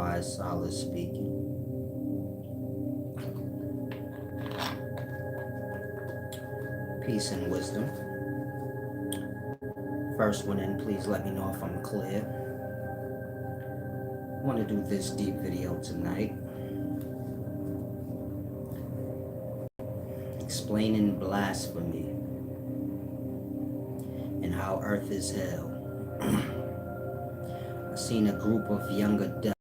Wise, solid speaking. Peace and wisdom. First one in, please let me know if I'm clear. I want to do this deep video tonight. Explaining blasphemy and how earth is hell. I've seen a group of young adults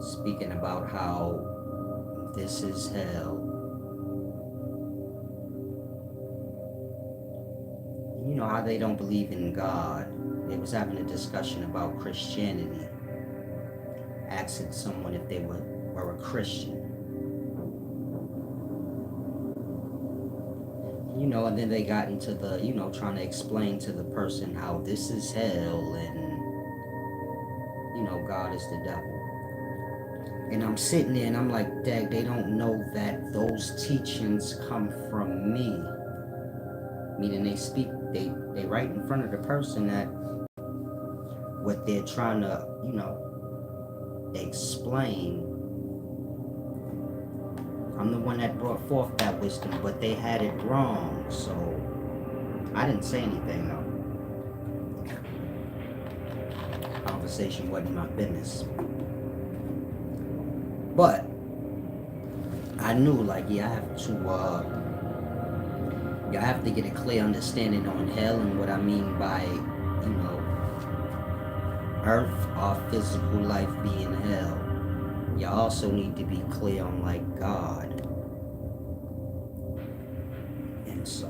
speaking about how this is hell. You know how they don't believe in God. They was having a discussion about Christianity, asking someone if they were a Christian. You know, and then they got into the, you know, trying to explain to the person how this is hell and, you know, God is the devil. And I'm sitting there and I'm like, dang, they don't know that those teachings come from me. Meaning they speak, they right in front of the person that what they're trying to, you know, explain. I'm the one that brought forth that wisdom, but they had it wrong, so I didn't say anything though. Conversation wasn't my business. But I knew, like, I have to get a clear understanding on hell and what I mean by, you know, earth or physical life being hell. You also need to be clear on, like, God. And so,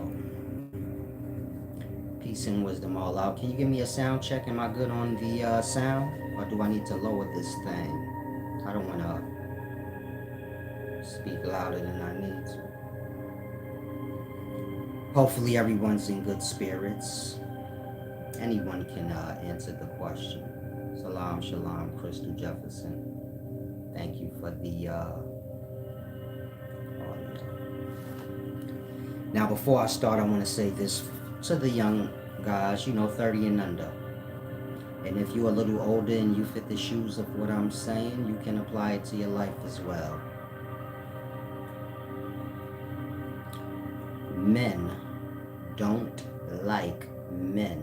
peace and wisdom all out. Can you give me a sound check? Am I good on the sound? Or do I need to lower this thing? I don't want to speak louder than I need to. Hopefully everyone's in good spirits. Anyone can answer the question. Salam, shalom, Crystal Jefferson. Thank you for the audio. Now, before I start, I want to say this to the young guys, you know, 30 and under. And if you're a little older and you fit the shoes of what I'm saying, you can apply it to your life as well. Men don't like men.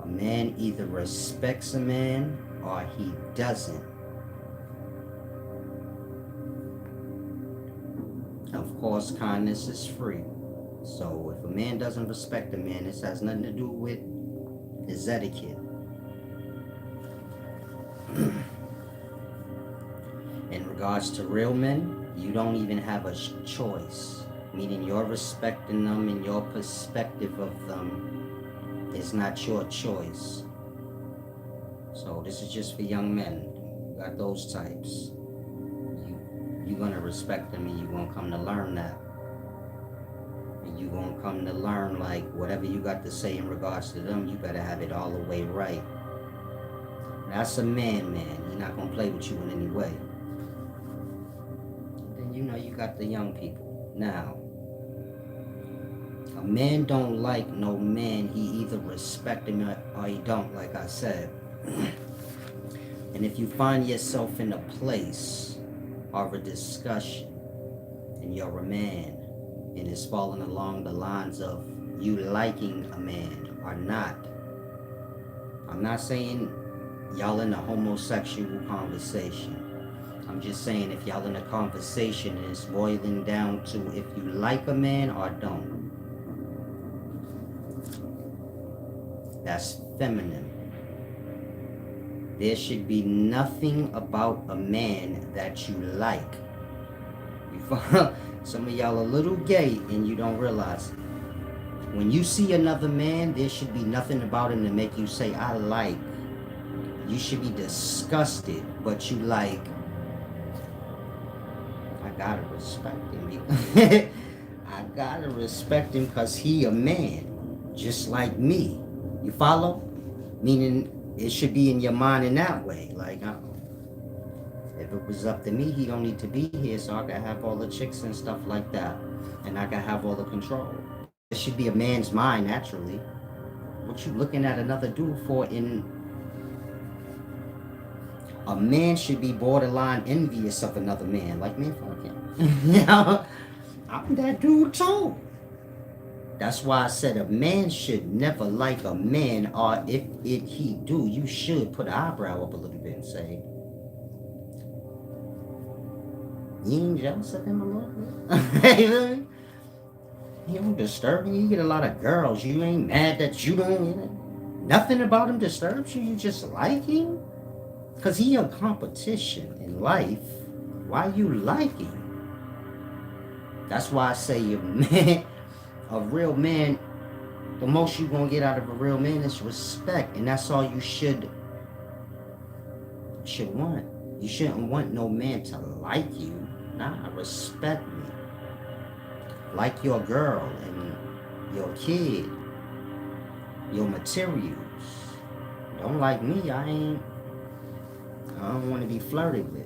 A man either respects a man or he doesn't. Of course, kindness is free. So if a man doesn't respect a man, this has nothing to do with his etiquette. In regards to real men, you don't even have a choice. Meaning you're respecting them and your perspective of them is not your choice. So this is just for young men. You got those types. You're going to respect them and you're going to come to learn that. And you're going to come to learn, like, whatever you got to say in regards to them, you better have it all the way right. That's a man. He's not going to play with you in any way. And then, you know, you got the young people. Now, a man don't like no man. He either respect him or he don't, like I said. And if you find yourself in a place or a discussion and you're a man and it's falling along the lines of you liking a man or not, I'm not saying y'all in a homosexual conversation. I'm just saying if y'all in a conversation and it's boiling down to if you like a man or don't. That's feminine. There should be nothing about a man that you like. Some of y'all a little gay and you don't realize it. When you see another man, there should be nothing about him to make you say, I like. You should be disgusted, but you like, I gotta respect him. I gotta respect him because he a man, just like me. You follow? Meaning, it should be in your mind in that way. Like, if it was up to me, he don't need to be here, so I can have all the chicks and stuff like that. And I can have all the control. It should be a man's mind, naturally. What you looking at another dude for? In a man should be borderline envious of another man. Like, man, fuck him. You know? I'm that dude too. That's why I said a man should never like a man, or if he do, you should put an eyebrow up a little bit and say, you ain't jealous of him a little bit? He don't disturb you. You get a lot of girls. You ain't mad that you don't. Nothing about him disturbs you. You just like him? Because he a competition in life. Why you like him? That's why I say a man, a real man, the most you gonna get out of a real man is respect. And that's all you should want. You shouldn't want no man to like you. Nah, respect me. Like your girl and your kid, your materials. Don't like me, I don't want to be flirted with.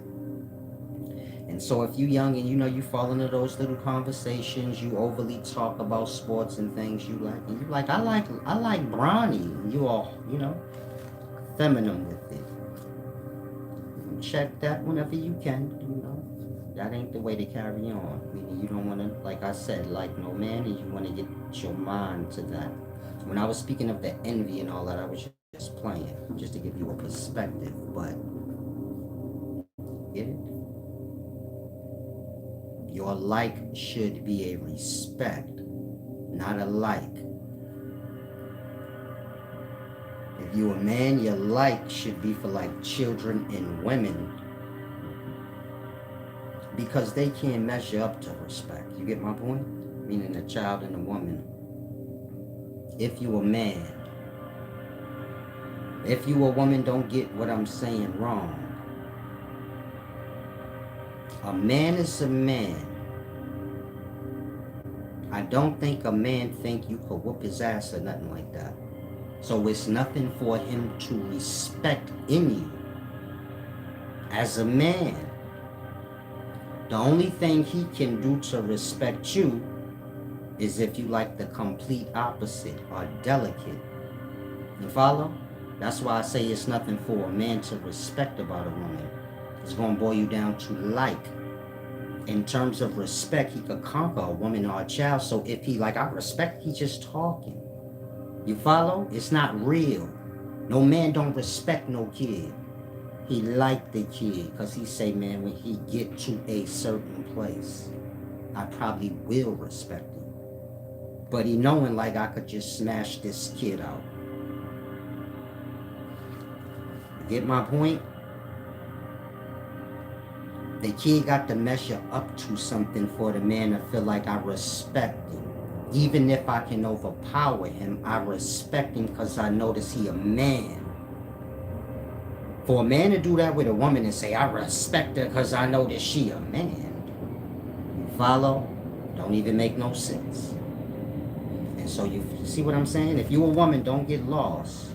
And so if you young and you know you fall into those little conversations, you overly talk about sports and things you like, and you like, I like Bronny, and you all, feminine with it. Check that whenever you can, That ain't the way to carry on. Meaning you don't want to, like I said, like no man, and you want to get your mind to that. When I was speaking of the envy and all that, I was just playing, just to give you a perspective, but get it? Your like should be a respect, not a like. If you a man, your like should be for like children and women, because they can't measure up to respect. You get my point? Meaning a child and a woman. If you a man, if you a woman, don't get what I'm saying wrong. A man is a man. I don't think a man think you could whoop his ass or nothing like that. So it's nothing for him to respect in you. As a man, the only thing he can do to respect you is if you like the complete opposite or delicate. You follow? That's why I say it's nothing for a man to respect about a woman. It's going to boil you down to like. In terms of respect, he could conquer a woman or a child. So if he like, I respect, he's just talking. You follow? It's not real. No man don't respect no kid. He like the kid because he say, man, when he get to a certain place, I probably will respect him. But he knowing like I could just smash this kid out. Get my point? The kid got to measure up to something for the man to feel like I respect him. Even if I can overpower him, I respect him because I notice he a man. For a man to do that with a woman and say, I respect her because I know that she a man. You follow? Don't even make no sense. And so you see what I'm saying? If you a woman, don't get lost.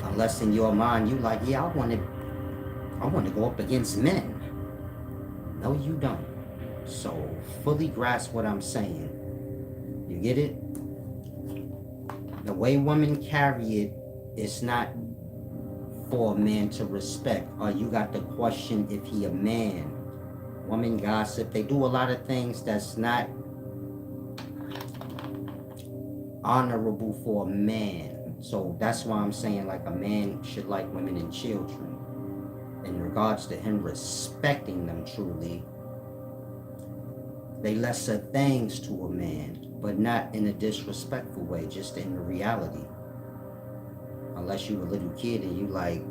Unless in your mind you like, yeah, I want to go up against men. No, you don't. So fully grasp what I'm saying. You get it? The way women carry it, it's not for a man to respect. Or you got to question if he a man. Women gossip. They do a lot of things that's not honorable for a man. So that's why I'm saying like a man should like women and children. In regards to him respecting them truly, they lesser things to a man, but not in a disrespectful way, just in reality. Unless you a little kid and you like,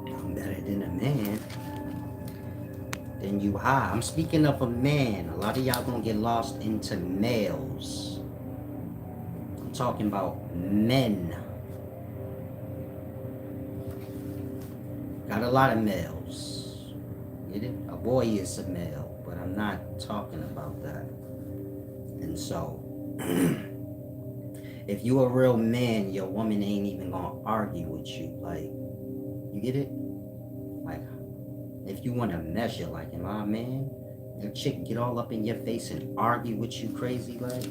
I'm better than a man, then you high. I'm speaking of a man. A lot of y'all gonna get lost into males. I'm talking about men. Got a lot of males. Get it? A boy is a male, but I'm not talking about that. And so, if you a real man, your woman ain't even gonna argue with you. Like, you get it? Like, if you want to measure, like, am I a man? A chick get all up in your face and argue with you crazy like?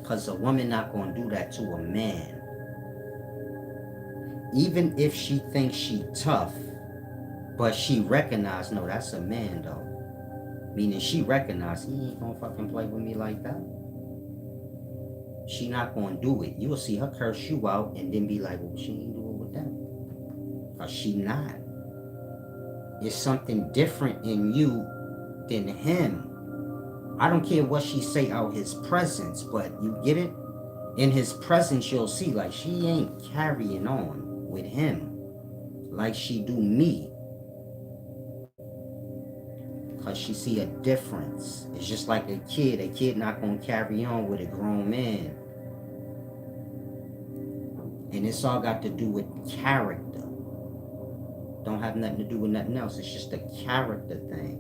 Because a woman not going to do that to a man. Even if she thinks she tough, but she recognize, no, that's a man though. Meaning she recognize, he ain't going to fucking play with me like that. She not going to do it. You will see her curse you out and then be like, well, she ain't doing with that. Or she not. It's something different in you than him. I don't care what she say out his presence, but you get it? In his presence, you'll see like she ain't carrying on with him like she do me. Because she see a difference. It's just like a kid. A kid not going to carry on with a grown man. And it's all got to do with character. Don't have nothing to do with nothing else. It's just a character thing.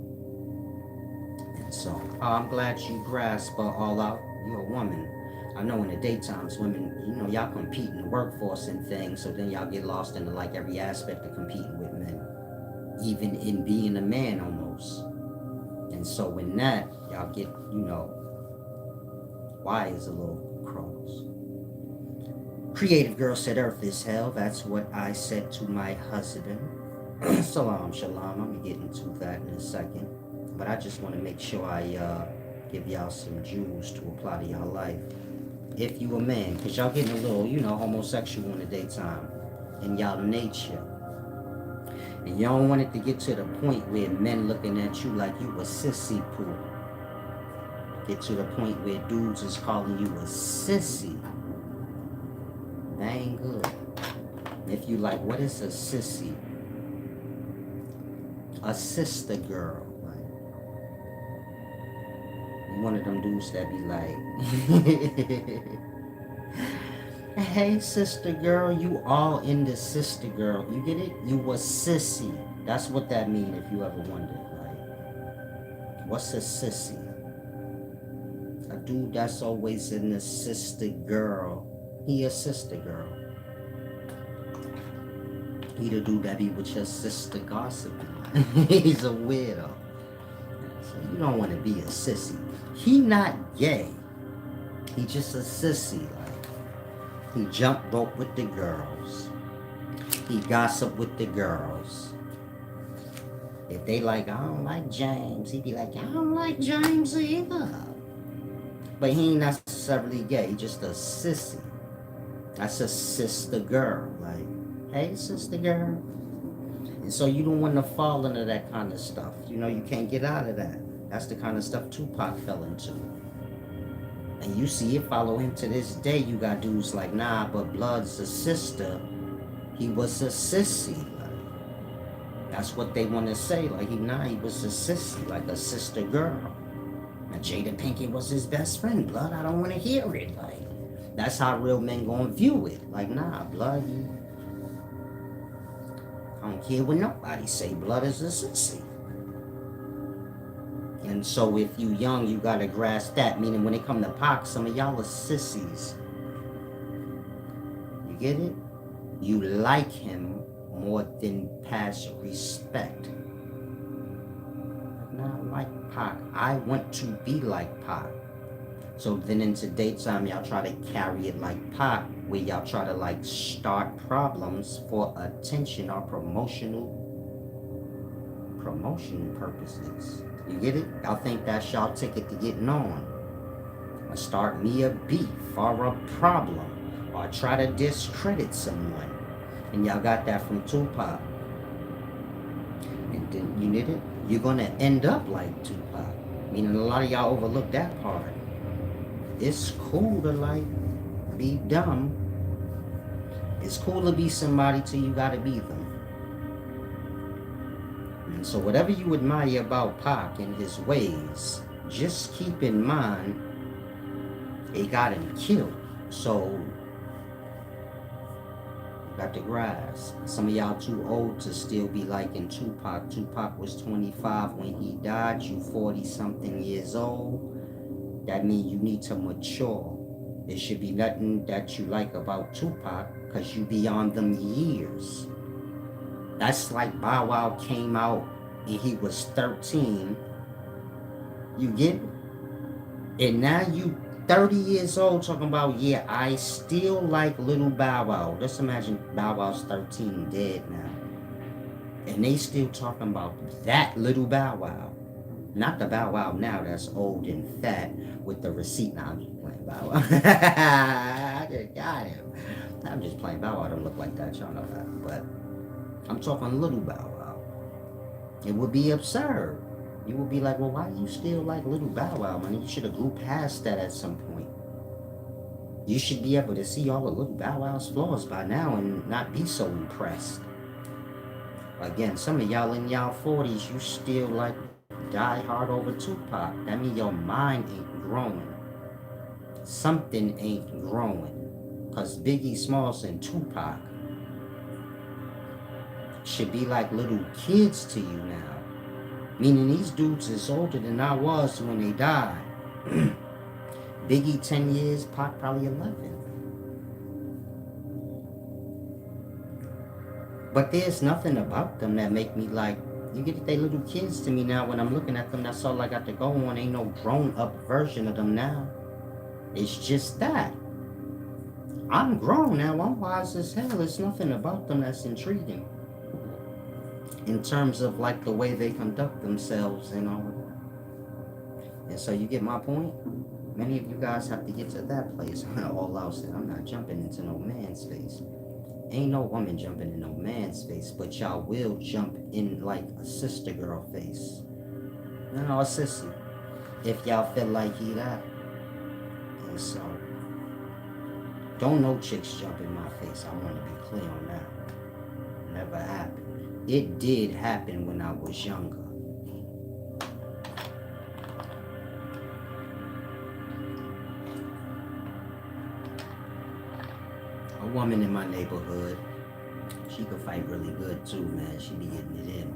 And so, I'm glad you grasp all out. You're a woman. I know in the daytimes, women, you know, y'all compete in the workforce and things, so then y'all get lost into like every aspect of competing with men. Even in being a man almost. And so in that, y'all get, you know, wires a little cross. Creative girl said Earth is hell. That's what I said to my husband. Salam, shalom. I'm going to get into that in a second. But I just want to make sure I give y'all some jewels to apply to y'all life. If you a man, because y'all getting a little, you know, homosexual in the daytime. In y'all nature. And y'all don't want it to get to the point where men looking at you like you a sissy poo. Get to the point where dudes is calling you a sissy. That ain't good. If you like, what is a sissy? A sister girl. Like, you one of them dudes that be like, hey sister girl, you all in the sister girl. You get it? You a sissy. That's what that mean if you ever wondered. Like, what's a sissy? A dude that's always in the sister girl. He a sister girl. He the dude that be with your sister gossiping. He's a weirdo. So you don't want to be a sissy. He not gay. He just a sissy. Like, he jump rope with the girls. He gossip with the girls. If they like, I don't like James, he be like, I don't like James either. But he ain't necessarily gay. He just a sissy. That's a sister girl. Like, hey, sister girl. And so you don't want to fall into that kind of stuff. You know, you can't get out of that. That's the kind of stuff Tupac fell into. And you see it follow him to this day. You got dudes like, nah, but Blood's a sister. He was a sissy. Like, that's what they want to say. Like, he was a sissy, like a sister girl. And Jada Pinkett was his best friend. Blood, I don't want to hear it. Like, that's how real men gonna view it. Like, nah, Blood, I don't care what nobody say. Blood is a sissy. And so if you young, you gotta grasp that. Meaning when it come to Pac, some of y'all are sissies. You get it? You like him more than past respect. Not like Pac. I want to be like Pac. So then into daytime, y'all try to carry it like Pac, where y'all try to like start problems for attention or promotional purposes. You get it? Y'all think that's y'all ticket to getting on. Or start me a beef or a problem. Or try to discredit someone. And y'all got that from Tupac. And then, you get it? You're gonna end up like Tupac. Meaning a lot of y'all overlook that part. It's cool to like be dumb. It's cool to be somebody till you gotta be them. And so whatever you admire about Pac and his ways, just keep in mind it got him killed. So you got the grass. Some of y'all too old to still be liking Tupac. Tupac was 25 when he died. You 40 something years old. That means you need to mature. There should be nothing that you like about Tupac because you beyond them years. That's like Bow Wow came out and he was 13 You get it? And now you 30 years old talking about, yeah, I still like Little Bow Wow. Just imagine Bow Wow's 13, dead now. And they still talking about that Little Bow Wow. Not the Bow Wow now that's old and fat with the receipt. Now I'm just playing Bow Wow. I just got him. I'm just playing Bow Wow. Don't look like that. Y'all know that. But I'm talking Little Bow Wow. It would be absurd. You would be like, well, why do you still like Little Bow Wow, man? You should have grew past that at some point. You should be able to see all of Little Bow Wow's flaws by now and not be so impressed. Again, some of y'all in y'all 40s, you still like die hard over Tupac. That means your mind ain't growing. Something ain't growing. Because Biggie Smalls and Tupac should be like little kids to you now. Meaning these dudes is older than I was when they died. Biggie 10 years, Pac probably 11. But there's nothing about them that make me like, you get they little kids to me now. When I'm looking at them, that's all I got to go on. Ain't no grown up version of them now. It's just that. I'm grown now. I'm wise as hell. There's nothing about them that's intriguing. In terms of like the way they conduct themselves and all of that. And so you get my point? Many of you guys have to get to that place. All out said, I'm not jumping into no man's face. Ain't no woman jumping in no man's face, but y'all will jump in like a sister girl face. No, a sissy. If y'all feel like he that. And so, don't no chicks jump in my face. I want to be clear on that. Never happened. It did happen when I was younger. A woman in my neighborhood, she could fight really good too, man. She be getting it in.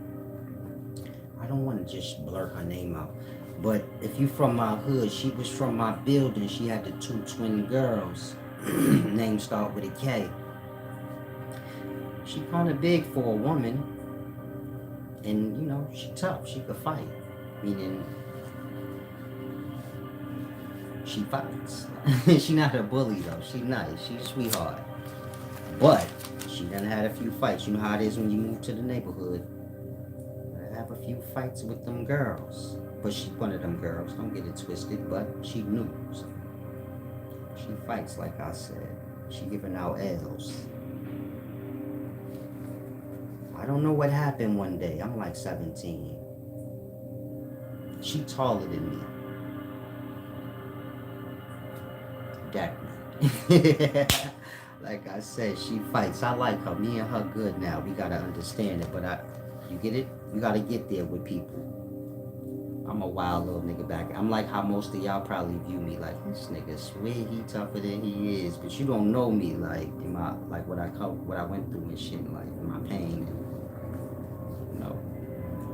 I don't want to just blurt her name out. But if you from my hood, she was from my building. She had the 2 twin girls. Names start with a K. She kind of big for a woman. And, you know, she tough. She could fight. Meaning, she fights. She not a bully, though. She nice. She's a sweetheart. But she done had a few fights. You know how it is when you move to the neighborhood. I have a few fights with them girls. But she one of them girls. Don't get it twisted. But she knew. So she fights, like I said. She giving out L's. I don't know what happened one day. I'm like 17. She taller than me. Definitely. Like I said, she fights. I like her. Me and her good now. We gotta understand it. But you get it? You gotta get there with people. I'm a wild little nigga back. I'm like how most of y'all probably view me. Like, this nigga swear he tougher than he is. But you don't know me, like, in my, like what I went through and shit, like, in my pain. And, you know.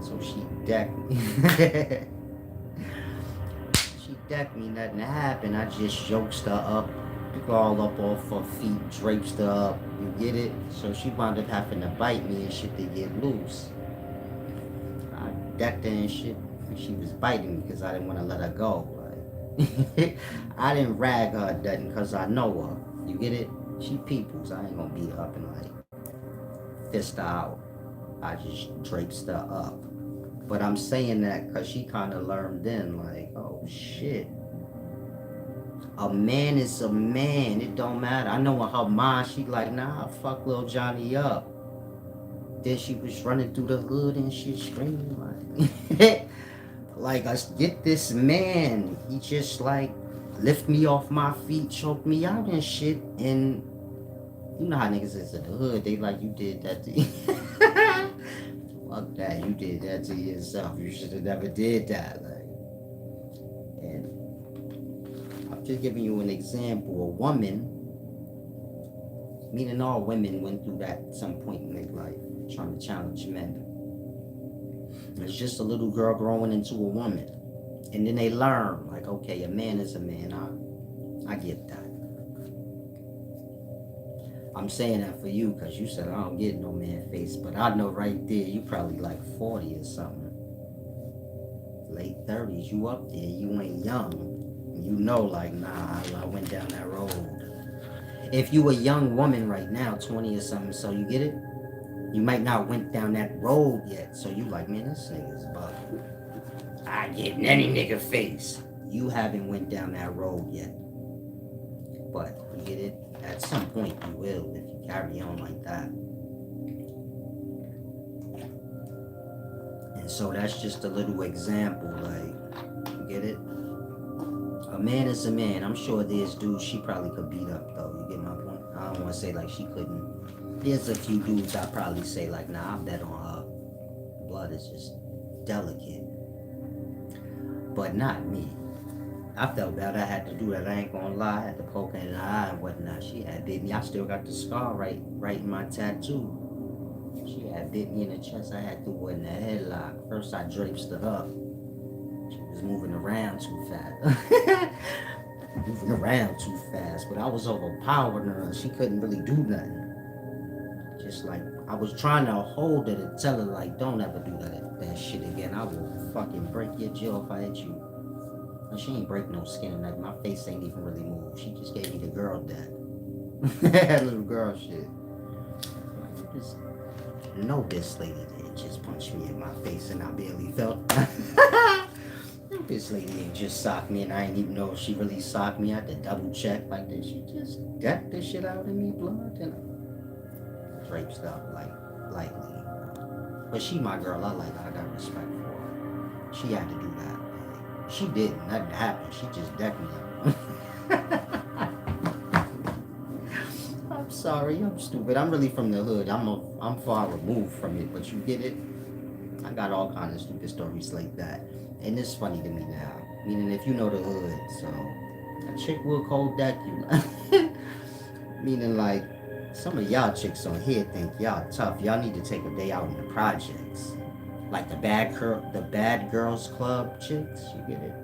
So she decked me. She decked me. Nothing happened. I just joked her up. All up off her feet, drapes her up, you get it? So she wound up having to bite me and shit to get loose. I decked her and shit, and she was biting me because I didn't want to let her go. Like, I didn't rag her nothing because I know her, you get it? She peoples, I ain't gonna beat her up and like fist her out. I just drapes her up. But I'm saying that because she kind of learned then, like, oh shit. A man is a man. It don't matter. I know in her mind, she like, nah, fuck little Johnny up. Then she was running through the hood and shit screaming like, like, I get this man. He just like lift me off my feet, choke me out and shit. And you know how niggas is in the hood. They like, you did that to you. Fuck that. You did that to yourself. You should have never did that. Like, and just giving you an example. A woman, meaning all women went through that at some point in their life, trying to challenge men. It's just a little girl growing into a woman. And then they learn, like, okay, a man is a man. I get that. I'm saying that for you because you said I don't get no man face, but I know right there you probably like 40 or something. late 30s, you up there, you ain't young. You know, like, nah, I went down that road. If you a young woman right now, 20 or something, so you get it? You might not went down that road yet, so you like, man, this nigga's bugging. I get in any nigga face. You haven't went down that road yet. But, you get it? At some point you will, if you carry on like that. And so that's just a little example, like, you get it? A man is a man. I'm sure there's dudes she probably could beat up, though. You get my point? I don't want to say like she couldn't. There's a few dudes I probably say like, nah, I bet on her. Blood is just delicate. But not me. I felt bad I had to do that. I ain't gonna lie. I had to poke her in the eye and whatnot. She had bit me. I still got the scar right in my tattoo. She had bit me in the chest. I had to in the headlock. First I draped her up. She was moving around too fast. Moving around too fast. But I was overpowering her and she couldn't really do nothing. Just like, I was trying to hold her to tell her like, don't ever do that shit again. I will fucking break your jaw if I hit you. And she ain't break no skin or nothing. My face ain't even really moved. She just gave me the girl that. Little girl shit. Just, no, this lady didn't just punch me in my face and I barely felt. This lady didn't just sock me and I didn't even know if she really socked me. I had to double check. Like, did she just deck the shit out of me, blood? And draped up like lightly. But she my girl. I like her. I got respect for her. She had to do that. She didn't. Nothing happened. She just decked me up. I'm sorry. I'm stupid. I'm really from the hood. I'm far removed from it. But you get it? I got all kinds of stupid stories like that. And it's funny to me now. Meaning if you know the hood, so a chick will cold deck you. Meaning like, some of y'all chicks on here think y'all tough. Y'all need to take a day out in the projects. Like the bad girls club chicks, you get it?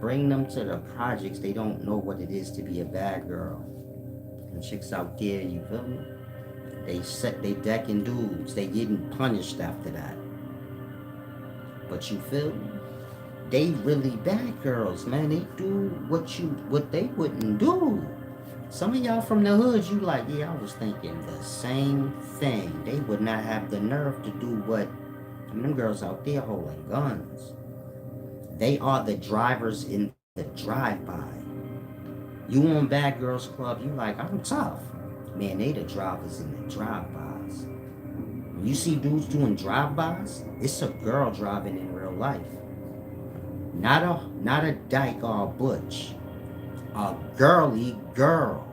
Bring them to the projects. They don't know what it is to be a bad girl. And chicks out there, you feel me? They decking dudes. They getting punished after that. But you feel me? They really bad girls, man. They do what they wouldn't do. Some of y'all from the hood, you like, yeah, I was thinking the same thing. They would not have the nerve to do what them girls out there holding guns. They are the drivers in the drive-by. You on Bad Girls Club, you like, I'm tough. Man, they the drivers in the drive-bys. When you see dudes doing drive-bys, it's a girl driving in real life. Not a dyke or a butch. A girly girl.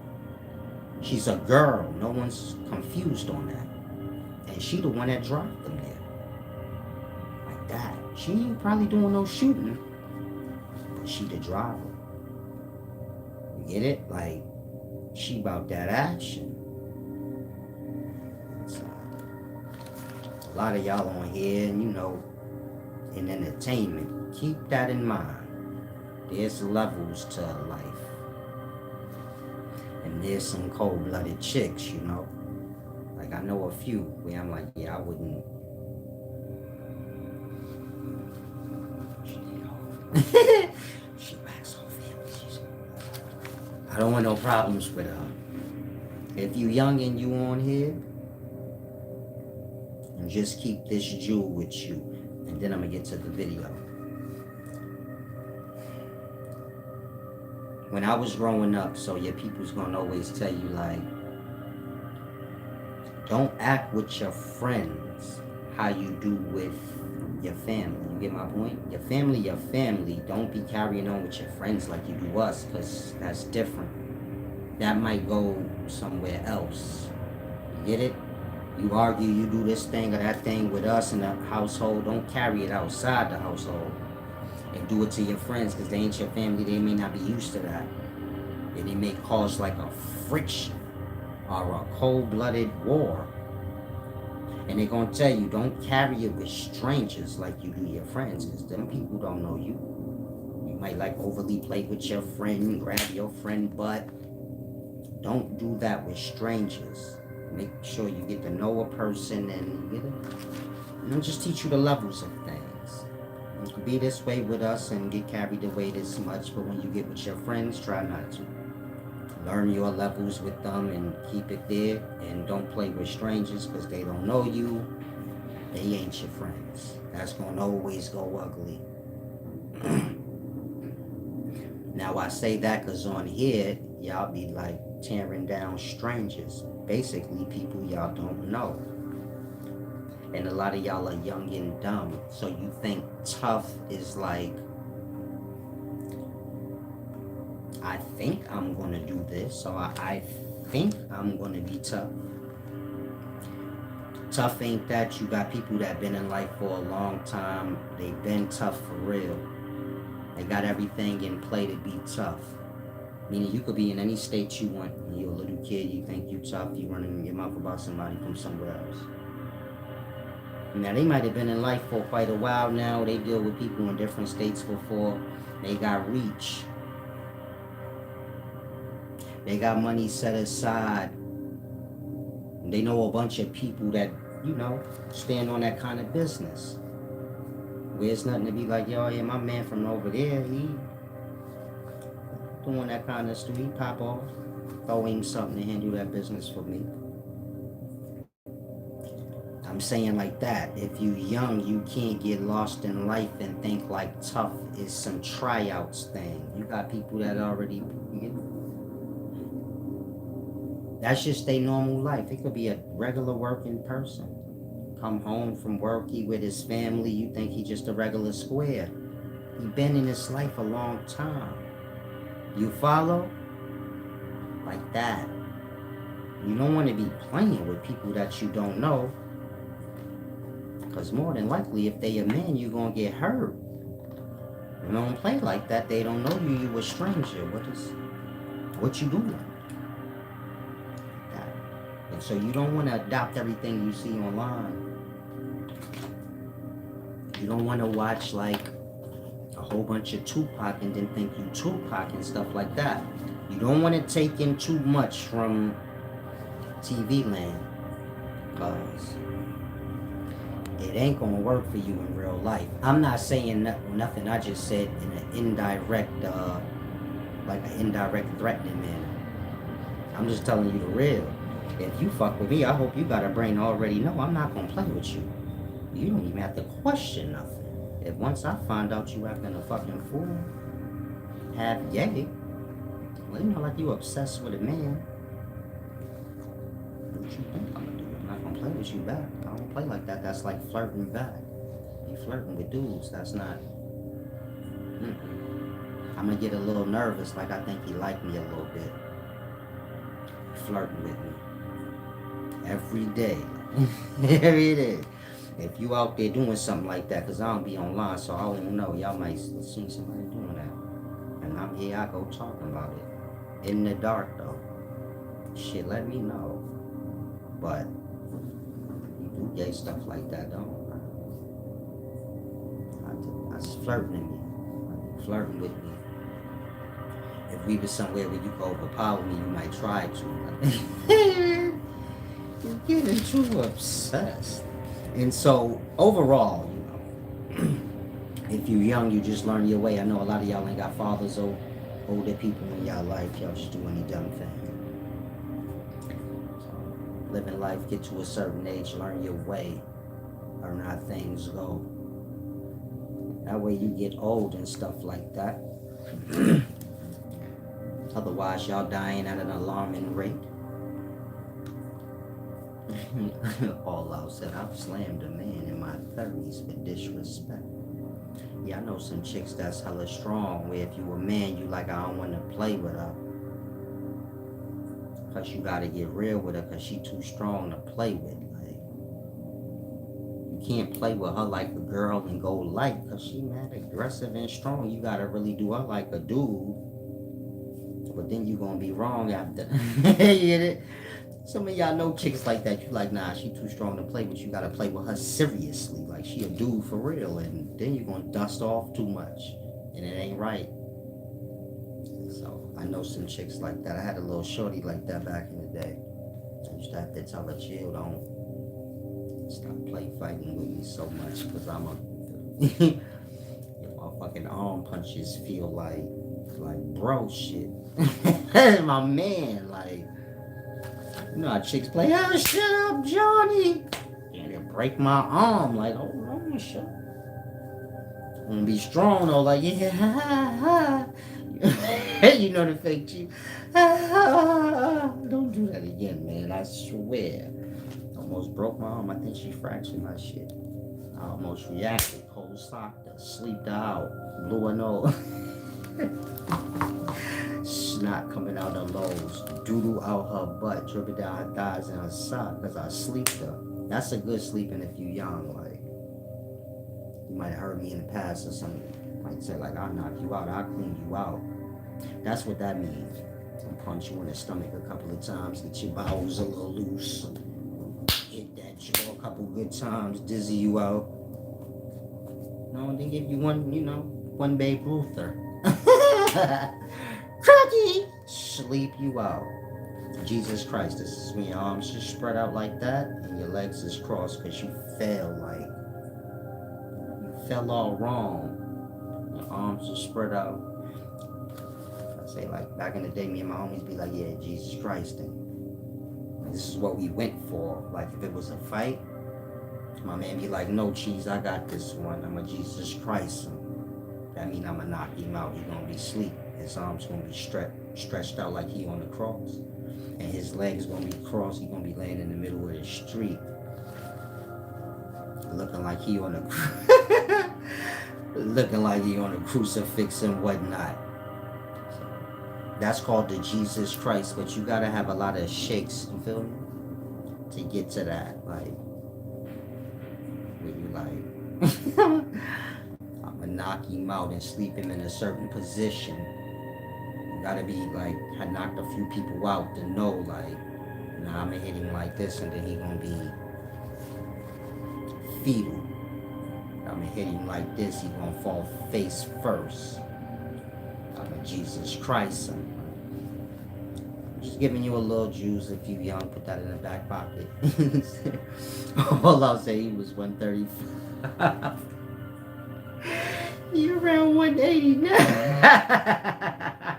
She's a girl. No one's confused on that. And she the one that dropped them there. Like that. She ain't probably doing no shooting. But she the driver. You get it? Like, she about that action. So, a lot of y'all on here, and you know, in entertainment, keep that in mind. There's levels to life. And there's some cold-blooded chicks, you know. Like, I know a few where I'm like, yeah, I wouldn't. She backs off families. I don't want no problems with her. If you young and you on here, and just keep this jewel with you. And then I'm going to get to the video. When I was growing up, so your people's gonna always tell you like, don't act with your friends how you do with your family. You get my point? Your family. Don't be carrying on with your friends like you do us, because that's different. That might go somewhere else. You get it? You argue, you do this thing or that thing with us in the household. Don't carry it outside the household. And do it to your friends, because they ain't your family. They may not be used to that. And it may cause like a friction or a cold-blooded war. And they're going to tell you, don't carry it with strangers like you do your friends, because them people don't know you. You might like overly play with your friend, grab your friend butt. Don't do that with strangers. Make sure you get to know a person and you get it. And just teach you the levels of things. be this way with us and get carried away this much, but when you get with your friends, try not to. Learn your levels with them and keep it there, and don't play with strangers because they don't know you. They ain't your friends. That's gonna always go ugly. Now I say that because on here, y'all be like tearing down strangers. Basically people y'all don't know. And a lot of y'all are young and dumb. So you think tough is like, I think I'm gonna do this, or I think I'm gonna be tough. Tough ain't that. You got people that been in life for a long time. They've been tough for real. They got everything in play to be tough. Meaning you could be in any state you want. When you're a little kid, you think you tough, you running your mouth about somebody from somewhere else. Now they might have been in life for quite a while now. They deal with people in different states before. They got reach. They got money set aside. They know a bunch of people that, you know, stand on that kind of business. Where it's nothing to be like, yo, yeah, my man from over there, he doing that kind of stuff. He pop off, throw him something to handle that business for me. I'm saying like that. If you young, you can't get lost in life and think like tough is some tryouts thing. You got people that already, you know, that's just their normal life. It could be a regular working person. Come home from work, he with his family, you think he just a regular square. He been in this life a long time. You follow? Like that. You don't want to be playing with people that you don't know. Because more than likely, if they a man, you're going to get hurt. You don't play like that. They don't know you. You a stranger. What you doing? That. And so you don't want to adopt everything you see online. You don't want to watch like a whole bunch of Tupac and then think you Tupac and stuff like that. You don't want to take in too much from TV land, because it ain't gonna work for you in real life. I'm not saying nothing. I just said in an indirect, like an indirect threatening manner. I'm just telling you the real. If you fuck with me, I hope you got a brain already. No, I'm not gonna play with you. You don't even have to question nothing. If once I find out you acting a fucking fool, half gay, well, you know, like you obsessed with a man. What you think I'm gonna do? I'm not gonna play with you back. I don't play like that. That's like flirting back. You flirting with dudes. That's not. I'm gonna get a little nervous, like I think he liked me a little bit. Flirting with me every day, every day. If you out there doing something like that, because I don't be online, so I don't know. Y'all might see somebody doing that. And I'm here, I go talking about it. In the dark, though. Shit, let me know. But you do gay stuff like that, don't That's flirting with me. Flirting with me. If we were somewhere where you could overpower me, you might try to. You're getting too obsessed. And so, overall, you know, if you're young, you just learn your way. I know a lot of y'all ain't got fathers or older people in y'all life. Y'all just do any dumb thing. So, living life, get to a certain age, learn your way. Learn how things go. That way you get old and stuff like that. Otherwise, y'all dying at an alarming rate. All out said, I've slammed a man in my 30s for disrespect. Yeah, I know some chicks that's hella strong, where if you a man, you like, I don't want to play with her. Because you got to get real with her, because she too strong to play with. Like, you can't play with her like a girl and go light, because she mad aggressive and strong. You got to really do her like a dude. But then you going to be wrong after. You get it? Some of y'all know chicks like that. You like, nah, she too strong to play with. You gotta play with her seriously. Like, she a dude for real. And then you're gonna dust off too much. And it ain't right. So, I know some chicks like that. I had a little shorty like that back in the day. I used to have to tell her, chill, don't stop play fighting with me so much. Because I'm a... fucking arm punches feel like bro shit. My man, like, you know how chicks play, oh shut up Johnny, and it break my arm, like, oh no, shut up. I'm gonna be strong though, like, yeah, ha, ha. You know the fake cheek. Don't do that again, man, I swear. Almost broke my arm. I think she fractured my shit. I almost reacted, cold socked her, sleeped her out, blew her nose. Snot coming out her nose, doodle out her butt, dripping down her thighs and her sock because I sleeped her. That's a good sleeping if you young, like. You might have heard me in the past or something. Might say like, I'll knock you out, I'll clean you out. That's what that means. I'll punch you in the stomach a couple of times, get your bowels a little loose. Hit that jaw a couple good times, dizzy you out. No, and then give you one Babe Ruther. Cracky! Sleep you out. Jesus Christ, this is when your arms just spread out like that and your legs is crossed because you fell all wrong. Your arms are spread out. I say like back in the day, me and my homies be like, yeah, Jesus Christ. And this is what we went for. Like if it was a fight, my man be like, no cheese, I got this one. I'm a Jesus Christ. And that mean I'm gonna knock him out. He gonna be asleep. His arms gonna be stretched out like he on the cross. And his legs gonna be crossed. He gonna be laying in the middle of the street. Looking like he on a crucifix and whatnot. So, that's called the Jesus Christ, but you gotta have a lot of shakes, you feel me? To get to that, like, where you like, I'ma knock him out and sleep him in a certain position. You gotta be like, I knocked a few people out to know, like, nah, I'ma hit him like this and then he gonna be fetal. I'ma hit him like this, he gonna fall face first. I'm a Jesus Christ. I'm just giving you a little juice if you young, put that in the back pocket. All I'll say, he was 135. You around 189.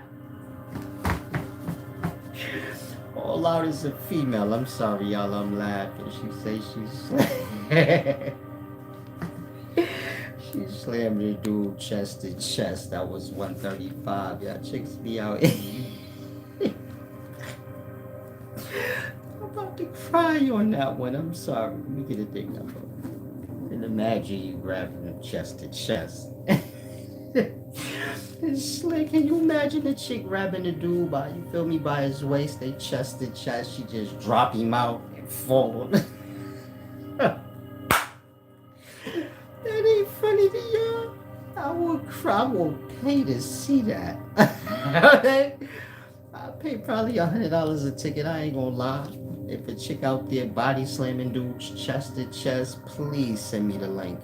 All out is a female. I'm sorry, y'all, I'm laughing. She say she slammed the dude chest to chest. That was 135. Y'all chicks be out. I'm about to cry on that one. I'm sorry. Let me get a thing number. And imagine you grabbing him chest to chest. It's like, can you imagine the chick grabbing the dude by, you feel me, by his waist, they chest to chest, she just drop him out and fall. That ain't funny to y'all. I will cry, I will pay to see that. I pay probably $100 a ticket, I ain't gonna lie. If a chick out there body slamming dudes chest to chest, please send me the link.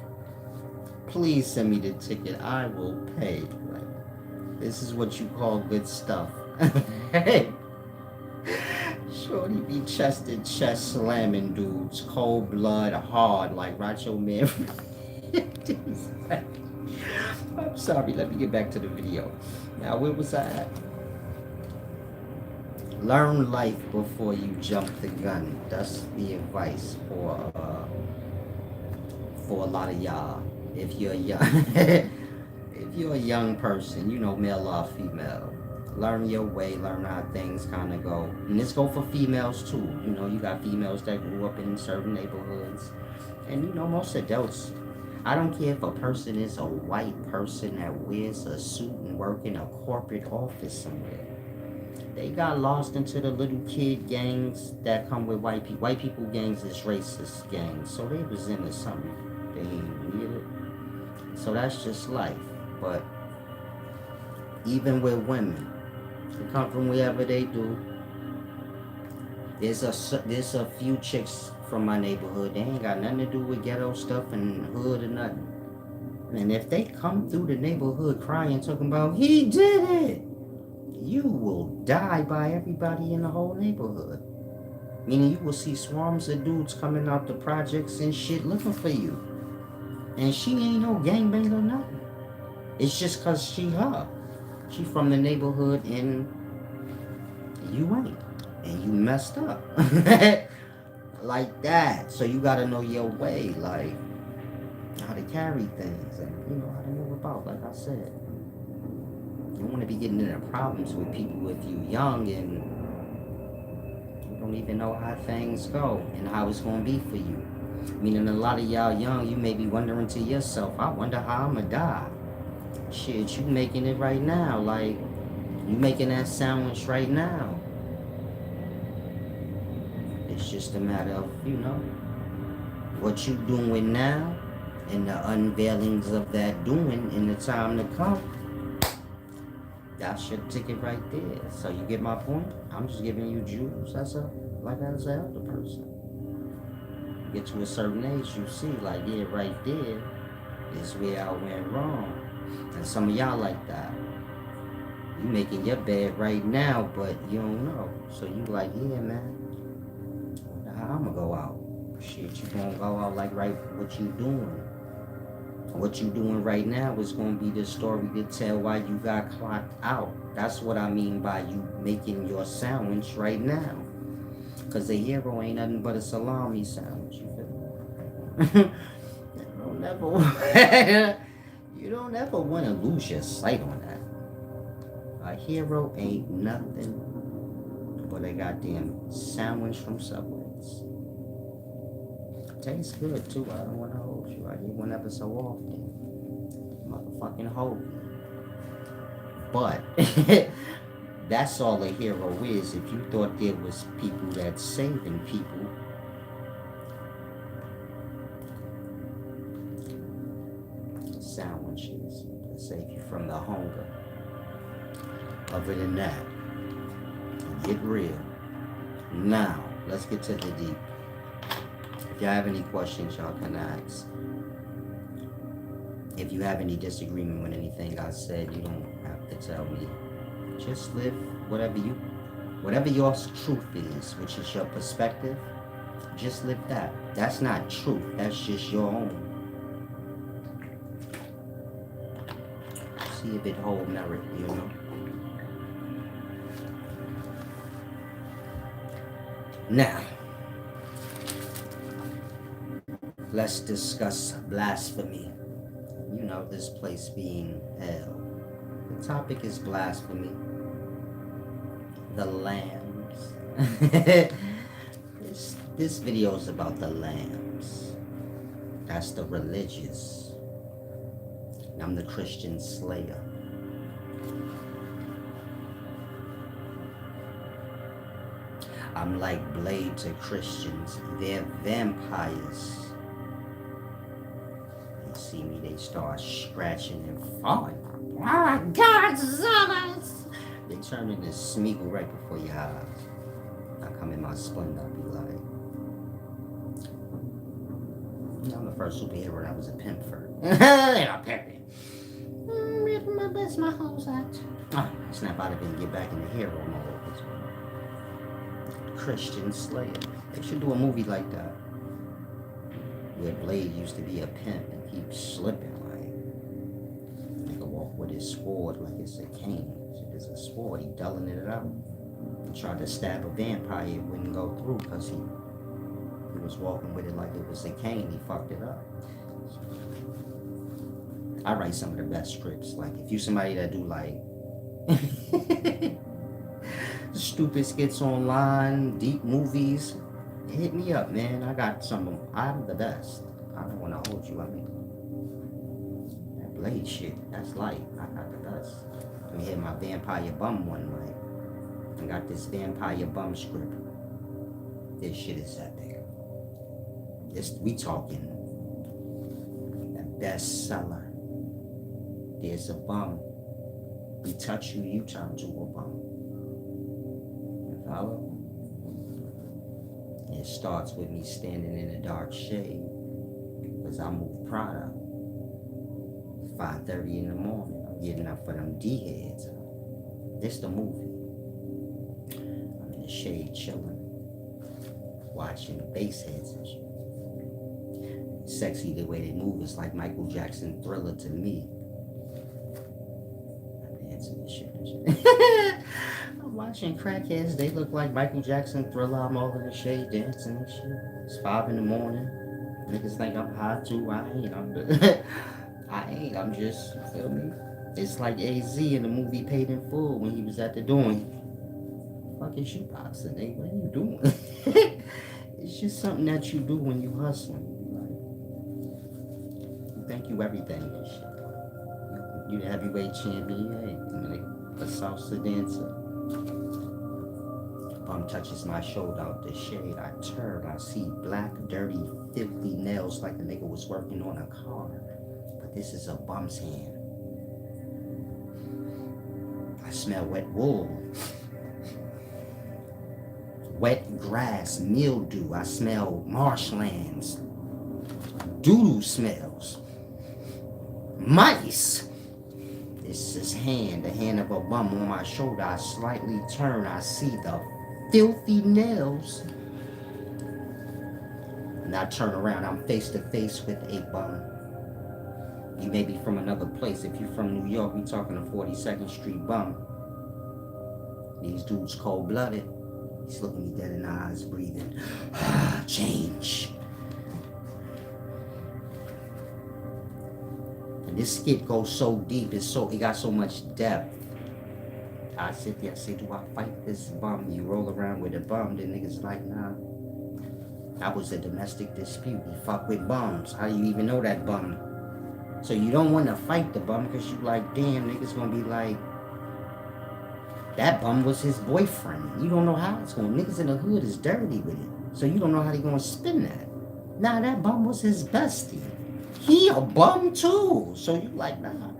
Please send me the ticket, I will pay. This is what you call good stuff. Hey, shorty be chest to chest slamming dudes, cold blood, hard, like Racho Man. I'm sorry, let me get back to the video. Now, where was I at? Learn life before you jump the gun. That's the advice for a lot of y'all. If you're young. If you're a young person, you know, male or female, learn your way, learn how things kind of go. And this go for females too. You know, you got females that grew up in certain neighborhoods. And you know, most adults, I don't care if a person is a white person that wears a suit and work in a corporate office somewhere. They got lost into the little kid gangs that come with white people. White people gangs is racist gangs. So they was into something. They ain't real it. So that's just life. But even with women, they come from wherever they do. There's a few chicks from my neighborhood. They ain't got nothing to do with ghetto stuff and hood or nothing. And if they come through the neighborhood crying, talking about, he did it, you will die by everybody in the whole neighborhood. Meaning you will see swarms of dudes coming out the projects and shit looking for you. And she ain't no gangbang or nothing. It's just cause she her. She from the neighborhood and you ain't. And you messed up. Like that. So you gotta know your way, like how to carry things and how to move about, like I said. You don't wanna be getting into problems with people if you young and you don't even know how things go and how it's gonna be for you. Meaning a lot of y'all young, you may be wondering to yourself, I wonder how I'ma die. Shit, you making it right now. Like, you making that sandwich right now. It's just a matter of, what you doing now and the unveilings of that doing in the time to come. That's your ticket right there. So you get my point? I'm just giving you jewels. That's like as an elder person. Get to a certain age, you see, like, yeah, right there is where I went wrong. And some of y'all like that. You making your bed right now, but you don't know. So you like, yeah, man, I wonder how I'm gonna go out. Shit, you gonna go out like right what you doing. What you doing right now is gonna be the story to tell why you got clocked out. That's what I mean by you making your sandwich right now. Cause the hero ain't nothing but a salami sandwich, you feel me? You don't ever want to lose your sight on that. A hero ain't nothing but a goddamn sandwich from Subway's. Tastes good too. I don't want to hold you. I get one ever so often. Motherfucking hold. But that's all a hero is. If you thought there was people that's saving people, sandwiches that save you from the hunger. Other than that, get real. Now, let's get to the deep. If y'all have any questions, y'all can ask. If you have any disagreement with anything I said, you don't have to tell me. Just live whatever your truth is, which is your perspective. Just live that. That's not truth. That's just your own. See if it hold merit, Now, let's discuss blasphemy. This place being hell. The topic is blasphemy. The lambs. This video is about the lambs. That's the religious. I'm the Christian slayer. I'm like Blade to Christians. They're vampires. They see me, they start scratching and falling. Oh my God, Zombies! They turn into Smeagol right before your eyes. I come in my splendor, I be like, I'm the first superhero that was a pimp for. I'm pimping. My best, my hoes out. Snap out of it and get back in the hero mode. Christian slayer. They should do a movie like that. Where Blade used to be a pimp and keeps slipping, like. Nigga walk with his sword like it's a cane. It's a sword, he dulling it out. He tried to stab a vampire, it wouldn't go through because he was walking with it like it was a cane, he fucked it up. I write some of the best scripts. Like, if you somebody that do like stupid skits online, deep movies, hit me up, man. I got some of them. I'm the best. I don't want to hold you. I mean, that Blade shit, that's light. I got the best. Let me hit my vampire bum one night. I got this vampire bum script. This shit is epic. We talking a bestseller. There's a bum. We touch you, you turn to a bum. You follow? It starts with me standing in a dark shade because I move Prada. 5:30 in the morning. I'm getting up for them D-heads. This the movie. I'm in the shade chilling, watching the bass heads and shit. Sexy the way they move is like Michael Jackson Thriller to me. I'm watching crackheads. They look like Michael Jackson, Thriller. I'm all in the shade, dancing and shit. It's 5 in the morning. Niggas think I'm high too. I ain't. I ain't. I'm just, you feel me? It's like AZ in the movie Paid in Full when he was at the doing. Fucking shoeboxing, nigga. What are you doing? It's just something that you do when you hustling. Like, you think you everything and shit. You the heavyweight champion, hey, like a salsa dancer. Bum touches my shoulder out the shade. I turn, I see black, dirty, filthy nails like the nigga was working on a car. But this is a bum's hand. I smell wet wool, wet grass, mildew. I smell marshlands, doodoo smells, mice. This is hand, the hand of a bum on my shoulder. I slightly turn, I see the filthy nails. And I turn around, I'm face to face with a bum. You may be from another place. If you're from New York, we talking a 42nd Street bum. These dudes cold-blooded. He's looking me dead in the eyes, breathing. Change. And this skit goes so deep, it got so much depth. I sit there, I say, do I fight this bum? You roll around with a bum, the niggas like, nah. That was a domestic dispute. You fuck with bums. How do you even know that bum? So you don't want to fight the bum because you like, damn, niggas gonna be like, that bum was his boyfriend. You don't know how it's going. Niggas in the hood is dirty with it. So you don't know how they gonna spin that. Nah, that bum was his bestie. He a bum too. So you like, nah.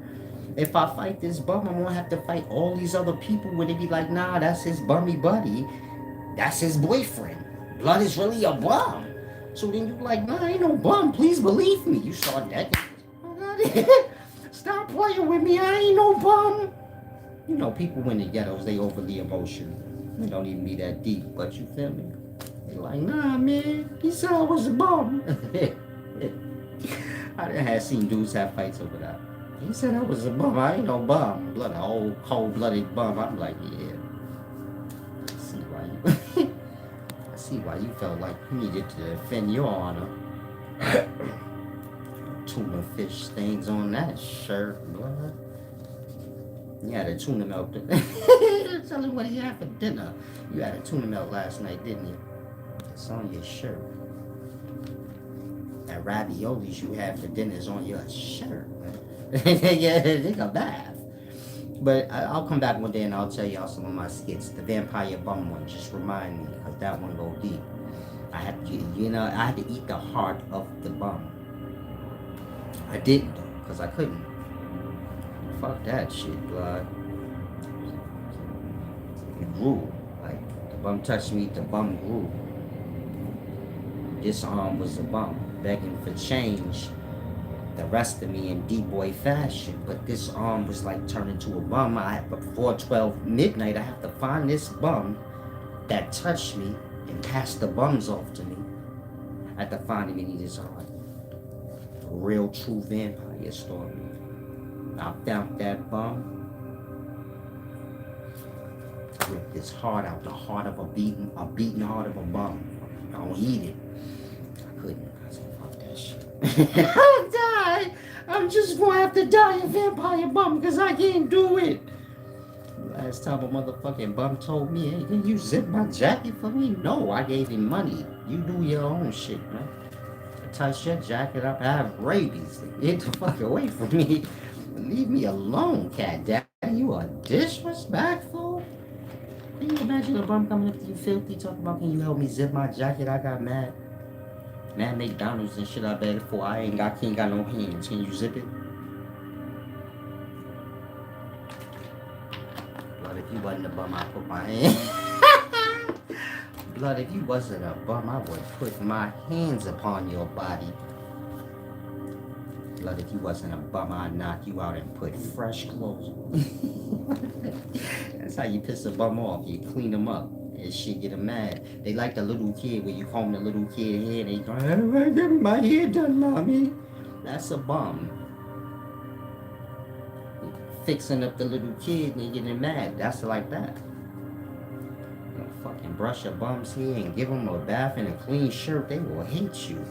If I fight this bum, I'm gonna have to fight all these other people where they be like, nah, that's his bummy buddy. That's his boyfriend. Blood is really a bum. So then you like, nah, ain't no bum. Please believe me. You start that. Stop playing with me. I ain't no bum. You know, people in the ghettos, they overly emotional. They don't even be that deep, but you feel me? They like, nah, man. He said I was a bum. I done had seen dudes have fights over that. He said I was a bum. I ain't no bum. Blood, an old cold-blooded bum. I'm like, yeah. I see why you. I see why you felt like you needed to defend your honor. Tuna fish stains on that shirt, blood. You had a tuna melt. Tell him what he had for dinner. You had a tuna melt last night, didn't you? It's on your shirt. That raviolis you had for dinner is on your shirt. Yeah, take a bath. But I'll come back one day and I'll tell y'all some of my skits. The vampire bum one, just remind me, because that one go deep. I had to, I had to eat the heart of the bum. I didn't though, because I couldn't. Fuck that shit, blood. It grew. Like, the bum touched me, the bum grew. This arm was a bum, begging for change. The rest of me in D-boy fashion. But this arm was like turned into a bum. Before 12 midnight, I have to find this bum that touched me and passed the bums off to me. I had to find him in his heart. A real, true vampire story. I found that bum. Ripped his heart out, the heart of a beaten heart of a bum. I don't eat it. I couldn't. I said, fuck that shit. I'll die. I'm just gonna have to die a vampire bum because I can't do it. Last time a motherfucking bum told me, hey, can you zip my jacket for me? No, I gave him money. You do your own shit, man. Touch your jacket up, I have rabies. Get the fuck away from me. Leave me alone, cat daddy. You are disrespectful. Can you imagine a bum coming up to you filthy talking about, can you help me zip my jacket? I got mad McDonald's and shit I begged for. I ain't got no hands. Can you zip it? Blood, if you wasn't a bum, I put my hand. Blood, if you wasn't a bum, I would put my hands upon your body. Blood, if you wasn't a bum, I'd knock you out and put fresh clothes on. That's how you piss a bum off. You clean them up. And shit, get them mad. They like the little kid when you comb the little kid hair. They go, I'm getting my hair done, mommy. That's a bum. fixing up the little kid and they getting mad. That's like that. You know, fucking brush your bum's hair and give them a bath and a clean shirt. They will hate you.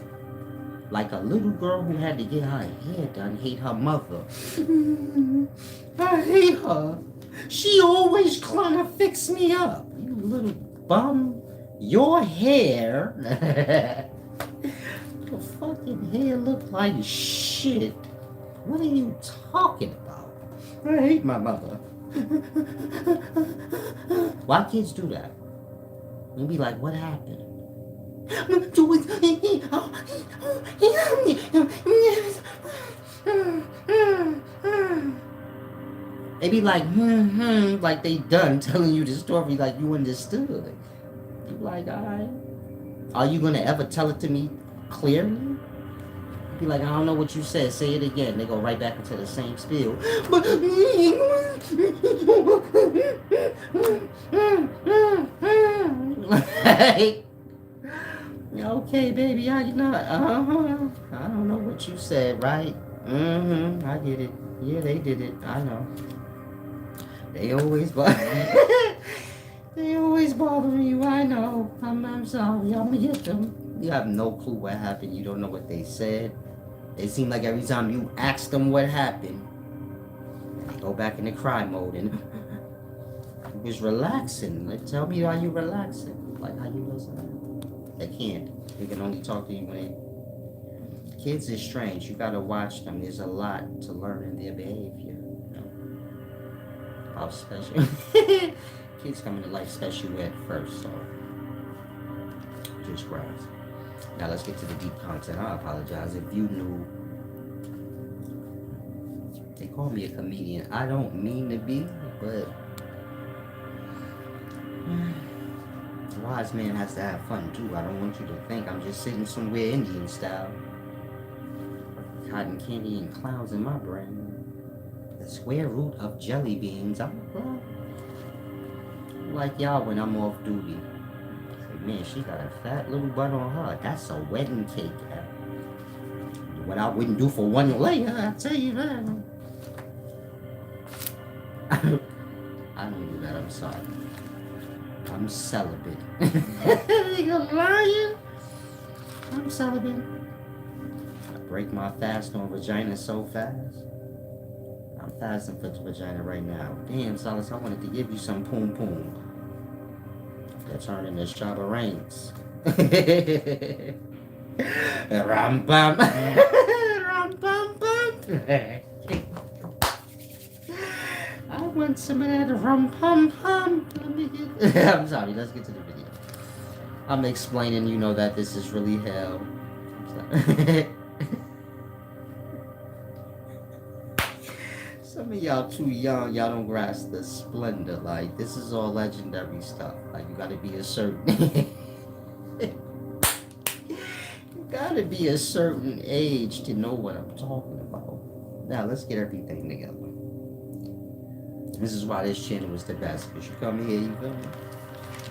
Like a little girl who had to get her hair done hate her mother. I hate her. She always trying to fix me up. You little bum. Your hair. Your fucking hair look like shit. What are you talking about? I hate my mother. Why kids do that? You'll be like, what happened? They be like, like they done telling you the story like you understood. You like, alright. Are you gonna ever tell it to me clearly? Be like, I don't know what you said. Say it again. They go right back into the same spiel. Like, okay, baby, I don't know what you said, right? I get it. Yeah, they did it. I know. They always they always bothering you. I know. I'm sorry. I'm gonna get them. You have no clue what happened. You don't know what they said. It seemed like every time you ask them what happened, they go back into cry mode and it was relaxing. Like, tell me how you relaxing. Like how you listen. They can't. They can only talk to you when they... Kids is strange. You gotta watch them. There's a lot to learn in their behavior. You know? How special. Kids come into life special at first, so just grasp. Now let's get to the deep content. I apologize if you knew. They call me a comedian. I don't mean to be, but a wise man has to have fun too. I don't want you to think I'm just sitting somewhere Indian style. Cotton candy and clowns in my brain. The square root of jelly beans. I'm like y'all when I'm off duty. Man, she got a fat little butt on her. That's a wedding cake. What I wouldn't do for one layer, I tell you that. I don't do that, I'm sorry. I'm celibate. You're lying? I'm celibate. I break my fast on vagina so fast. I'm fasting for the vagina right now. Damn, Solace, I wanted to give you some poom poom. They're turning into Shabba Ranks. Ram bum. Ram bum bum. I want some of that rum pum pum. I'm sorry, let's get to the video. I'm explaining, you know, that this is really hell. Some of y'all too young, y'all don't grasp the splendor. Like, this is all legendary stuff. Like, you gotta be a certain you gotta be a certain age to know what I'm talking about. Now let's get everything together. This is why this channel is the best, because you come here, you feel me?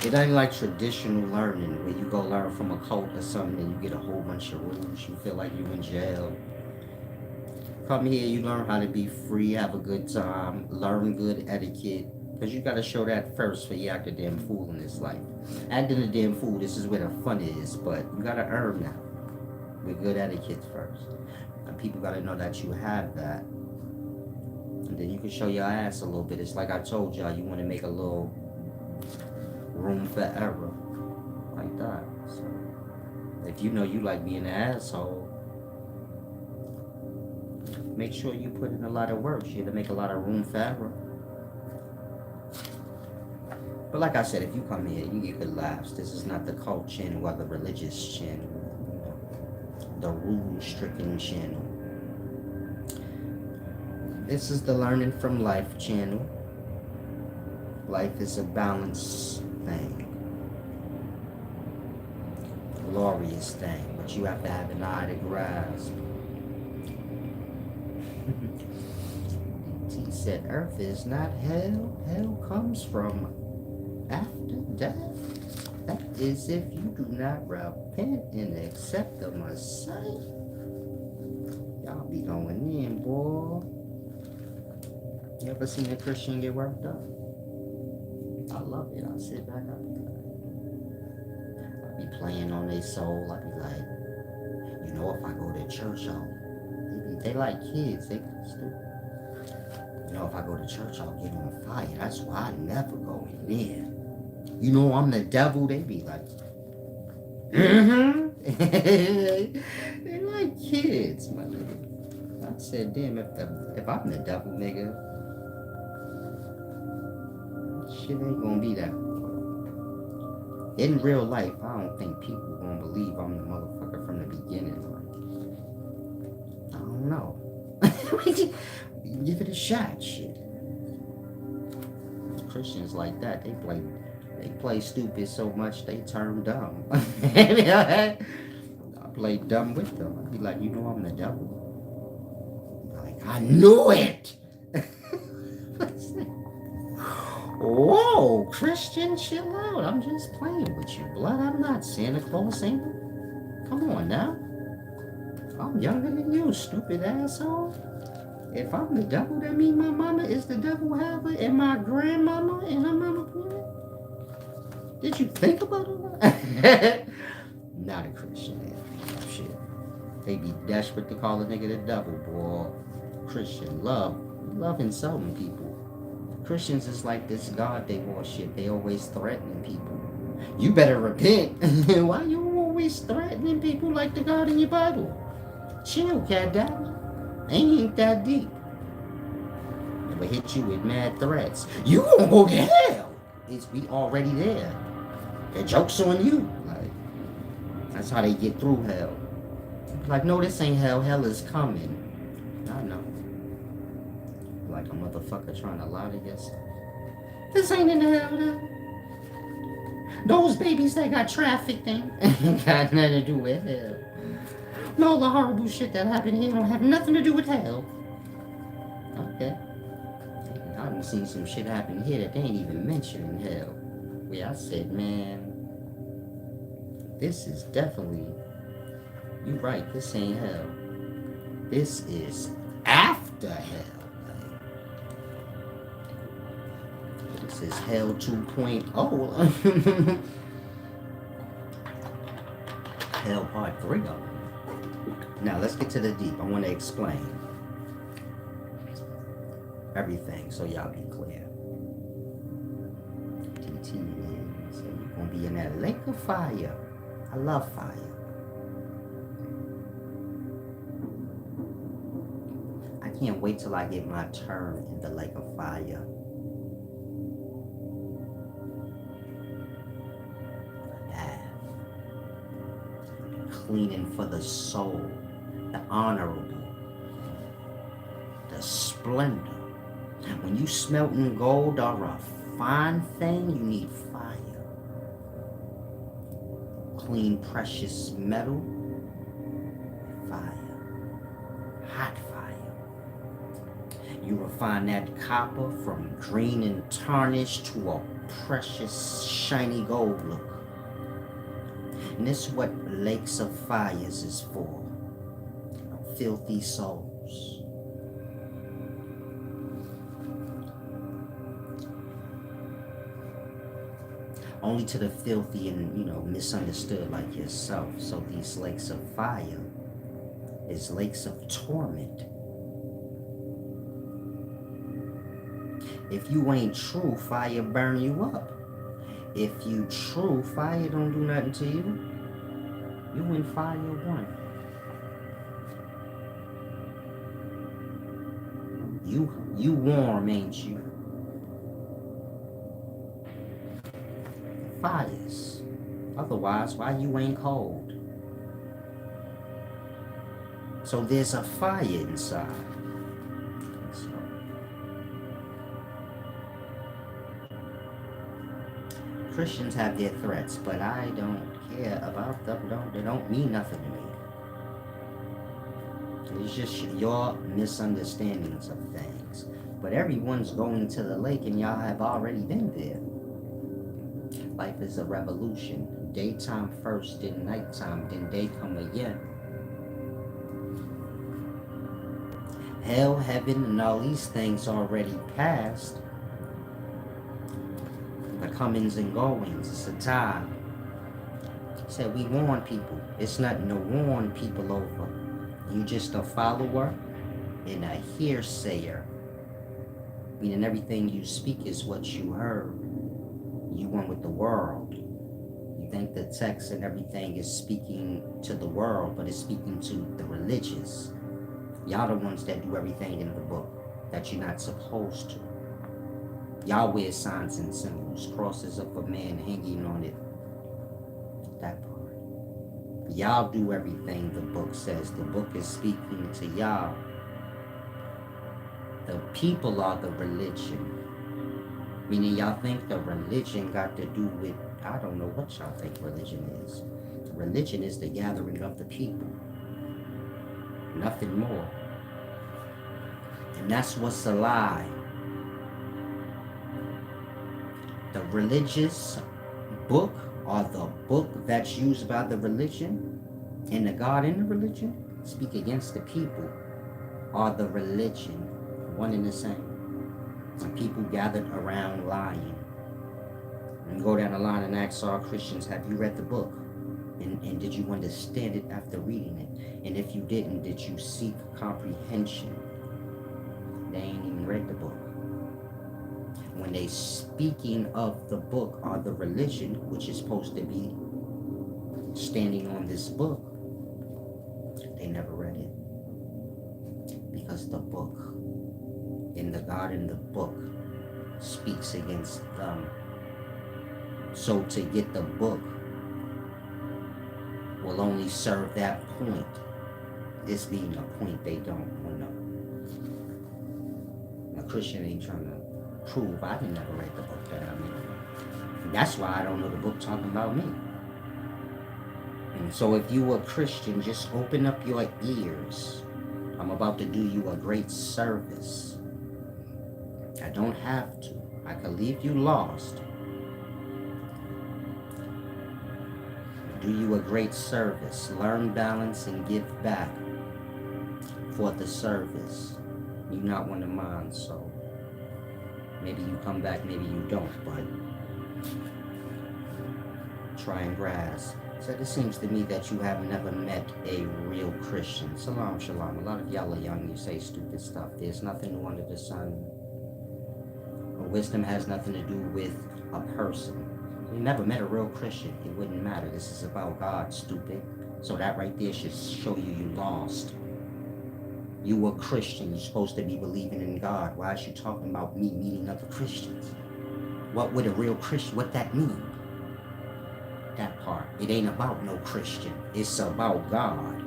It ain't like traditional learning where you go learn from a cult or something and you get a whole bunch of rules. You feel like you in jail. Come here, you learn how to be free, have a good time, learn good etiquette. Because you got to show that first for you act a damn fool in this life. Acting a damn fool, this is where the fun is. But you got to earn that with good etiquette first. And people got to know that you have that. And then you can show your ass a little bit. It's like I told y'all, you want to make a little room for error. Like that. So, if you know you like being an asshole, make sure you put in a lot of work. You have to make a lot of room for error. But like I said, if you come here, you get good laughs. This is not the cult channel or the religious channel. The rule-stricken channel. This is the learning from life channel. Life is a balanced thing. Glorious thing. But you have to have an eye to grasp. He said, Earth is not hell. Hell comes from after death. That is if you do not repent and accept the Messiah. Y'all be going in, boy. You ever seen a Christian get worked up? I love it. I sit back, I be playing on their soul. I be like, you know, if I go to church, they like kids. They stupid. You know, if I go to church, I'll get on fire. That's why I never go in there. You know, I'm the devil. They be like, mm-hmm. They like kids, my nigga. I said, damn, if I'm the devil, nigga, shit ain't gonna be that. In real life, I don't think people gonna believe I'm the motherfucker from the beginning. Like, I don't know. Give it a shot, shit. Christians like that, they play stupid so much they turn dumb. I play dumb with them. I be like, you know, I'm the devil. Like, I knew it. Whoa, Christian, chill out. I'm just playing with you, blood. I'm not Santa Claus, ain't I? Come on now. I'm younger than you, stupid asshole. If I'm the devil, that means my mama is the devil helper and my grandmama and her mama planet. Did you think about it? Not a Christian, man. Shit. They be desperate to call a nigga the devil, boy. Christian love insulting people. Christians is like this God they worship. They always threatening people. You better repent. Why you always threatening people like the God in your Bible? Chill, cat daddy. Ain't that deep. Never hit you with mad threats. You gonna go to hell. We already there. The joke's on you. Like, that's how they get through hell. Like, no, this ain't hell. Hell is coming. I know. Like a motherfucker trying to lie to yourself. This ain't in hell, though. Those babies that got trafficked ain't got nothing to do with hell. No, the horrible shit that happened here don't have nothing to do with hell. Okay. I done seen some shit happen here that they ain't even mentioned in hell. Where I said, man, this is definitely, you right, this ain't hell. This is after hell. This is hell 2.0. Hell part 3 of it. Now let's get to the deep. I want to explain everything so y'all be clear. TT, man. So you're going to be in that lake of fire. I love fire. I can't wait till I get my turn in the lake of fire. Cleaning for the soul, the honorable, the splendor. When you smelting gold or a fine thing, you need fire. Clean precious metal, fire. Hot fire. You refine that copper from green and tarnished to a precious shiny gold look. And this is what lakes of fires is for. Filthy souls. Only to the filthy and, misunderstood like yourself. So these lakes of fire is lakes of torment. If you ain't true, fire burn you up. If you true, fire don't do nothing to you. You in fire 1. You warm, ain't you? Fires. Otherwise, why you ain't cold? So there's a fire inside. Christians have their threats, but I don't care about them. They don't mean nothing to me. It's just your misunderstandings of things. But everyone's going to the lake and y'all have already been there. Life is a revolution. Daytime first, then nighttime, then day come again. hell, heaven, and all these things already passed. The comings and goings, it's a time. He said, we warn people. It's nothing to warn people over. You just a follower and a hearsayer. Meaning everything you speak is what you heard. You one with the world. You think the text and everything is speaking to the world, but it's speaking to the religious. Y'all the ones that do everything in the book that you're not supposed to. Y'all wear signs and symbols, crosses of a man hanging on it. That part. Y'all do everything the book says. The book is speaking to y'all. The people are the religion. Meaning y'all think the religion got to do with, I don't know what y'all think religion is. Religion is the gathering of the people. Nothing more. And that's what's a lie. The religious book, or the book that's used by the religion, and the God in the religion, speak against the people, are the religion, one and the same. And people gathered around lying. And go down the line and ask all Christians, have you read the book? And did you understand it after reading it? And if you didn't, did you seek comprehension? They ain't even read the book. When they speaking of the book or the religion, which is supposed to be standing on this book, they never read it. Because the book, in the God in the book, speaks against them. So to get the book will only serve that point. This being a point they don't want to know. A Christian ain't trying to prove I didn't never read the book that I'm in. That's why I don't know the book talking about me. And so if you a Christian, just open up your ears. I'm about to do you a great service. I don't have to. I could leave you lost. Do you a great service. Learn balance and give back for the service. You're not one of mine, so maybe you come back, maybe you don't, but try and grasp. So it seems to me that you have never met a real Christian. Salam, shalom. A lot of y'all are young, you say stupid stuff. There's nothing new under the sun. Wisdom has nothing to do with a person. You never met a real Christian. It wouldn't matter. This is about God, stupid. So that right there should show you lost. You a Christian. You're supposed to be believing in God. Why is you talking about me meeting other Christians? What would a real Christian, what that mean? That part. It ain't about no Christian. It's about God.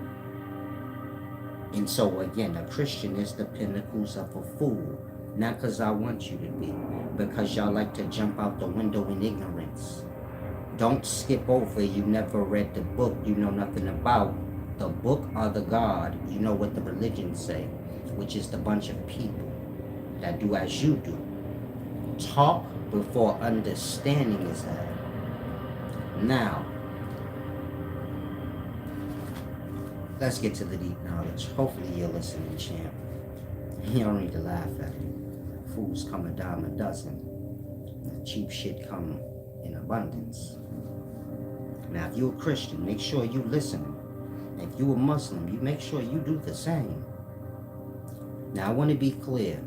And so again, a Christian is the pinnacles of a fool. Not because I want you to be, because y'all like to jump out the window in ignorance. Don't skip over, you never read the book, you know nothing about the book or the God. You know what the religion say, which is the bunch of people that do as you do. Talk before understanding is had. Now, let's get to the deep knowledge. Hopefully you're listening, champ. You don't need to laugh at it. Fools come a dime a dozen. Cheap shit come in abundance. Now, if you're a Christian, make sure you listen. If you're a Muslim, you make sure you do the same. Now, I want to be clear.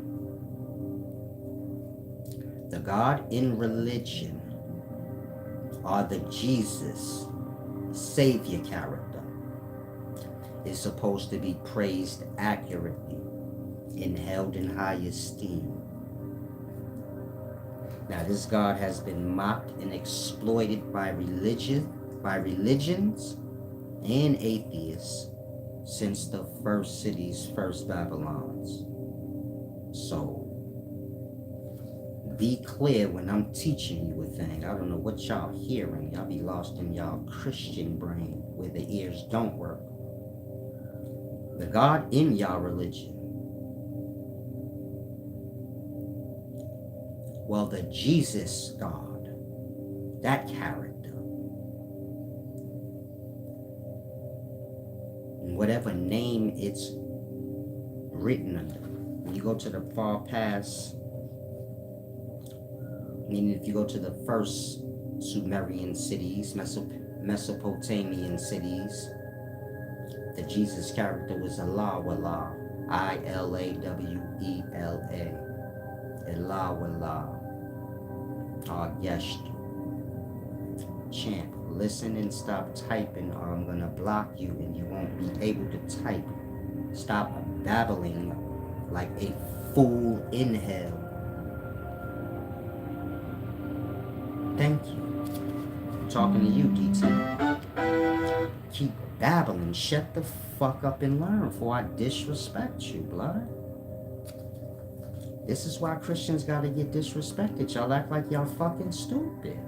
The God in religion, or the Jesus Savior character, is supposed to be praised accurately and held in high esteem. Now, this God has been mocked and exploited by religions and atheists since the first cities, first Babylons. So, be clear when I'm teaching you a thing. I don't know what y'all hearing. Y'all be lost in y'all Christian brain where the ears don't work. The God in y'all religion, well, the Jesus God, that character, whatever name it's written under. When you go to the far past, meaning if you go to the first Sumerian cities, Mesopotamian cities, the Jesus character was Ilawala, Ilawela, Ilawala, Gesht. Champ, listen and stop typing, or I'm gonna block you and you won't be able to type. Stop babbling like a fool in hell. Thank you. I'm talking to you, DT. Keep babbling. Shut the fuck up and learn before I disrespect you, blood. This is why Christians gotta get disrespected. Y'all act like y'all fucking stupid.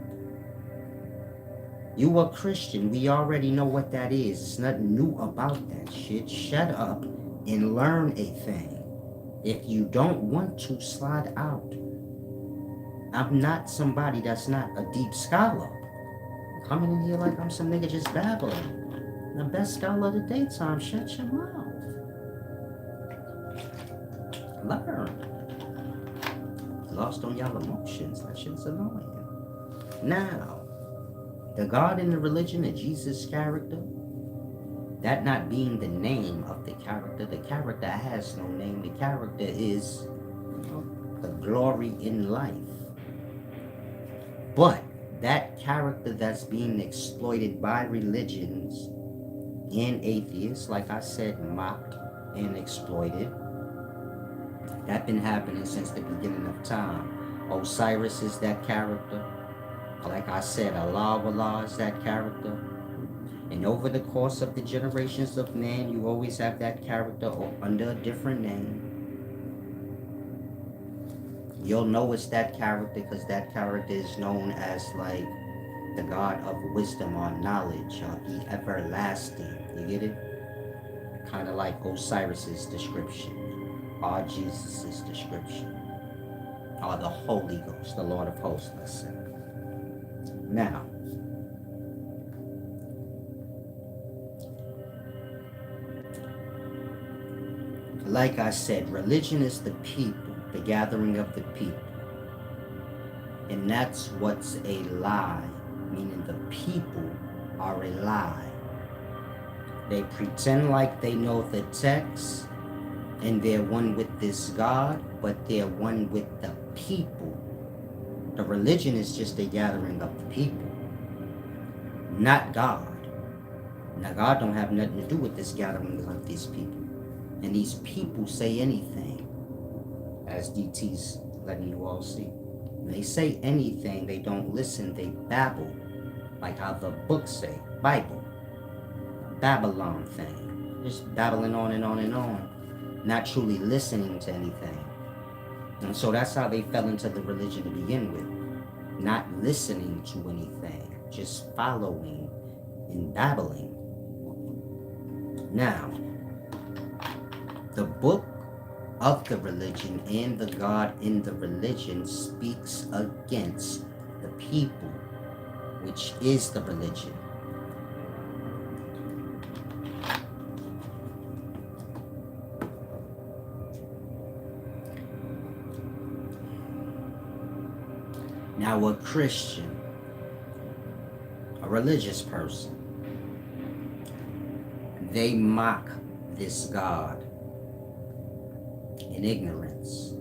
You a Christian. We already know what that is. It's nothing new about that shit. Shut up and learn a thing. If you don't want to, slide out. I'm not somebody that's not a deep scholar. Coming in here like I'm some nigga just babbling. The best scholar of the daytime. Shut your mouth. Learn. Lost on y'all emotions. That shit's annoying. Now, the God in the religion, the Jesus character, that not being the name of the character has no name. The character is the glory in life. But that character that's being exploited by religions and atheists, like I said, mocked and exploited, that been happening since the beginning of time. Osiris is that character. Like I said, Allah is that character. And over the course of the generations of man, you always have that character under a different name. You'll know it's that character because that character is known as like the God of wisdom or knowledge or the everlasting. You get it? Kind of like Osiris's description or Jesus's description or the Holy Ghost, the Lord of hosts, let's say. Now, like I said, religion is the people, the gathering of the people. And that's what's a lie, meaning the people are a lie. They pretend like they know the text and they're one with this God, but they're one with the people. The religion is just a gathering of the people, not God. Now, God don't have nothing to do with this gathering of these people. And these people say anything, as DT's letting you all see. When they say anything, they don't listen, they babble, like how the books say, Bible, Babylon thing. Just babbling on and on and on, not truly listening to anything. And so that's how they fell into the religion to begin with. Not listening to anything, just following and babbling. Now, the book of the religion and the God in the religion speaks against the people, which is the religion. Now, a Christian, a religious person, they mock this God in ignorance.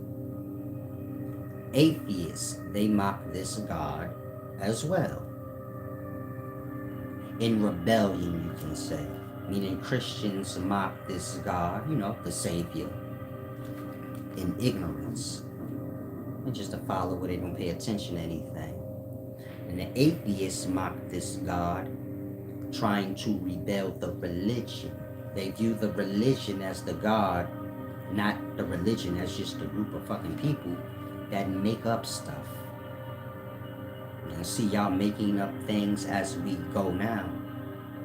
Atheists, they mock this God as well. In rebellion, you can say. Meaning Christians mock this God, the Savior, in ignorance. And just to follow it, they don't pay attention to anything. And the atheists mock this God, trying to rebel the religion. They view the religion as the God, not the religion as just a group of fucking people that make up stuff. And see, y'all making up things as we go now.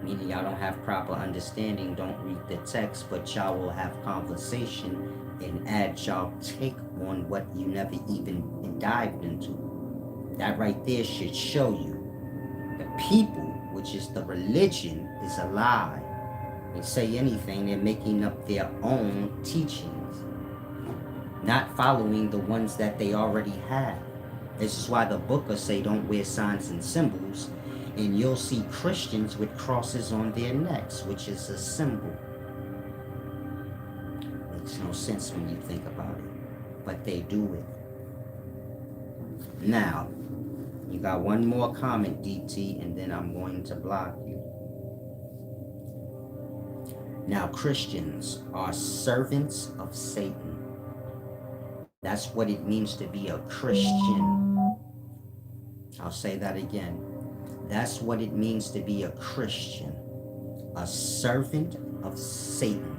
Meaning y'all don't have proper understanding, don't read the text, but y'all will have conversation and add y'all take on what you never even dived into. That right there should show you the people, which is the religion, is a lie. They say anything, they're making up their own teachings, not following the ones that they already have. This is why the book will say don't wear signs and symbols, and you'll see Christians with crosses on their necks, which is a symbol. Makes no sense when you think about it, but they do it. Now, you got one more comment, DT, and then I'm going to block you. Now, Christians are servants of Satan. That's what it means to be a Christian. I'll say that again. That's what it means to be a Christian. A servant of Satan.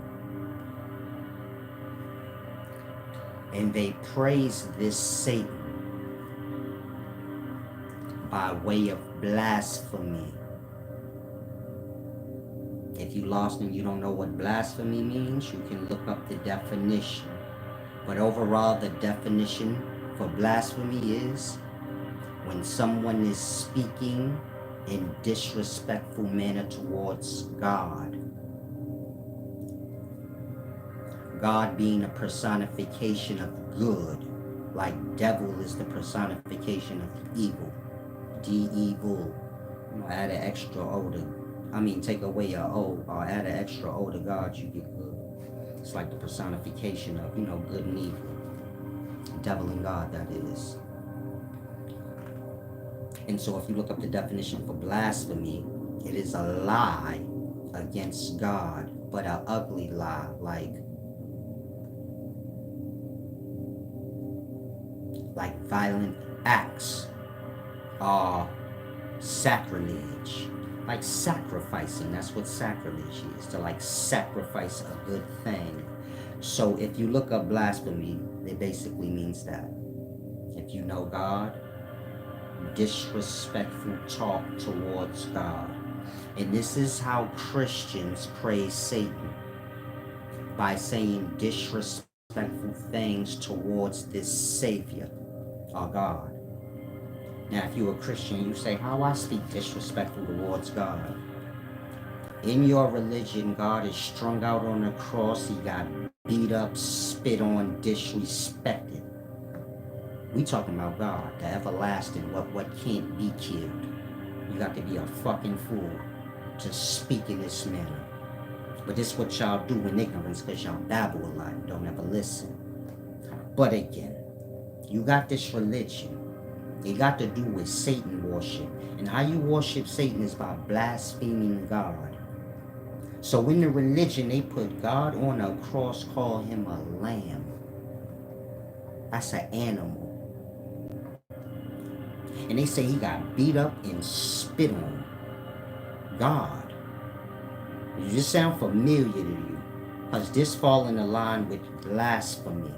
And they praise this Satan by way of blasphemy. If you lost and you don't know what blasphemy means, you can look up the definition. But overall, the definition for blasphemy is when someone is speaking in disrespectful manner towards God. God being a personification of good, like devil is the personification of evil. De-evil. Add an extra O to, take away a O or add an extra O to God, you get good. It's like the personification of, good and evil. Devil and God, that is. And so if you look up the definition for blasphemy, it is a lie against God, but an ugly lie, like violent acts or sacrilege. Like sacrificing, that's what sacrilege is, to sacrifice a good thing. So if you look up blasphemy, it basically means that. If you know God, disrespectful talk towards God. And this is how Christians praise Satan, by saying disrespectful things towards this Savior, our God. Now, if you're a Christian, you say, how I speak disrespectful towards God? In your religion, God is strung out on the cross. He got beat up, spit on, disrespected. We talking about God, the everlasting, what can't be killed. You got to be a fucking fool to speak in this manner. But this is what y'all do in ignorance, because y'all babble a lot and don't ever listen. But again, you got this religion. It got to do with Satan worship. And how you worship Satan is by blaspheming God. So in the religion, they put God on a cross, call him a lamb. That's an animal. And they say he got beat up and spit on. God. Does this sound familiar to you? Because this fall in the line with blasphemy.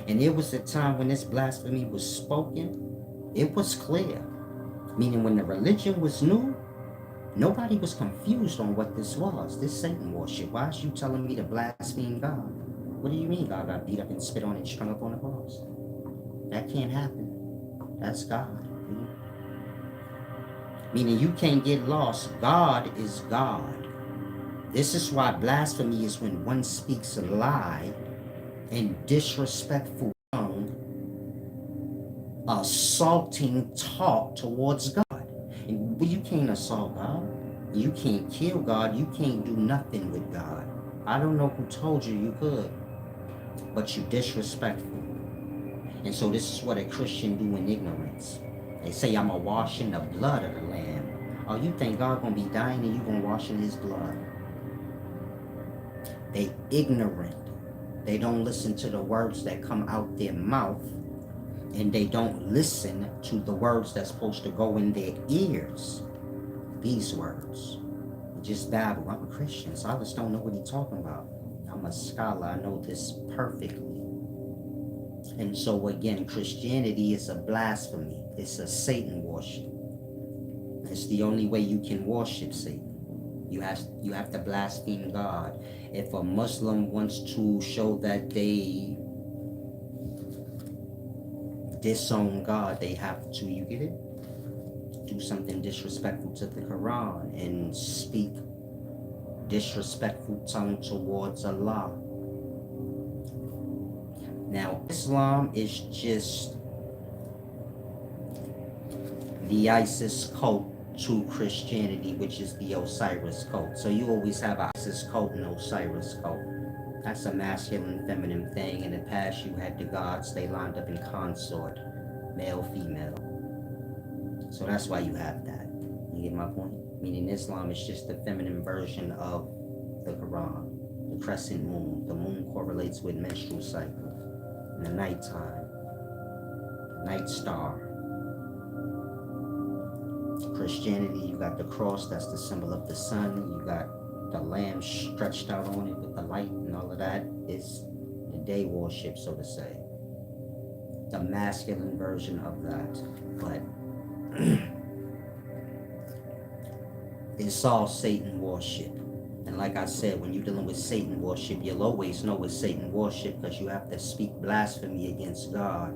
And it was a time when this blasphemy was spoken. It was clear, meaning when the religion was new, nobody was confused on what this was, this Satan worship. Why is you telling me to blaspheme God? What do you mean God got beat up and spit on and strung up on the cross? That can't happen. That's God. Meaning you can't get lost. God is God. This is why blasphemy is when one speaks a lie and disrespectful tongue, assaulting talk towards God. And you can't assault God. You can't kill God. You can't do nothing with God. I don't know who told you you could, but you disrespectful. And so this is what a Christian do in ignorance. They say, I'm going to wash in the blood of the Lamb. Oh, you think God going to be dying and you going to wash in his blood? They ignorant. They don't listen to the words that come out their mouth. And they don't listen to the words that's supposed to go in their ears. These words. Just babble. I'm a Christian, so I just don't know what he's talking about. I'm a scholar. I know this perfectly. And so again, Christianity is a blasphemy. It's a Satan worship. It's the only way you can worship Satan. You have to blaspheme God. If a Muslim wants to show that they disown God, they have to, you get it? Do something disrespectful to the Quran and speak disrespectful tongue towards Allah. Now, Islam is just the ISIS cult to Christianity, which is the Osiris cult. So you always have ISIS cult and Osiris cult. That's a masculine, feminine thing. In the past, you had the gods, they lined up in consort, male, female. So that's why you have that. You get my point? Meaning Islam is just the feminine version of the Quran. The crescent moon. The moon correlates with menstrual cycle. In the nighttime. Night star. Christianity, you got the cross, that's the symbol of the sun. You got the lamb stretched out on it with the light, and all of that is the day worship, so to say. The masculine version of that. But it's all Satan worship. And like I said, when you're dealing with Satan worship, you'll always know it's Satan worship because you have to speak blasphemy against God.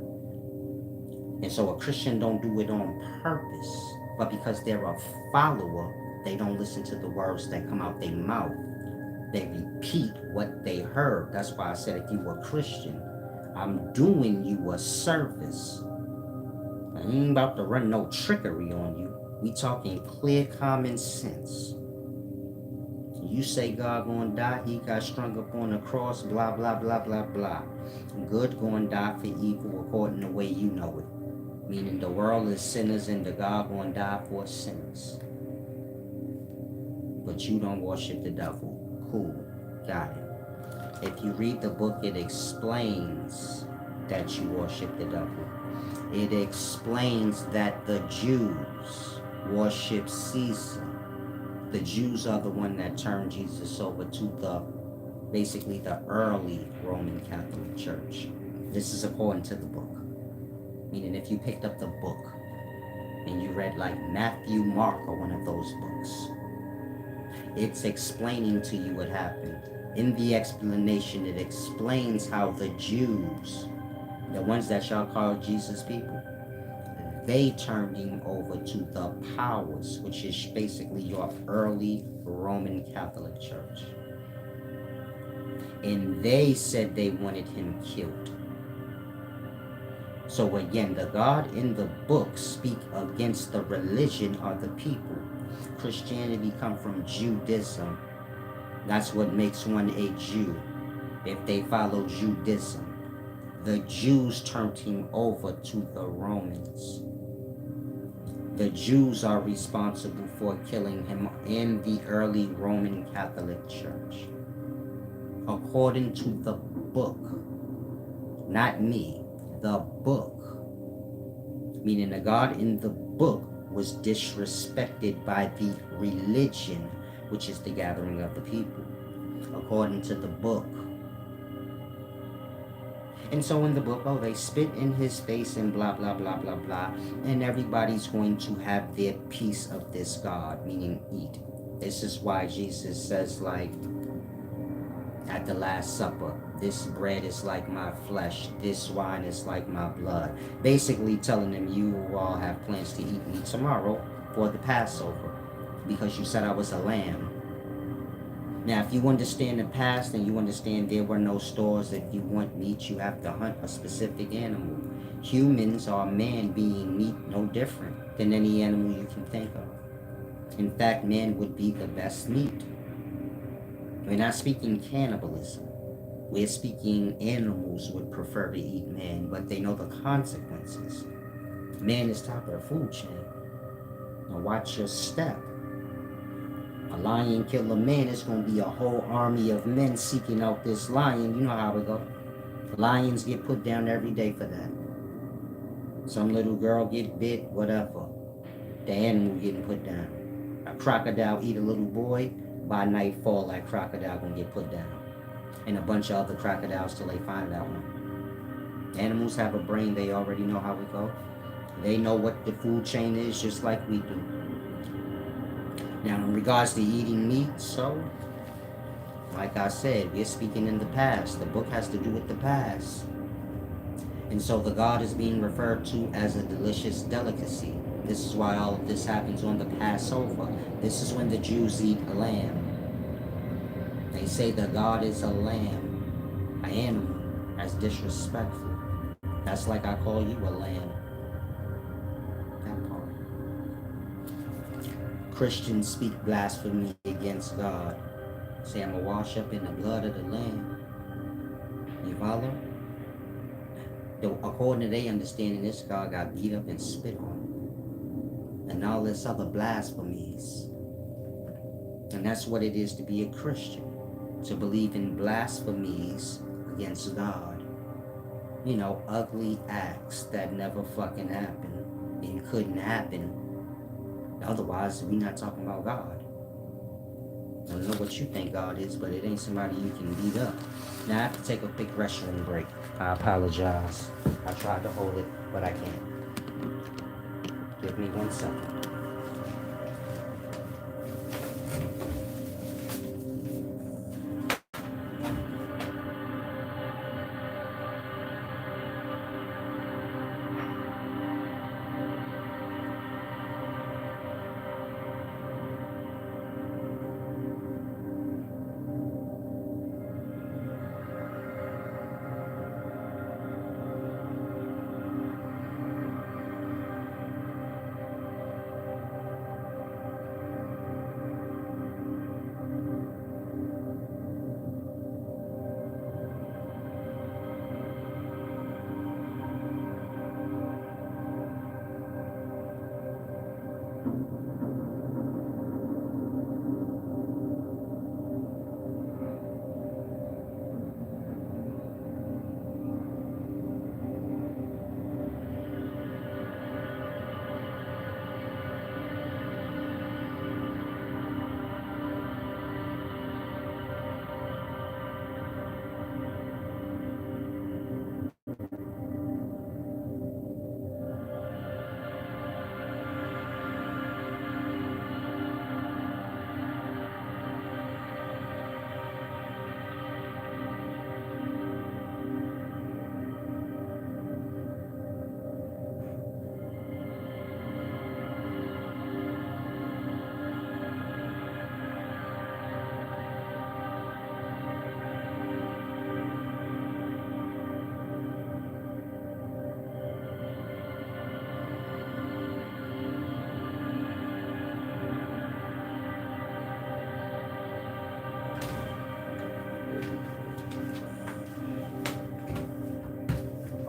And so a Christian don't do it on purpose, but because they're a follower, they don't listen to the words that come out their mouth. They repeat what they heard. That's why I said if you were a Christian, I'm doing you a service. I ain't about to run no trickery on you. We talking clear common sense. You say God gonna die, he got strung up on the cross, blah, blah, blah, blah, blah. Good gonna die for evil according to the way you know it. Meaning the world is sinners and the God gonna die for sinners. But you don't worship the devil. Cool, got it. If you read the book, it explains that you worship the devil. It explains that the Jews worship Caesar. The Jews are the one that turned Jesus over to basically the early Roman Catholic Church. This is according to the book. Meaning if you picked up the book and you read like Matthew, Mark, or one of those books, it's explaining to you what happened. In the explanation, it explains how the Jews, the ones that y'all call Jesus people, they turned him over to the powers, which is basically your early Roman Catholic Church. And they said they wanted him killed. So again, the God in the book speak against the religion or the people. Christianity come from Judaism. That's what makes one a Jew. If they follow Judaism. The Jews turned him over to the Romans. The Jews are responsible for killing him in the early Roman Catholic Church. According to the book, not me, the book, meaning the God in the book was disrespected by the religion, which is the gathering of the people, according to the book. And so in the book, oh, they spit in his face and blah, blah, blah, blah, blah. And everybody's going to have their piece of this God, meaning eat. This is why Jesus says, like, at the Last Supper, this bread is like my flesh, this wine is like my blood. Basically telling them you will all have plans to eat me tomorrow for the Passover because you said I was a lamb. Now, if you understand the past and you understand there were no stores, if you want meat, you have to hunt a specific animal. Humans are man being meat no different than any animal you can think of. In fact, man would be the best meat. We're not speaking cannibalism. We're speaking animals would prefer to eat man, but they know the consequences. Man is top of the food chain. Now watch your step. A lion kill a man, it's going to be a whole army of men seeking out this lion. You know how it goes. Lions get put down every day for that. Some little girl get bit, whatever. The animal getting put down. A crocodile eat a little boy. By nightfall, that crocodile going to get put down. And a bunch of other crocodiles till they find that one. Animals have a brain. They already know how it goes. They know what the food chain is just like we do. Now, in regards to eating meat, so, like I said, we're speaking in the past. The book has to do with the past. And so the God is being referred to as a delicious delicacy. This is why all of this happens on the Passover. This is when the Jews eat a lamb. They say that God is a lamb, an animal. That's disrespectful. That's like I call you a lamb. That part. Christians speak blasphemy against God. Say I'm gonna wash up in the blood of the lamb. You follow? According to their understanding, this God got beat up and spit on. And all this other blasphemies. And that's what it is to be a Christian. To believe in blasphemies against God. You know, ugly acts that never fucking happened. And couldn't happen. Otherwise, we're not talking about God. I don't know what you think God is, but it ain't somebody you can beat up. Now I have to take a quick restroom break. I apologize. I tried to hold it, but I can't. Give me 1 second.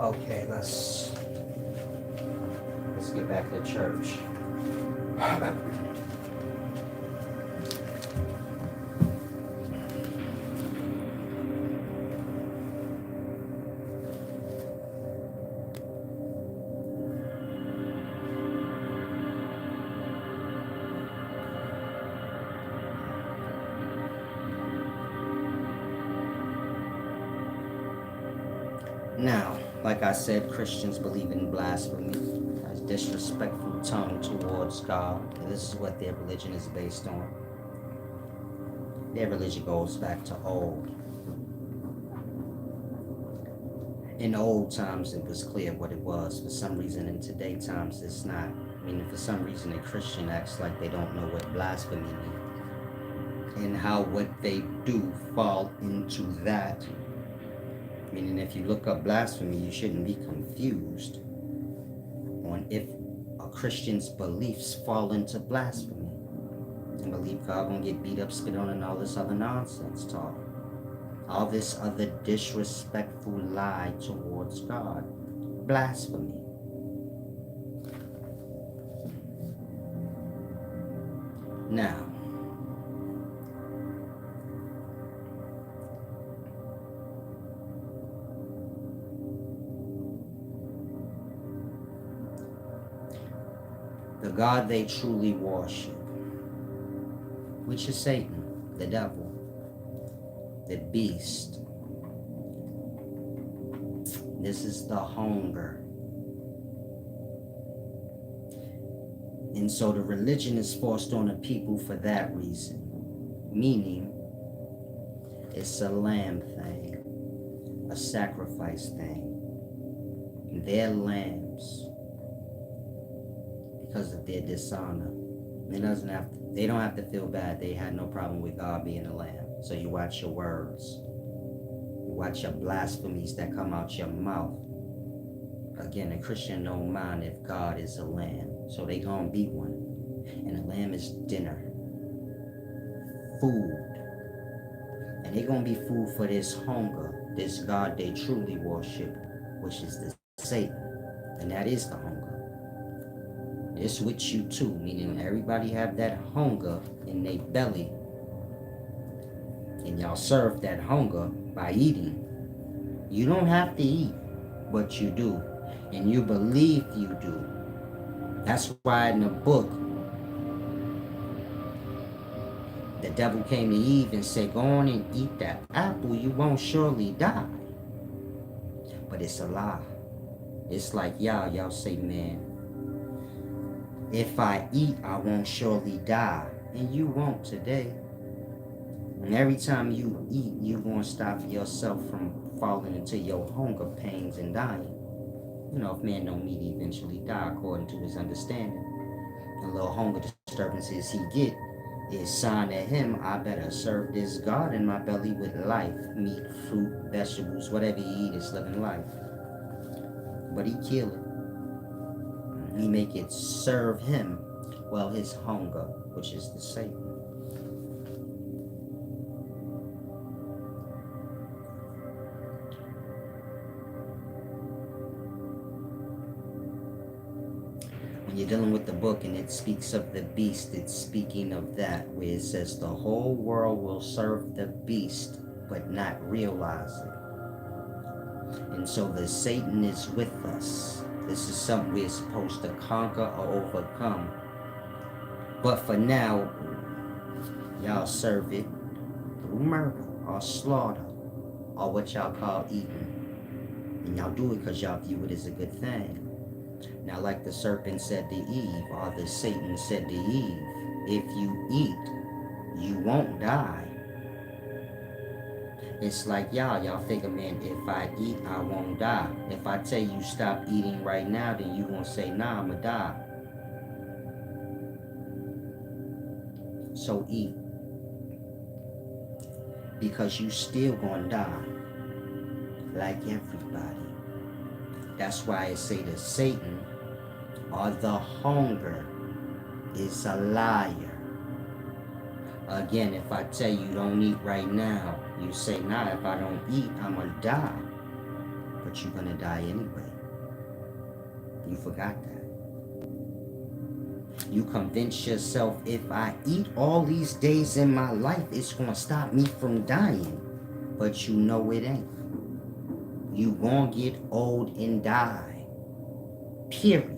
Okay, let's get back to church. Now, like I said, Christians believe in blasphemy as disrespectful tongue towards God. And this is what their religion is based on. Their religion goes back to old. In old times, it was clear what it was. For some reason, in today's times, it's not. I mean, for some reason, a Christian acts like they don't know what blasphemy means. And how what they do fall into that. Meaning, if you look up blasphemy, you shouldn't be confused on if a Christian's beliefs fall into blasphemy. And believe God gonna get beat up, spit on, and all this other nonsense talk. All this other disrespectful lie towards God. Blasphemy. Now, the God they truly worship, which is Satan, the devil, the beast. This is the hunger. And so the religion is forced on the people for that reason. Meaning, it's a lamb thing, a sacrifice thing. They're lambs because of their dishonor. They don't have to feel bad. They had no problem with God being a lamb. So you watch your words. You watch your blasphemies that come out your mouth. Again, a Christian don't mind if God is a lamb. So they gonna be one. And a lamb is dinner. Food. And they gonna be food for this hunger, this God they truly worship, which is the Satan. And that is the hunger. It's with you too, meaning everybody have that hunger in their belly. And y'all serve that hunger by eating. You don't have to eat, but you do. And you believe you do. That's why in the book, the devil came to Eve and said, go on and eat that apple, you won't surely die. But it's a lie. It's like y'all say, man, if I eat, I won't surely die. And you won't today. And every time you eat, you're going to stop yourself from falling into your hunger pains and dying. You know, if man don't meet, he eventually die according to his understanding. The little hunger disturbances he get is sign to him, I better serve this God in my belly with life. Meat, fruit, vegetables, whatever he eat is living life. But he kill it. He make it serve him, well, his hunger, which is the Satan. When you're dealing with the book and it speaks of the beast, it's speaking of that, where it says the whole world will serve the beast, but not realize it. And so the Satan is with us. This is something we're supposed to conquer or overcome. But for now, y'all serve it through murder or slaughter or what y'all call eating. And y'all do it because y'all view it as a good thing. Now, like the serpent said to Eve, or the Satan said to Eve, if you eat, you won't die. It's like y'all figure, man, if I eat, I won't die. If I tell you stop eating right now, then you gonna say, nah, I'ma die. So eat. Because you still gonna die. Like everybody. That's why I say to Satan, or the hunger, is a liar. Again, if I tell you don't eat right now, you say, nah, if I don't eat, I'm gonna die. But you're gonna die anyway. You forgot that. You convince yourself, if I eat all these days in my life, it's gonna stop me from dying. But you know it ain't. You gonna get old and die. Period.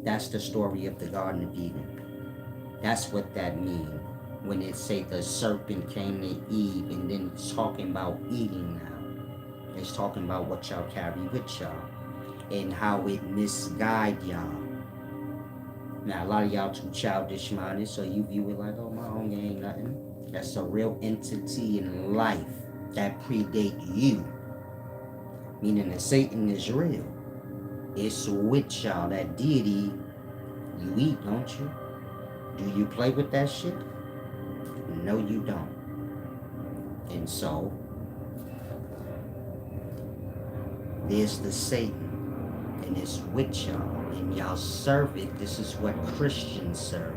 That's the story of the Garden of Eden. That's what that means when it say the serpent came to Eve, and then it's talking about eating now. It's talking about what y'all carry with y'all and how it misguide y'all. Now, a lot of y'all too childish minded, so you view it like, oh, my hunger ain't nothing. That's a real entity in life that predate you. Meaning that Satan is real. It's with y'all. That deity, you eat, don't you? Do you play with that shit? No, you don't. And so, there's the Satan, and it's with y'all, and y'all serve it. This is what Christians serve.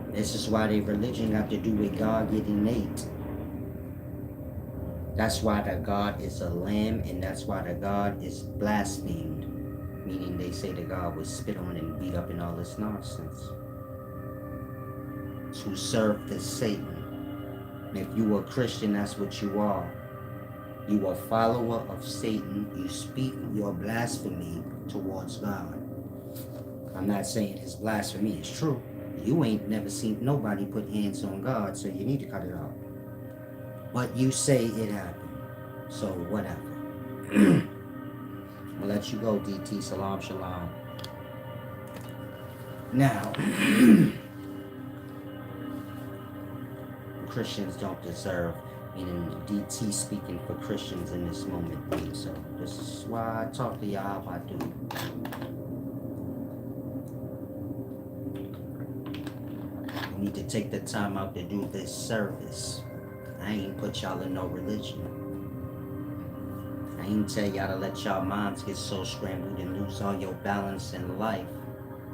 This is why their religion got to do with God getting ate. That's why the God is a lamb, and that's why the God is blasphemed. Meaning they say the God was spit on and beat up and all this nonsense. To serve the Satan. And if you are a Christian, that's what you are. You are a follower of Satan. You speak your blasphemy towards God. I'm not saying his blasphemy is true. You ain't never seen nobody put hands on God, so you need to cut it off. But you say it happened. So whatever. I'll let you go, DT. Salam, shalom. Now, Christians don't deserve, meaning DT speaking for Christians in this moment. So this is why I talk to y'all how I do. And need to take the time out to do this service. I ain't put y'all in no religion. I ain't tell y'all to let y'all minds get so scrambled and lose all your balance in life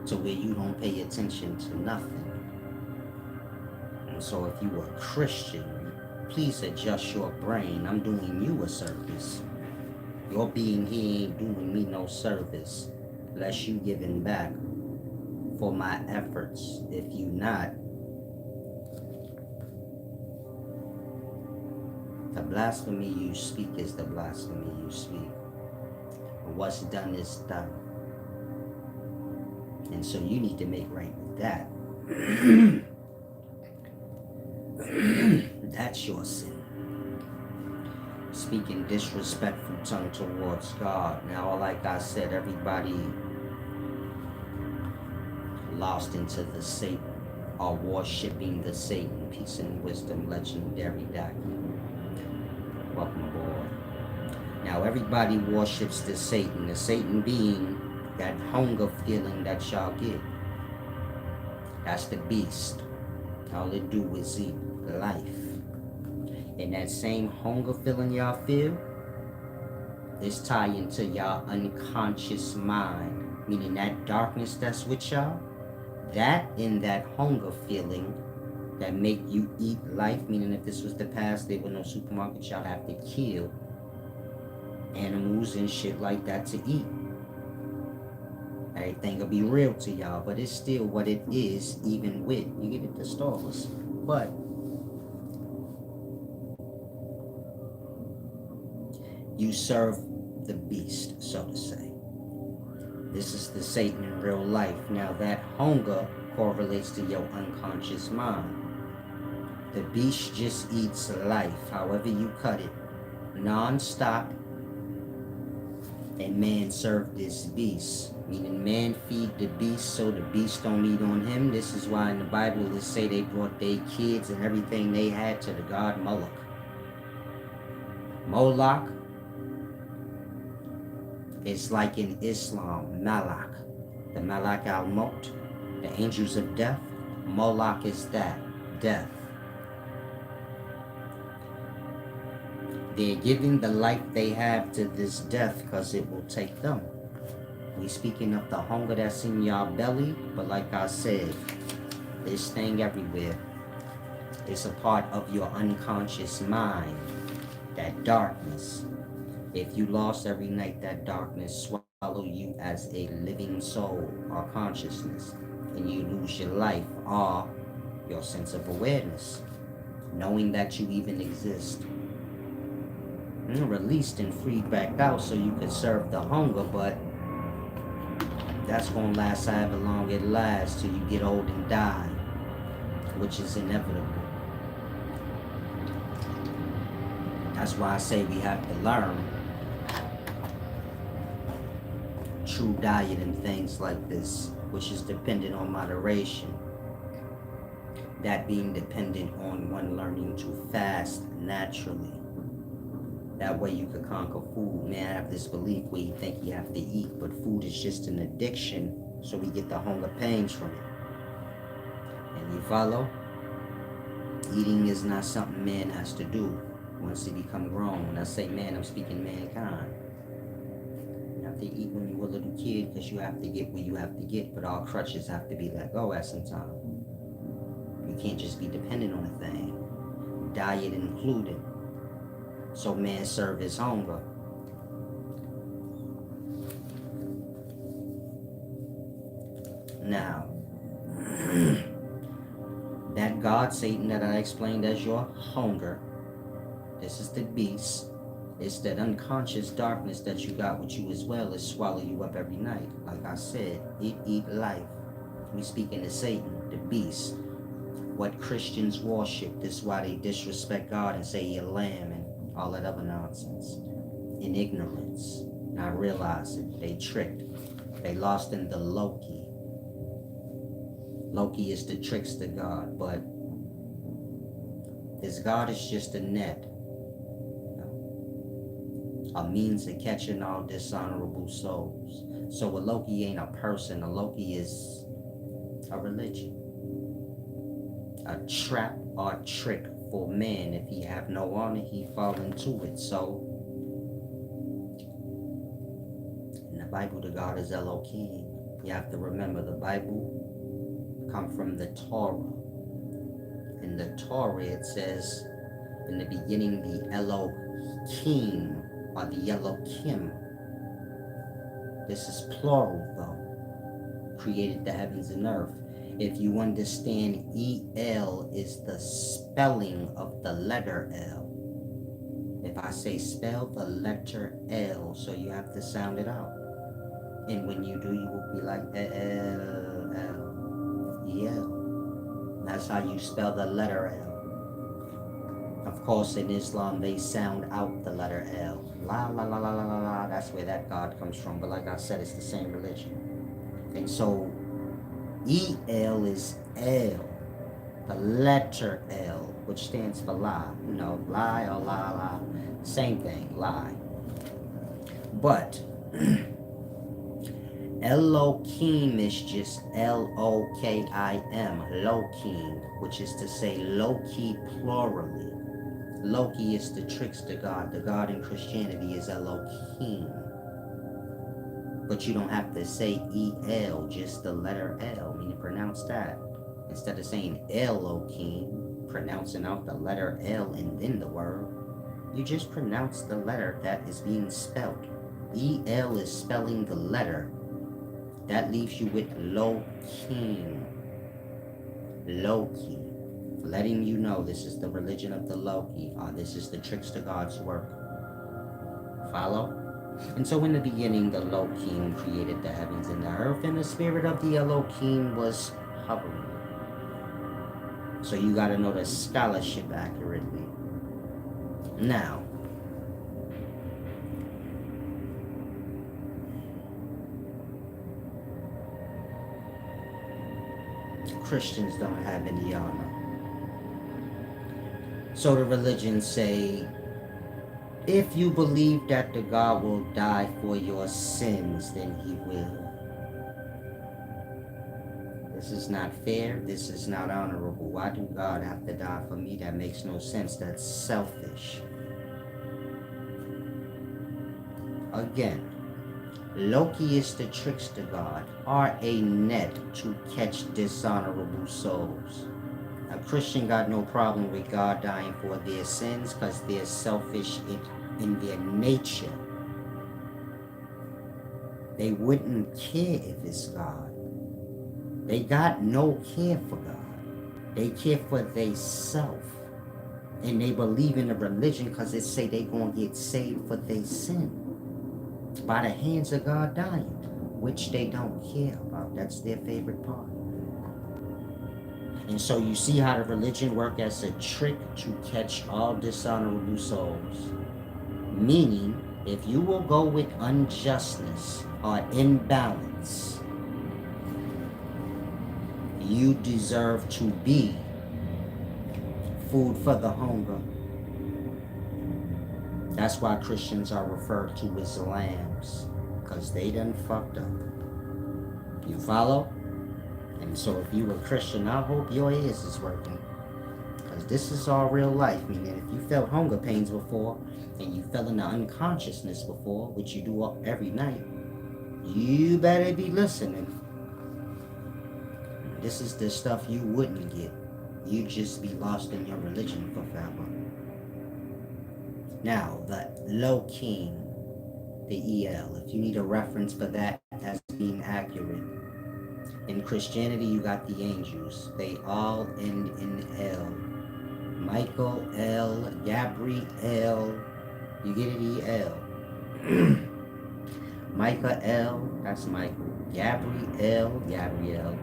to where you don't pay attention to nothing. And so if you are a Christian, please adjust your brain. I'm doing you a service. Your being here ain't doing me no service unless you giving back for my efforts. If you not, the blasphemy you speak is the blasphemy you speak. What's done is done. And so you need to make right with that. That's your sin. Speaking disrespectful tongue towards God. Now, like I said, everybody lost into the Satan are worshipping the Satan. Peace and wisdom, legendary Dak. Welcome aboard. Now, everybody worships the Satan being that hunger feeling that y'all get. That's the beast. All it do is eat life. And that same hunger feeling y'all feel is tied into y'all unconscious mind. Meaning that darkness that's with y'all, that in that hunger feeling that make you eat life, meaning if this was the past, there were no supermarkets, y'all have to kill animals and shit like that to eat. Everything will be real to y'all, but it's still what it is, even with, you get it to stores. But you serve the beast, so to say. This is the Satan in real life. Now that hunger correlates to your unconscious mind. The beast just eats life, however you cut it, non-stop. And man served this beast, meaning man feed the beast so the beast don't eat on him. This is why in the Bible they say they brought their kids and everything they had to the god Moloch. Moloch is like in Islam, Malak, the Malak al-Maut, the angels of death. Moloch is that, death. They're giving the life they have to this death because it will take them. We speaking of the hunger that's in y'all belly, but like I said, this thing everywhere. It's a part of your unconscious mind, that darkness. If you lost every night, that darkness swallow you as a living soul or consciousness, and you lose your life or your sense of awareness, knowing that you even exist. Released and freed back out so you could serve the hunger, but that's gonna last however long it lasts till you get old and die, which is inevitable. That's why I say we have to learn true diet and things like this, which is dependent on moderation. That being dependent on one learning to fast naturally. That way you could conquer food. Man, I have this belief where you think you have to eat, but food is just an addiction, so we get the hunger pains from it. And you follow? Eating is not something man has to do once he become grown. When I say man, I'm speaking mankind. You have to eat when you were a little kid because you have to get where you have to get, but all crutches have to be let go at some time. You can't just be dependent on a thing. Diet included. So man serve his hunger. Now, that God, Satan, that I explained as your hunger, this is the beast. It's that unconscious darkness that you got with you as well. It swallow you up every night. Like I said, it eat life. We speaking to Satan, the beast. What Christians worship. This is why they disrespect God and say he a lamb and all that other nonsense. In ignorance. Not realizing they tricked. They lost in the Loki. Loki is the trickster god, but his god is just a net. A means of catching all dishonorable souls. So a Loki ain't a person. A Loki is a religion. a trap or trick for man. If he have no honor, he fall into it. So in the Bible, the God is Elohim. You have to remember the Bible come from the Torah. In the Torah, it says in the beginning the Elohim or the Elohim. This is plural though. Created the heavens and earth. If you understand, El is the spelling of the letter L. If I say spell the letter L, so you have to sound it out. And when you do, you will be like L, El. That's how you spell the letter L. Of course, in Islam, they sound out the letter L. La, la, la, la, la, la, la. That's where that God comes from. But like I said, it's the same religion. And so, El is L, the letter L, which stands for lie. You know, lie or la, la. Same thing, lie. But Elohim is just L-O-K-I-M, Lokim, which is to say Loki plurally. Loki is the trickster God. The God in Christianity is Elohim. But you don't have to say E-L, just the letter L. I mean, pronounce that. Instead of saying Elohim, pronouncing out the letter L and then the word, you just pronounce the letter that is being spelled. E-L is spelling the letter. That leaves you with Lokim. Loki. Letting you know this is the religion of the Loki, or this is the trickster God's work. Follow? And so in the beginning, the Lokim created the heavens and the earth, and the spirit of the Elohim was hovering. So you got to know the scholarship accurately. Now, Christians don't have any honor. So the religions say, if you believe that the God will die for your sins, then he will. This is not fair. This is not honorable. Why do God have to die for me? That makes no sense. That's selfish. Again, Loki is the trickster God, or a net to catch dishonorable souls. A Christian got no problem with God dying for their sins because they're selfish in their nature. They wouldn't care if it's God. They got no care for God. They care for they self. And they believe in the religion because it say they gonna get saved for their sin by the hands of God dying, which they don't care about. That's their favorite part. And so you see how the religion work as a trick to catch all dishonorable souls. Meaning, if you will go with unjustness or imbalance, you deserve to be food for the hunger. That's why Christians are referred to as lambs, because they done fucked up. You follow? And so if you were a Christian, I hope your ears is working. Because this is all real life. Meaning if you felt hunger pains before, and you fell into unconsciousness before, which you do every night, you better be listening. This is the stuff you wouldn't get. You'd just be lost in your religion forever. Now, the Lokim, the EL, if you need a reference for that as being accurate. In Christianity, you got the angels. They all end in L. Michael, L. Gabriel. You get it, E-L. Micah, L. That's Michael. Gabriel.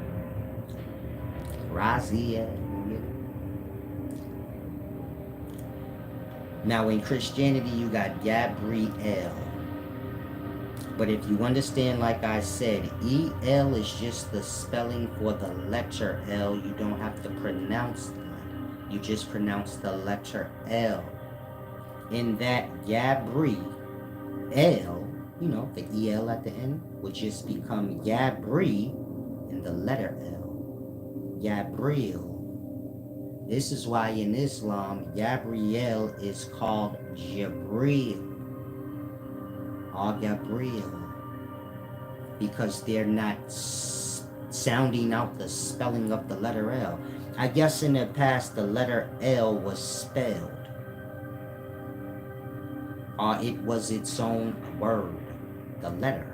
Raziel. Now, in Christianity, you got Gabriel. But if you understand, like I said, E-L is just the spelling for the letter L. You don't have to pronounce that. You just pronounce the letter L. In that Gabriel, you know, the E-L at the end, would just become Gabri in the letter L. Gabriel. This is why in Islam, Gabriel is called Jibreel or Gabriel, because they're not sounding out the spelling of the letter L. I guess in the past the letter L was spelled, or it was its own word, the letter.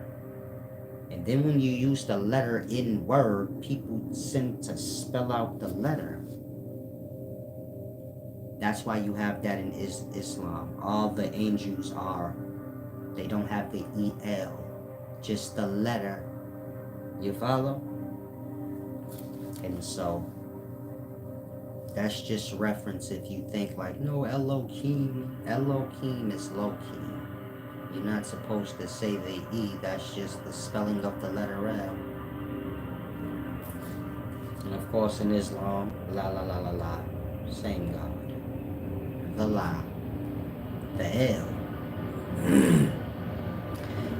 And then when you use the letter in word, people tend to spell out the letter. That's why you have that in Islam. All the angels they don't have the EL, just the letter. You follow? And so, that's just reference if you think like, no, Elohim is low-key. You're not supposed to say the E, that's just the spelling of the letter L. And of course in Islam, la la la la la, same God. The La, the L.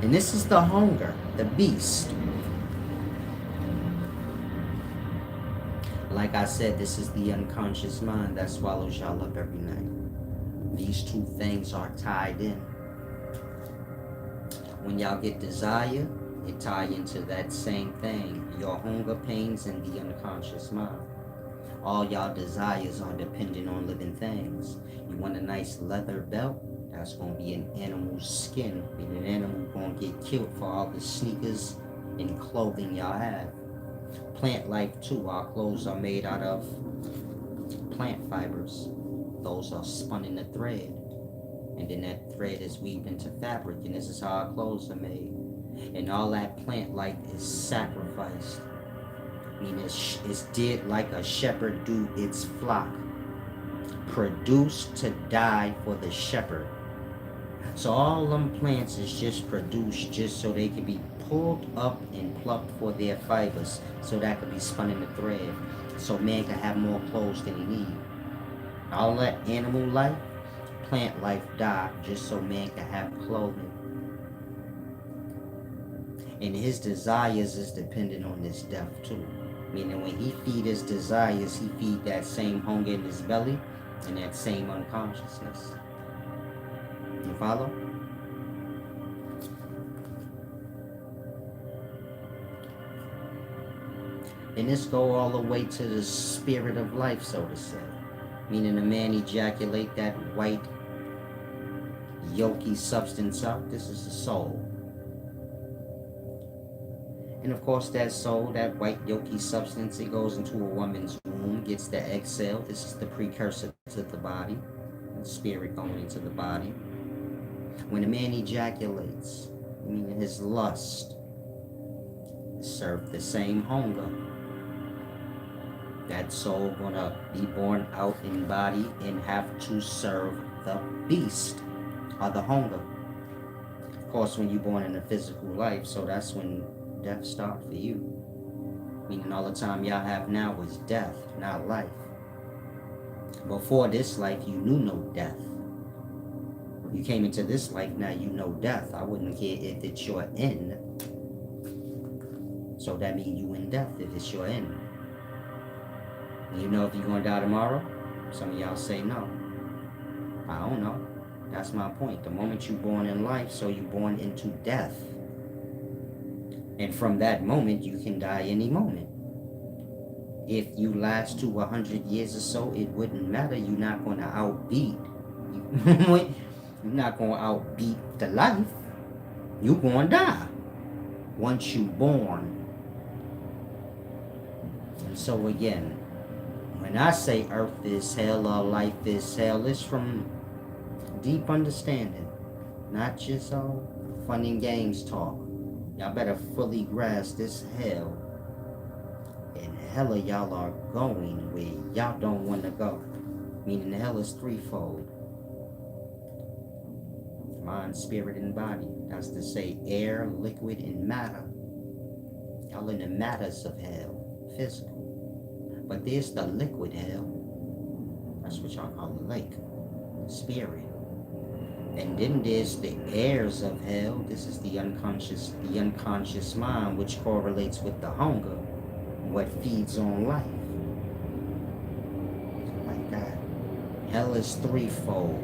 And this is the hunger, the beast. Like I said, this is the unconscious mind that swallows y'all up every night. These two things are tied in. When y'all get desire, it tie into that same thing. Your hunger pains and the unconscious mind. All y'all desires are dependent on living things. You want a nice leather belt? That's going to be an animal's skin. And an animal going to get killed for all the sneakers and clothing y'all have. Plant life too. Our clothes are made out of plant fibers. Those are spun in a thread. And then that thread is weaved into fabric. And this is how our clothes are made. And all that plant life is sacrificed. I mean, it's did like a shepherd do its flock. Produced to die for the shepherd. So all them plants is just produced just so they can be pulled up and plucked for their fibers, so that could be spun in the thread, so man can have more clothes than he need. All that animal life, plant life died just so man can have clothing. And his desires is dependent on his death too. Meaning when he feed his desires, he feed that same hunger in his belly and that same unconsciousness. You follow? And this go all the way to the spirit of life, so to say. Meaning a man ejaculate that white, yolky substance out. This is the soul. And of course that soul, that white yolky substance, it goes into a woman's womb, gets the egg cell. This is the precursor to the body. The spirit going into the body. When a man ejaculates, meaning his lust, serve the same hunger. That soul gonna be born out in body and have to serve the beast or the hunger. Of course, when you're born in a physical life, so that's when death starts for you. Meaning all the time y'all have now is death, not life. Before this life, you knew no death. You came into this life, now you know death. I wouldn't care if it's your end. So that means you in death if it's your end. You know if you're going to die tomorrow? Some of y'all say no. I don't know. That's my point. The moment you're born in life, so you're born into death. And from that moment, you can die any moment. If you last to 100 years or so, it wouldn't matter. You're not going to outbeat. You're not going to outbeat the life. You're going to die once you're born. And so again, when I say earth is hell or life is hell, it's from deep understanding, not just all fun and games talk. Y'all better fully grasp this hell. And hella y'all are going where y'all don't want to go. Meaning the hell is threefold. Mind, spirit, and body. That's to say air, liquid, and matter. Y'all in the matters of hell, physical. But there's the liquid hell. That's what y'all call the lake. Spirit. And then there's the airs of hell. This is the unconscious mind, which correlates with the hunger, what feeds on life. Hell is threefold.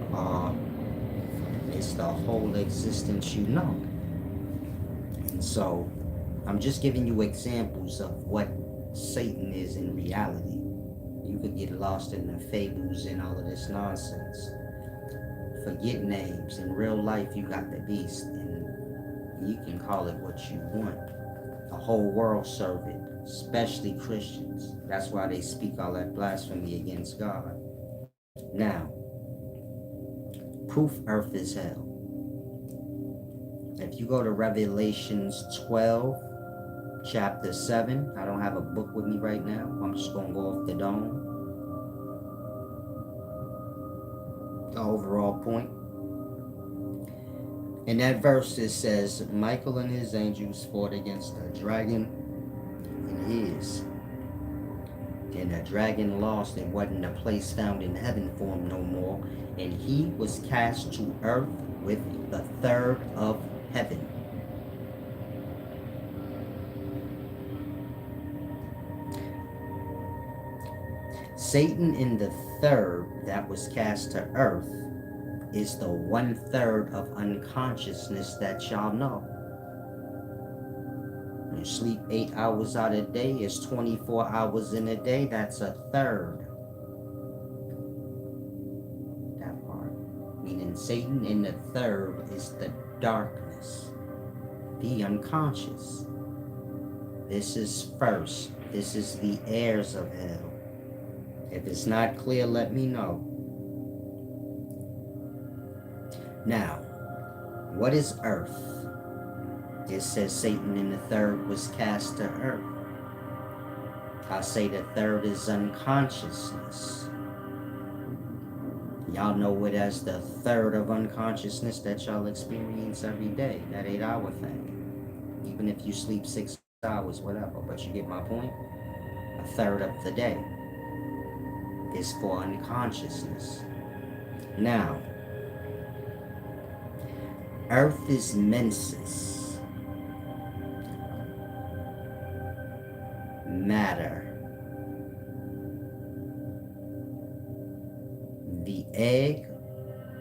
It's the whole existence you know. And so, I'm just giving you examples of what Satan is in reality. You could get lost in the fables and all of this nonsense. Forget names. In real life, you got the beast, and you can call it what you want. The whole world serve it, especially Christians. That's why they speak all that blasphemy against God. Now, proof earth is hell. If you go to Revelations 12, chapter 7, I don't have a book with me right now. I'm just going to go off the dome. The overall point. In that verse it says, Michael and his angels fought against the dragon and his. And the dragon lost and wasn't a place found in heaven for him no more. And he was cast to earth with the third of heaven. Satan in the third that was cast to earth is the 1/3 of unconsciousness that y'all know. You sleep 8 hours out a day, is 24 hours in a day, that's a third. That part. Meaning Satan in the third is the darkness, the unconscious. This is first. This is the heirs of hell. If it's not clear, let me know. Now, what is earth? It says Satan in the third was cast to earth. I say the third is unconsciousness. Y'all know it as the third of unconsciousness that y'all experience every day, that 8-hour thing. Even if you sleep 6 hours, whatever, but you get my point? A third of the day is for unconsciousness. Now, earth is menses, matter. The egg,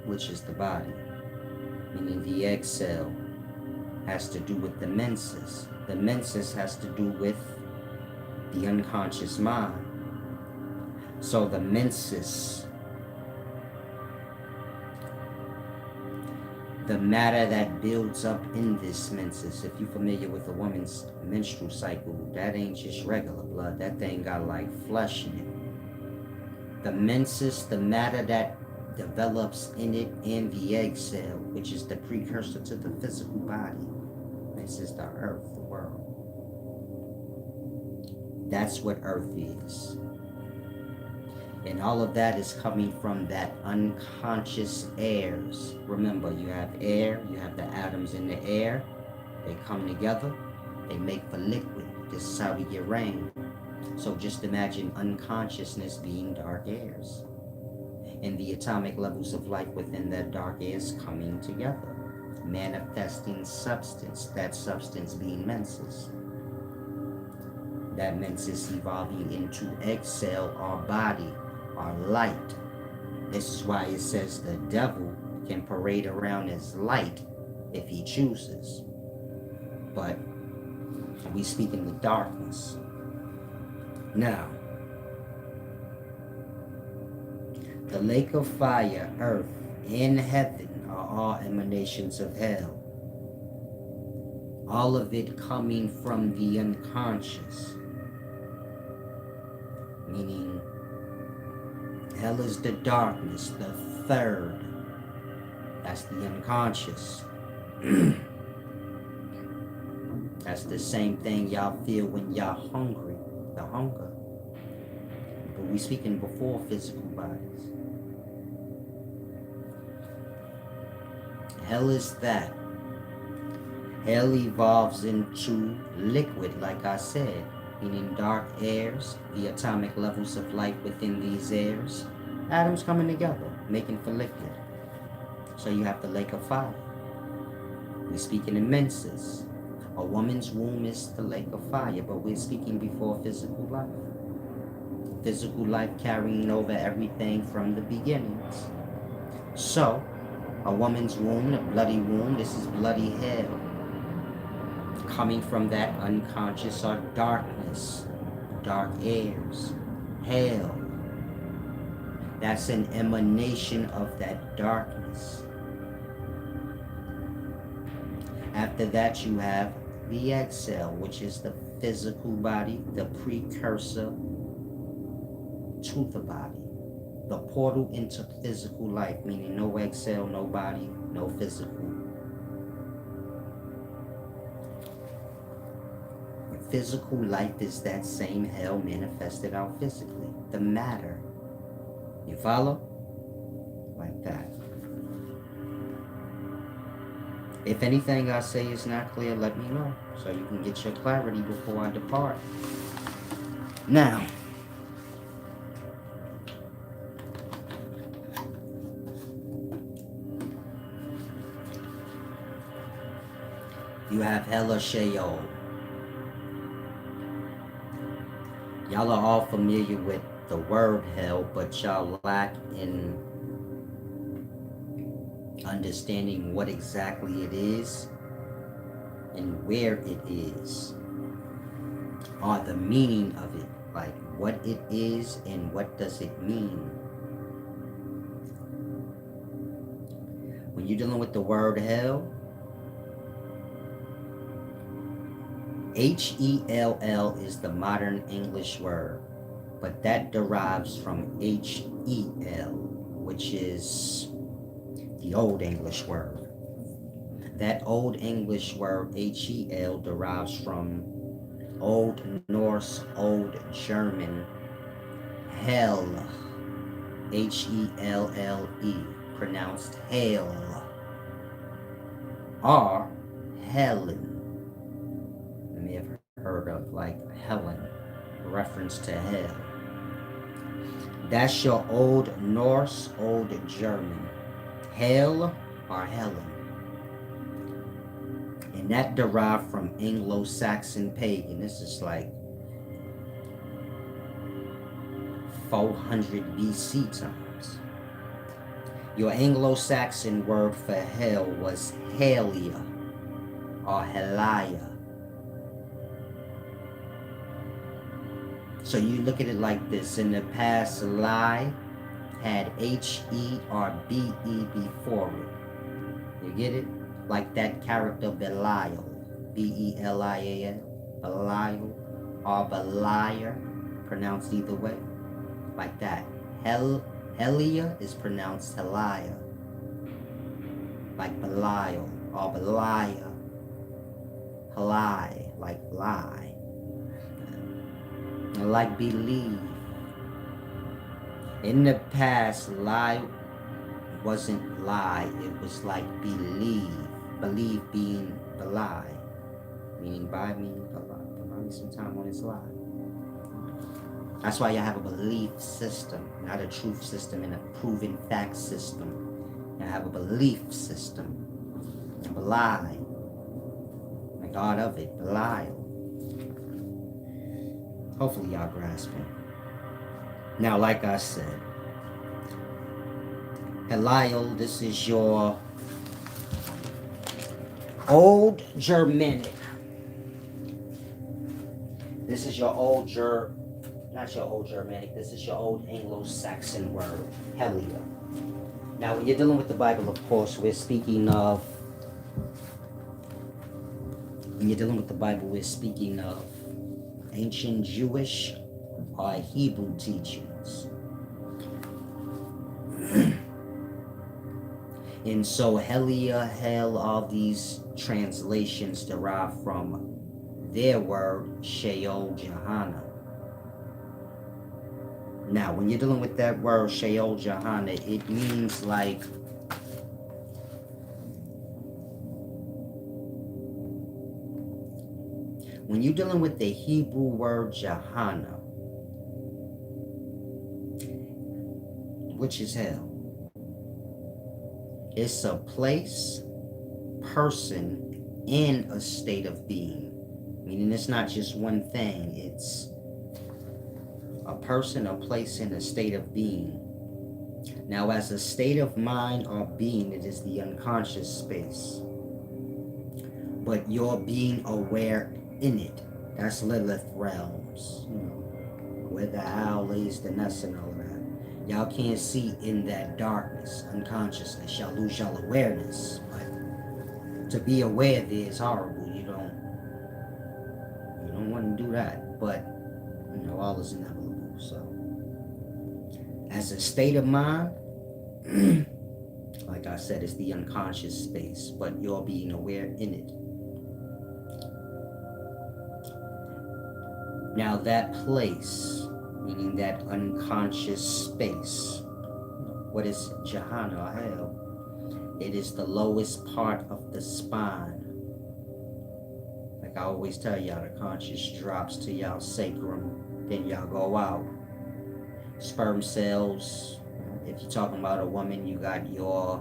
which is the body, meaning the egg cell, has to do with the menses. The menses has to do with the unconscious mind. So the menses, the matter that builds up in this menses, if you're familiar with a woman's menstrual cycle, that ain't just regular blood. That thing got like flesh in it. The menses, the matter that develops in it, and the egg cell, which is the precursor to the physical body. This is the earth, the world. That's what earth is. And all of that is coming from that unconscious airs. Remember, you have air, you have the atoms in the air. They come together, they make for liquid. This is how we get rain. So just imagine unconsciousness being dark airs. And the atomic levels of life within that dark airs coming together. Manifesting substance, that substance being menses. That menses evolving into egg cell or body. Or light. This is why it says the devil can parade around as light if he chooses. But we speak in the darkness. Now, the lake of fire, earth, and heaven are all emanations of hell. All of it coming from the unconscious. Meaning, hell is the darkness, the third. That's the unconscious. That's the same thing y'all feel when y'all hungry, the hunger. But we speaking before physical bodies. Hell is that. Hell evolves into liquid, like I said. Meaning dark airs, the atomic levels of life within these airs, atoms coming together, making for liquid. So you have the lake of fire. We're speaking in menses. A woman's womb is the lake of fire, but we're speaking before physical life. physical life carrying over everything from the beginnings. So, a woman's womb, a bloody womb, this is bloody hell. Coming from that unconscious or darkness, dark airs, hell. That's an emanation of that darkness. After that, you have the egg cell, which is the physical body, the precursor to the body, the portal into physical life, meaning no egg cell, no body, no physical. Physical life is that same hell manifested out physically, the matter. You follow? Like that. If anything I say is not clear, let me know so you can get your clarity before I depart. Now, you have hell or shayol. Y'all are all familiar with the word hell, but y'all lack in understanding what exactly it is and where it is, or the meaning of it, like what it is and what does it mean. When you're dealing with the word hell, H-E-L-L is the modern English word, but that derives from H-E-L, which is the Old English word. That Old English word, H-E-L, derives from Old Norse, Old German, hell, H-E-L-L-E, pronounced hail, or Helen. You may have heard of like Helen, reference to hell. That's your Old Norse, Old German, Hell or Helen. And that derived from Anglo-Saxon pagan. This is like 400 BC times. Your Anglo-Saxon word for hell was Helia or Helia. So you look at it like this. In the past, lie had H-E or B-E before it. You get it? Like that character Belial, B-E-L-I-A-L, Belial, or Beliar, pronounced either way, like that. Helia is pronounced Helia, like Belial, or Beliar, Heli, like lie, like believe. In the past, lie wasn't lie, it was like believe. Believe being the lie, meaning by meaning the lie. But me some time on this lie. That's why you have a belief system, not a truth system and a proven fact system. You have a belief system. And Belial, the god of it, Belial. Hopefully y'all grasp it. Now, like I said, Helial, this is your Old Germanic. This is your old not your Old Germanic, this is your Old Anglo-Saxon word, Helia. Now, when you're dealing with the Bible, of course, we're speaking of, ancient Jewish or Hebrew teachings. And so Helia, hell, all these translations derive from their word, shayol, Johanna. Now, when you're dealing with that word, shayol, Johanna, it means like when you're dealing with the Hebrew word Johanna, which is hell, it's a place, person, and a state of being. Meaning it's not just one thing, it's a person, a place, and a state of being. Now, as a state of mind or being, it is the unconscious space. But you're being aware in it. That's Lilith realms, where the owl lays the nest and all of that. Y'all can't see in that darkness, unconsciousness. Y'all lose y'all awareness. But to be aware there is horrible. You don't want to do that. But all is inevitable. So as a state of mind, like I said, it's the unconscious space, but you're being aware in it. Now that place, meaning that unconscious space, what is Jahana or hell? It is the lowest part of the spine. Like I always tell y'all, the conscious drops to y'all sacrum, then y'all go out. Sperm cells, if you're talking about a woman, you got your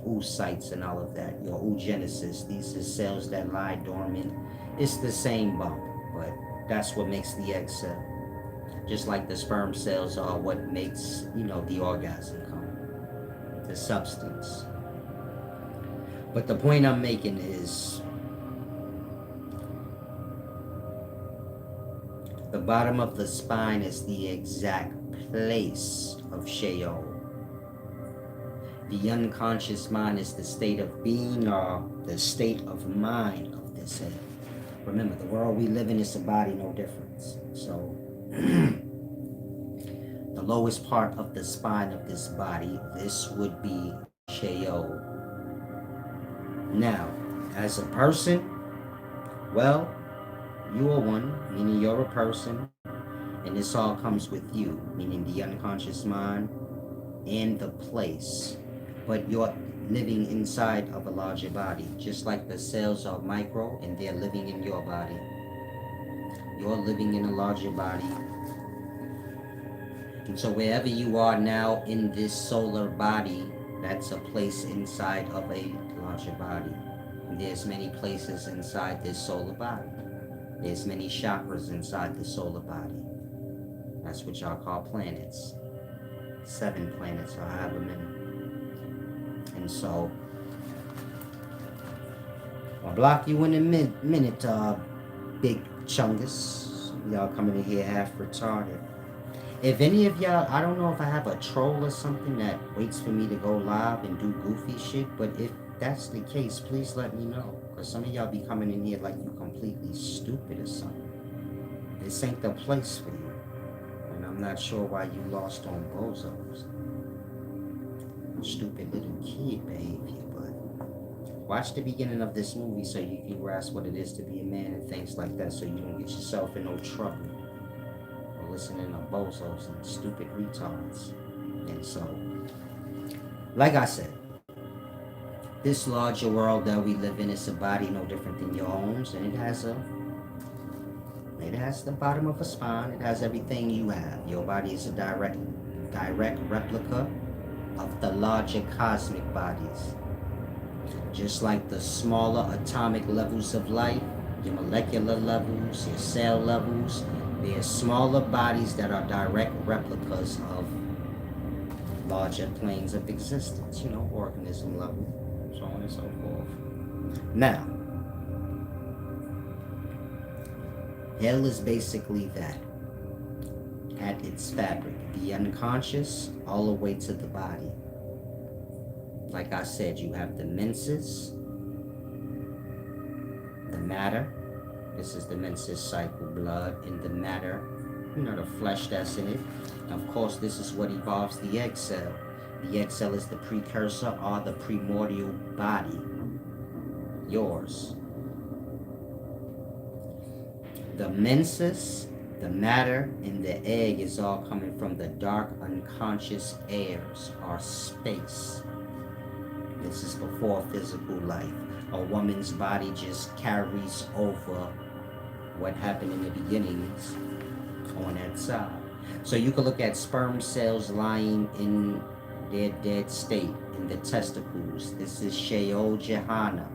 oocytes and all of that, your oogenesis. These are cells that lie dormant. It's the same bump, but that's what makes the egg cell. Just like the sperm cells are what makes, the orgasm come, the substance. But the point I'm making is the bottom of the spine is the exact place of shayol. The unconscious mind is the state of being or the state of mind of this head. Remember, the world we live in is a body, no difference. So, the lowest part of the spine of this body, this would be shayol. Now, as a person, well, you are one, meaning you're a person, and this all comes with you, meaning the unconscious mind and the place. But you're living inside of a larger body, just like the cells are micro and they're living in your body. You're living in a larger body. And so wherever you are now in this solar body, that's a place inside of a larger body. And there's many places inside this solar body. There's many chakras inside the solar body. That's what y'all call planets. 7 planets or however many. And so, I'll block you in a minute, big chungus. Y'all coming in here half retarded. If any of y'all, I don't know if I have a troll or something that waits for me to go live and do goofy shit, but if that's the case, please let me know. Because some of y'all be coming in here like you completely stupid or something. This ain't the place for you. And I'm not sure why you lost on bozos. Stupid little kid behavior, but watch the beginning of this movie so you can grasp what it is to be a man and things like that, so you don't get yourself in no trouble or listening to bozos and stupid retards. And so, like I said, this larger world that we live in is a body no different than your own, and it has the bottom of a spine. It has everything you have. Your body is a direct replica of the larger cosmic bodies. Just like the smaller atomic levels of life, your molecular levels, your cell levels, they are smaller bodies that are direct replicas of larger planes of existence, organism level, so on and so forth. Now, hell is basically that. At its fabric, the unconscious all the way to the body. Like I said, you have the menses, the matter. This is the menses cycle, blood, and the matter, the flesh that's in it. Of course, this is what evolves the egg cell. The egg cell is the precursor or the primordial body, yours. The menses, the matter, and the egg is all coming from the dark unconscious airs or space. This is before physical life. A woman's body just carries over what happened in the beginnings on that side. So you can look at sperm cells lying in their dead state in the testicles. This is shayol Jahana.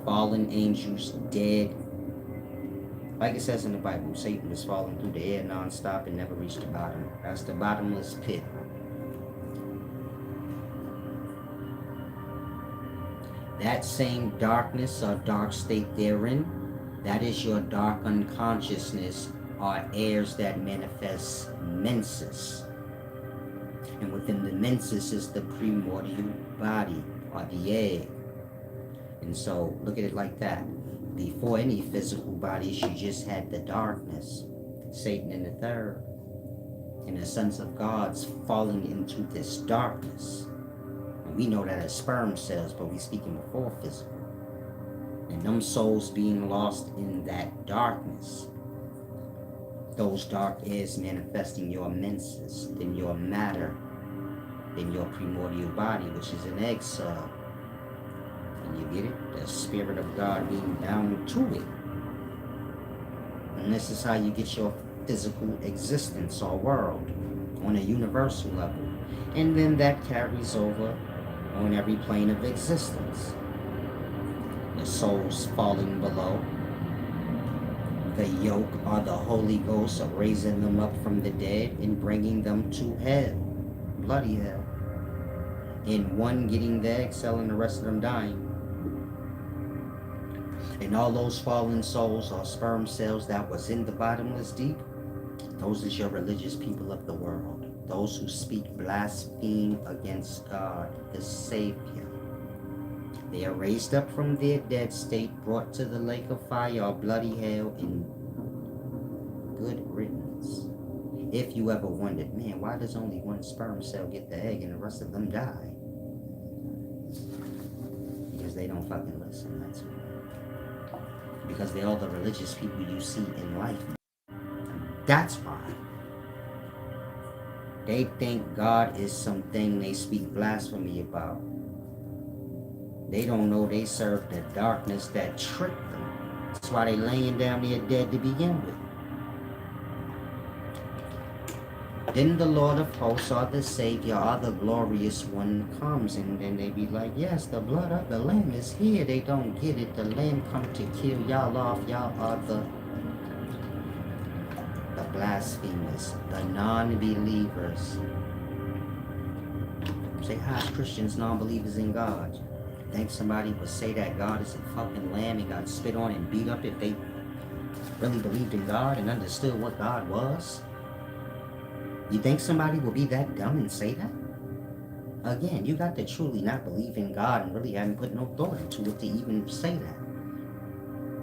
Fallen angels dead Like it says in the Bible, Satan was falling through the air non-stop and never reached the bottom. That's the bottomless pit. That same darkness or dark state therein, that is your dark unconsciousness, or airs that manifest menses. And within the menses is the primordial body, or the egg. And so, look at it like that. Before any physical bodies, you just had the darkness. Satan in the third. And the sons of God's falling into this darkness. And we know that as sperm cells, but we speaking before physical. And them souls being lost in that darkness. Those dark airs manifesting your menses, then your matter, then your primordial body, which is an egg cell. And you get it? The Spirit of God being down to it. And this is how you get your physical existence or world on a universal level. And then that carries over on every plane of existence. The souls falling below. The yoke or the Holy Ghost of raising them up from the dead and bringing them to hell. Bloody hell. And one getting there, excelling, the rest of them dying. And all those fallen souls or sperm cells that was in the bottomless deep, those is your religious people of the world. Those who speak blaspheme against God, the Savior. They are raised up from their dead state, brought to the lake of fire or bloody hell, in good riddance. If you ever wondered, man, why does only one sperm cell get the egg and the rest of them die? Because they don't fucking listen, that's why. Because they're all the religious people you see in life. That's why. They think God is something they speak blasphemy about. They don't know they serve the darkness that tricked them. That's why they laying down there dead to begin with. Then the Lord of hosts or the Savior or the glorious one comes, and then they be like, yes, the blood of the Lamb is here. They don't get it. The Lamb come to kill y'all off. Y'all are the blasphemers, the non-believers. Say, hi, Christians, non-believers in God. Think somebody would say that God is a fucking lamb and got spit on and beat up if they really believed in God and understood what God was? You think somebody will be that dumb and say that? Again, you got to truly not believe in God and really haven't put no thought into it to even say that.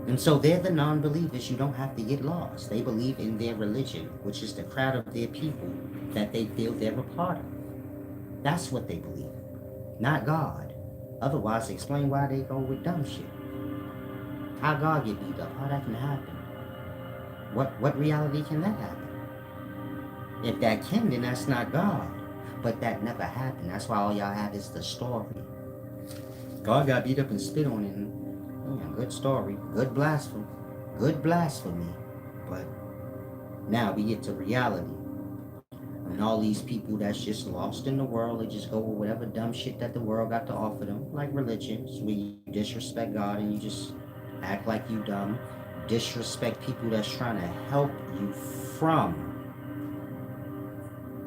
And so they're the non-believers. You don't have to get lost. They believe in their religion, which is the crowd of their people that they feel they're a part of. That's what they believe, not God. Otherwise, explain why they go with dumb shit. How God get beat up? How that can happen? What reality can that happen? If that can, then that's not God. But that never happened. That's why all y'all have is the story. God got beat up and spit on it. Yeah, good story. Good blasphemy. Good blasphemy. But now we get to reality. And all these people that's just lost in the world, they just go with whatever dumb shit that the world got to offer them, like religions, where you disrespect God and you just act like you dumb. Disrespect people that's trying to help you from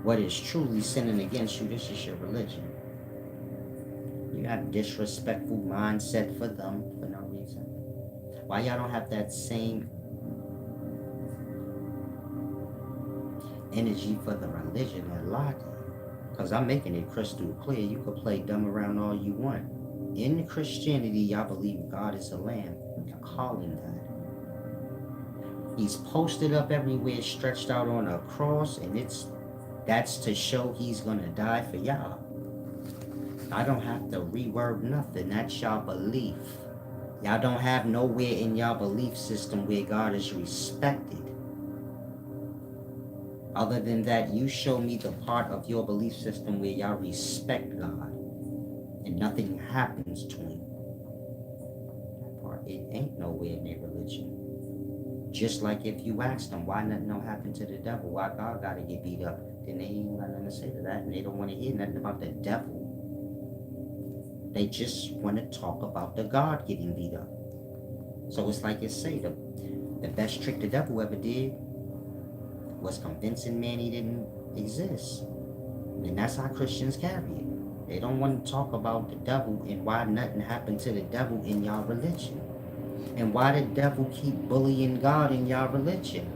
what is truly sinning against you. This is your religion. You got a disrespectful mindset for them for no reason. Why y'all don't have that same energy for the religion and logic? Because I'm making it crystal clear. You could play dumb around all you want. In Christianity, y'all believe God is a lamb. Y'all call him that. He's posted up everywhere, stretched out on a cross, and that's to show he's gonna die for y'all. I don't have to reword nothing. That's y'all belief. Y'all don't have nowhere in y'all belief system where God is respected. Other than that, you show me the part of your belief system where y'all respect God and nothing happens to him. That part, it ain't nowhere in their religion. Just like if you ask them why nothing don't happen to the devil, why God gotta get beat up, then they ain't got nothing to say to that, and they don't want to hear nothing about the devil. They just want to talk about the God getting beat up. So it's like it say, The best trick the devil ever did was convincing man he didn't exist. And that's how Christians carry it. They don't want to talk about the devil and why nothing happened to the devil in y'all religion. And why the devil keep bullying God in y'all religion.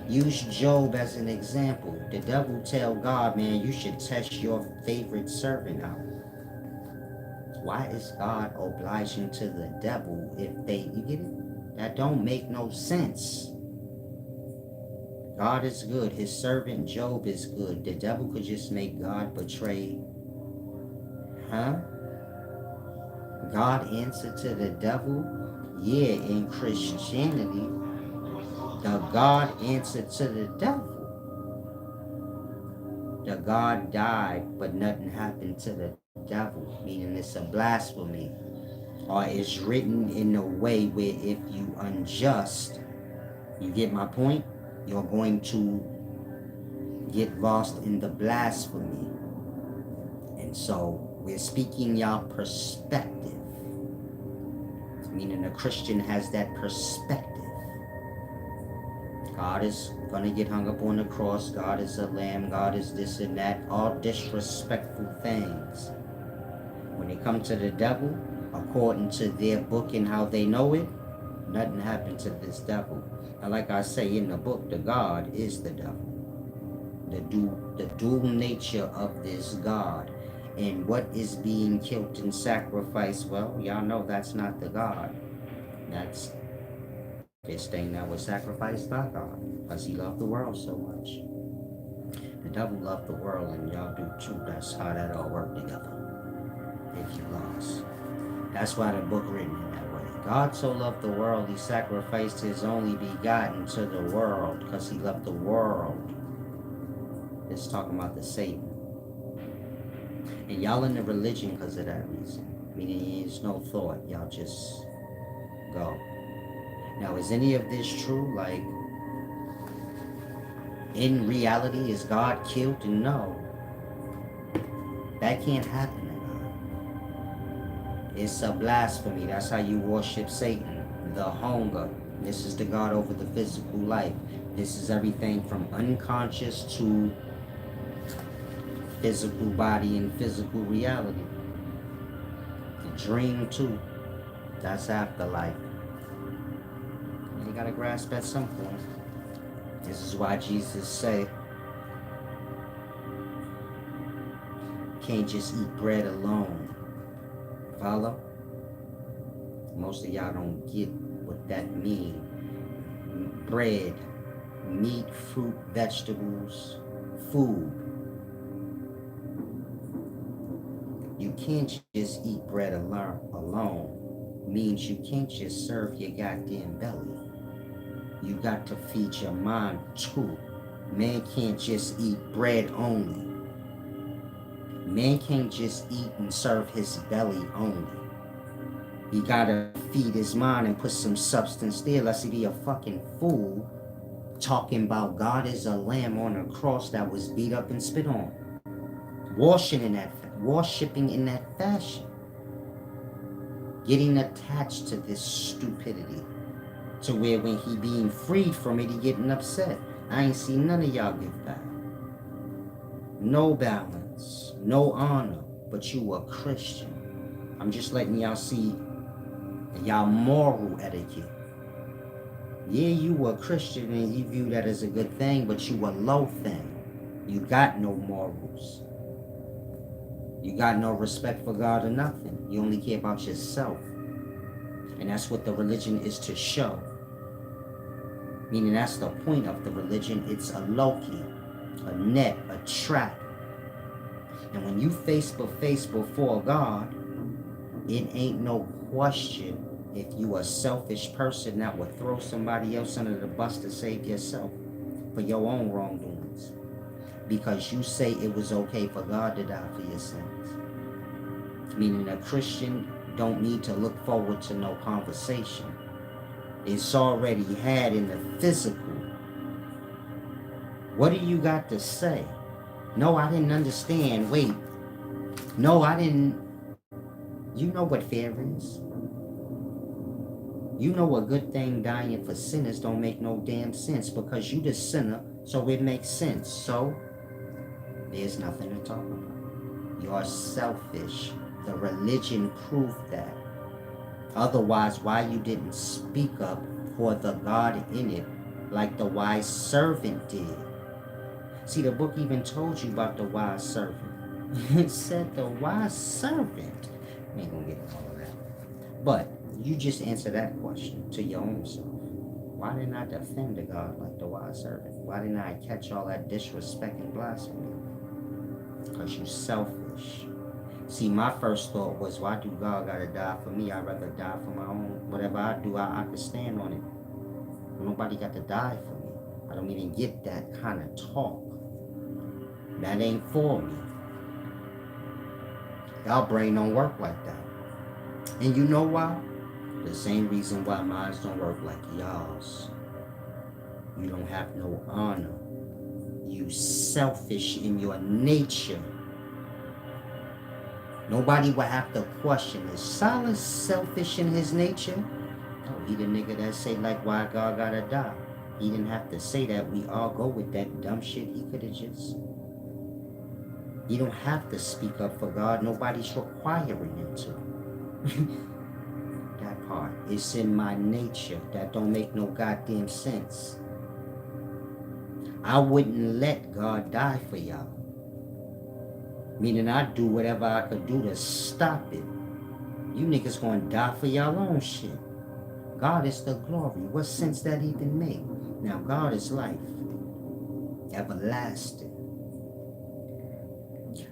Use Job as an example. The devil tell God, man, you should test your favorite servant out. Why is God obliging to the devil if they, you get it? That don't make no sense. God is good. His servant Job is good. The devil could just make God betray. Huh? God answered to the devil? Yeah, in Christianity, the God answered to the devil. The God died, but nothing happened to the devil, meaning it's a blasphemy. Or it's written in a way where if you unjust, you get my point? You're going to get lost in the blasphemy. And so we're speaking y'all perspective. Meaning a Christian has that perspective. God is going to get hung up on the cross. God is a lamb. God is this and that. All disrespectful things. When they come to the devil, according to their book and how they know it, nothing happened to this devil. And like I say in the book, the God is the devil. The dual nature of this God. And what is being killed and sacrificed, well, y'all know that's not the God. That's this thing that was sacrificed by God. Because he loved the world so much. The devil loved the world and y'all do too. That's how that all worked together. If you lost. That's why the book written in that way. God so loved the world, he sacrificed his only begotten to the world because he loved the world. It's talking about the Satan. And y'all in the religion because of that reason. Meaning there's no thought. Y'all just go. Now, is any of this true? Like, in reality, is God killed? No. That can't happen to God. It's a blasphemy. That's how you worship Satan. The hunger. This is the God over the physical life. This is everything from unconscious to physical body and physical reality. The dream too. That's afterlife. You gotta grasp at some point. This is why Jesus say, can't just eat bread alone. Follow? Most of y'all don't get what that means. Bread, meat, fruit, vegetables, food. You can't just eat bread alone. Means you can't just serve your goddamn belly. You got to feed your mind too. Man can't just eat bread only. Man can't just eat and serve his belly only. He gotta feed his mind and put some substance there. Lest he be a fucking fool talking about God is a lamb on a cross that was beat up and spit on. Worshipping in that fashion. Getting attached to this stupidity. To where when he being freed from it, he getting upset. I ain't seen none of y'all give back. No balance, no honor, but you a Christian. I'm just letting y'all see y'all moral etiquette. Yeah, you a Christian and you view that as a good thing, but you a low thing. You got no morals. You got no respect for God or nothing. You only care about yourself. And that's what the religion is to show. Meaning that's the point of the religion. It's a Loki, a net, a trap. And when you face before God, it ain't no question if you a selfish person that would throw somebody else under the bus to save yourself for your own wrongdoings. Because you say it was okay for God to die for your sins. Meaning a Christian don't need to look forward to no conversation. It's already had in the physical. What do you got to say? No, I didn't understand. Wait. No, I didn't. You know what fear is. You know a good thing dying for sinners don't make no damn sense because you the sinner, so it makes sense. So there's nothing to talk about. You're selfish. The religion proved that. Otherwise, why you didn't speak up for the God in it like the wise servant did? See, the book even told you about the wise servant. It said the wise servant. We ain't gonna get into all of that. But you just answer that question to your own self. Why didn't I defend the God like the wise servant? Why didn't I catch all that disrespect and blasphemy? Because you selfish. See, my first thought was, why do God gotta die for me? I'd rather die for my own. Whatever I do, I could stand on it. Nobody got to die for me. I don't even get that kind of talk. That ain't for me. Y'all brain don't work like that. And you know why? The same reason why mine don't work like y'all's. You don't have no honor. You selfish in your nature. Nobody will have to question, is Silas selfish in his nature? Oh, he the nigga that say like, why God gotta die. He didn't have to say that. We all go with that dumb shit. He could have just... You don't have to speak up for God. Nobody's requiring him to. That part. It's in my nature. That don't make no goddamn sense. I wouldn't let God die for y'all. Meaning I'd do whatever I could do to stop it. You niggas gonna die for y'all own shit. God is the glory. What sense that even make? Now God is life. Everlasting.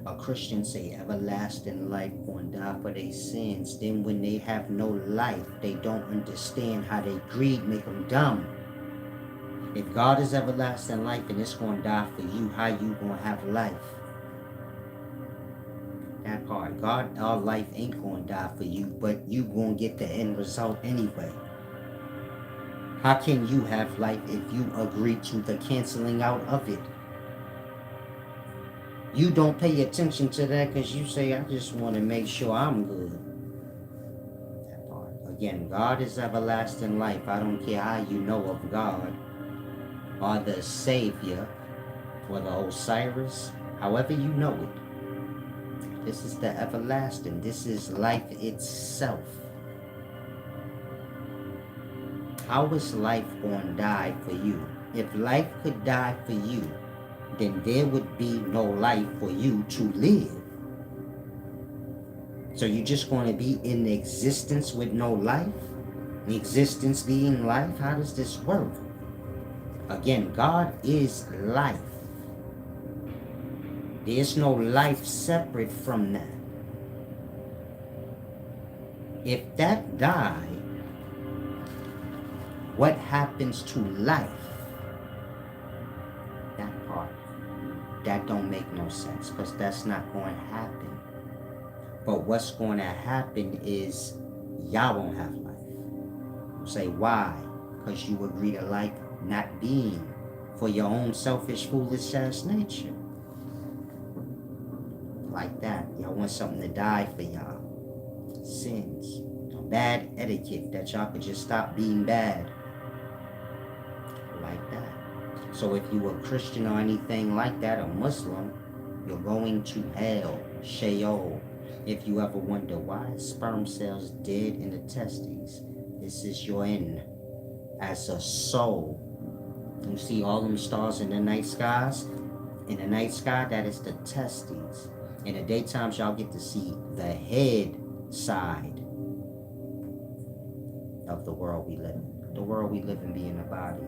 A Christian say everlasting life gonna die for their sins. Then when they have no life, they don't understand how they greed make them dumb. If God is everlasting life and it's gonna die for you, how you gonna have life? That part. God, our life ain't gonna die for you, but you gonna get the end result anyway. How can you have life if you agree to the canceling out of it? You don't pay attention to that because you say, I just want to make sure I'm good. That part. Again, God is everlasting life. I don't care how you know of God or the Savior or the Osiris, however you know it. This is the everlasting. This is life itself. How is life going to die for you? If life could die for you, then there would be no life for you to live. So you're just going to be in existence with no life? Existence being life? How does this work? Again, God is life. There's no life separate from that. If that died, what happens to life? That part. That don't make no sense because that's not going to happen. But what's going to happen is y'all won't have life. You say, why? Because you agree to life not being for your own selfish, foolish ass nature. Like that. Y'all want something to die for y'all. Sins. Bad etiquette that y'all could just stop being bad. Like that. So if you were Christian or anything like that, a Muslim, you're going to hell, shayol. If you ever wonder why sperm cells dead in the testes, this is your end as a soul. You see all them stars in the night skies? In the night sky, that is the testes. In the daytime, y'all get to see the head side of the world we live in. The world we live in being a body.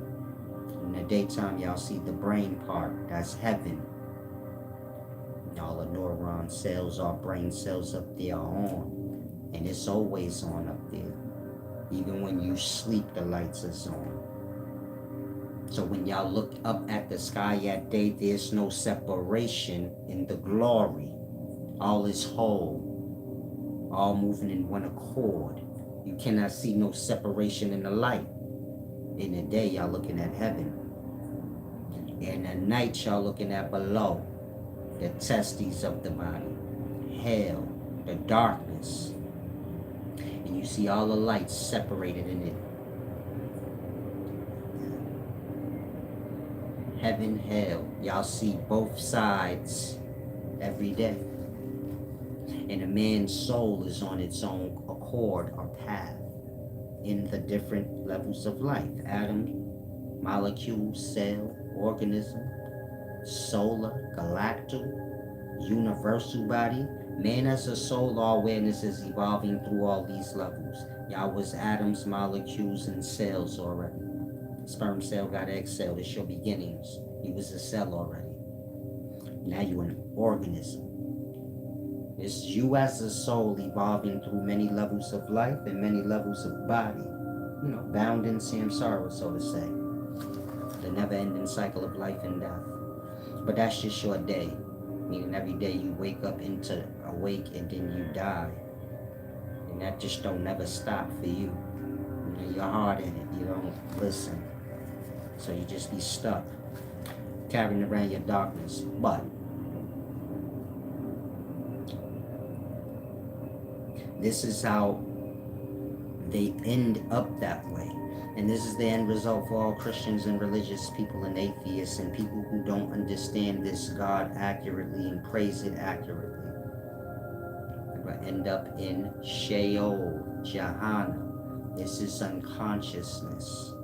In the daytime, y'all see the brain part. That's heaven. And all the neuron cells, our brain cells up there are on. And it's always on up there. Even when you sleep, the lights is on. So when y'all look up at the sky at day, there's no separation in the glory. All is whole. All moving in one accord. You cannot see no separation in the light. In the day, y'all looking at heaven. In the night, y'all looking at below. The testes of the body. Hell. The darkness. And you see all the lights separated in it. heaven, hell. Y'all see both sides every day. And a man's soul is on its own accord or path in the different levels of life. Atom, molecule, cell, organism, solar, galactic, universal body. Man as a soul, our awareness is evolving through all these levels. Y'all was atoms, molecules, and cells already. Sperm cell got egg cell. It's your beginnings. You was a cell already. Now you an organism. It's you as a soul evolving through many levels of life and many levels of body. You know, bound in samsara, so to say. The never-ending cycle of life and death. But that's just your day. Meaning every day you wake up into awake and then you die. And that just don't never stop for you. You know, you're hard in it. You don't listen. So you just be stuck carrying around your darkness. But this is how they end up that way. And this is the end result for all Christians and religious people and atheists and people who don't understand this God accurately and praise it accurately. They're going to end up in shayol, Jahannam. This is unconsciousness.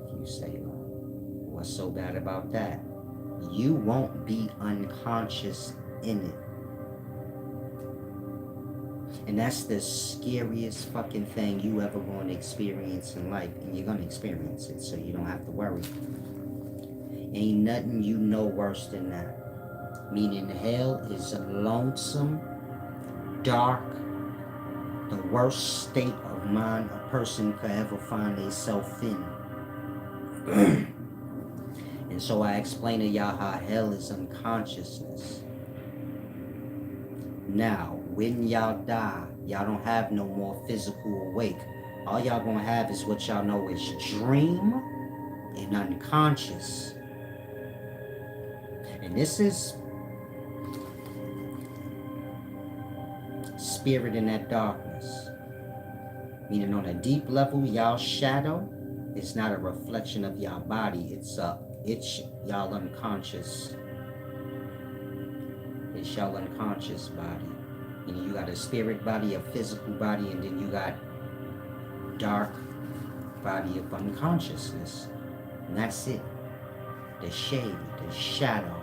If you say, what's so bad about that? You won't be unconscious in it. And that's the scariest fucking thing you ever going to experience in life. And you're going to experience it, so you don't have to worry. Ain't nothing you know worse than that. Meaning hell is a lonesome, dark, the worst state of mind a person could ever find themselves in. And so I explain to y'all how hell is unconsciousness. Now, when y'all die, y'all don't have no more physical awake. All y'all gonna have is what y'all know is dream and unconscious. And this is spirit in that darkness. Meaning on a deep level, y'all shadow is not a reflection of y'all body. It's y'all unconscious. It's y'all unconscious body. And you got a spirit body, a physical body, and then you got dark body of unconsciousness. And that's it. The shade, the shadow.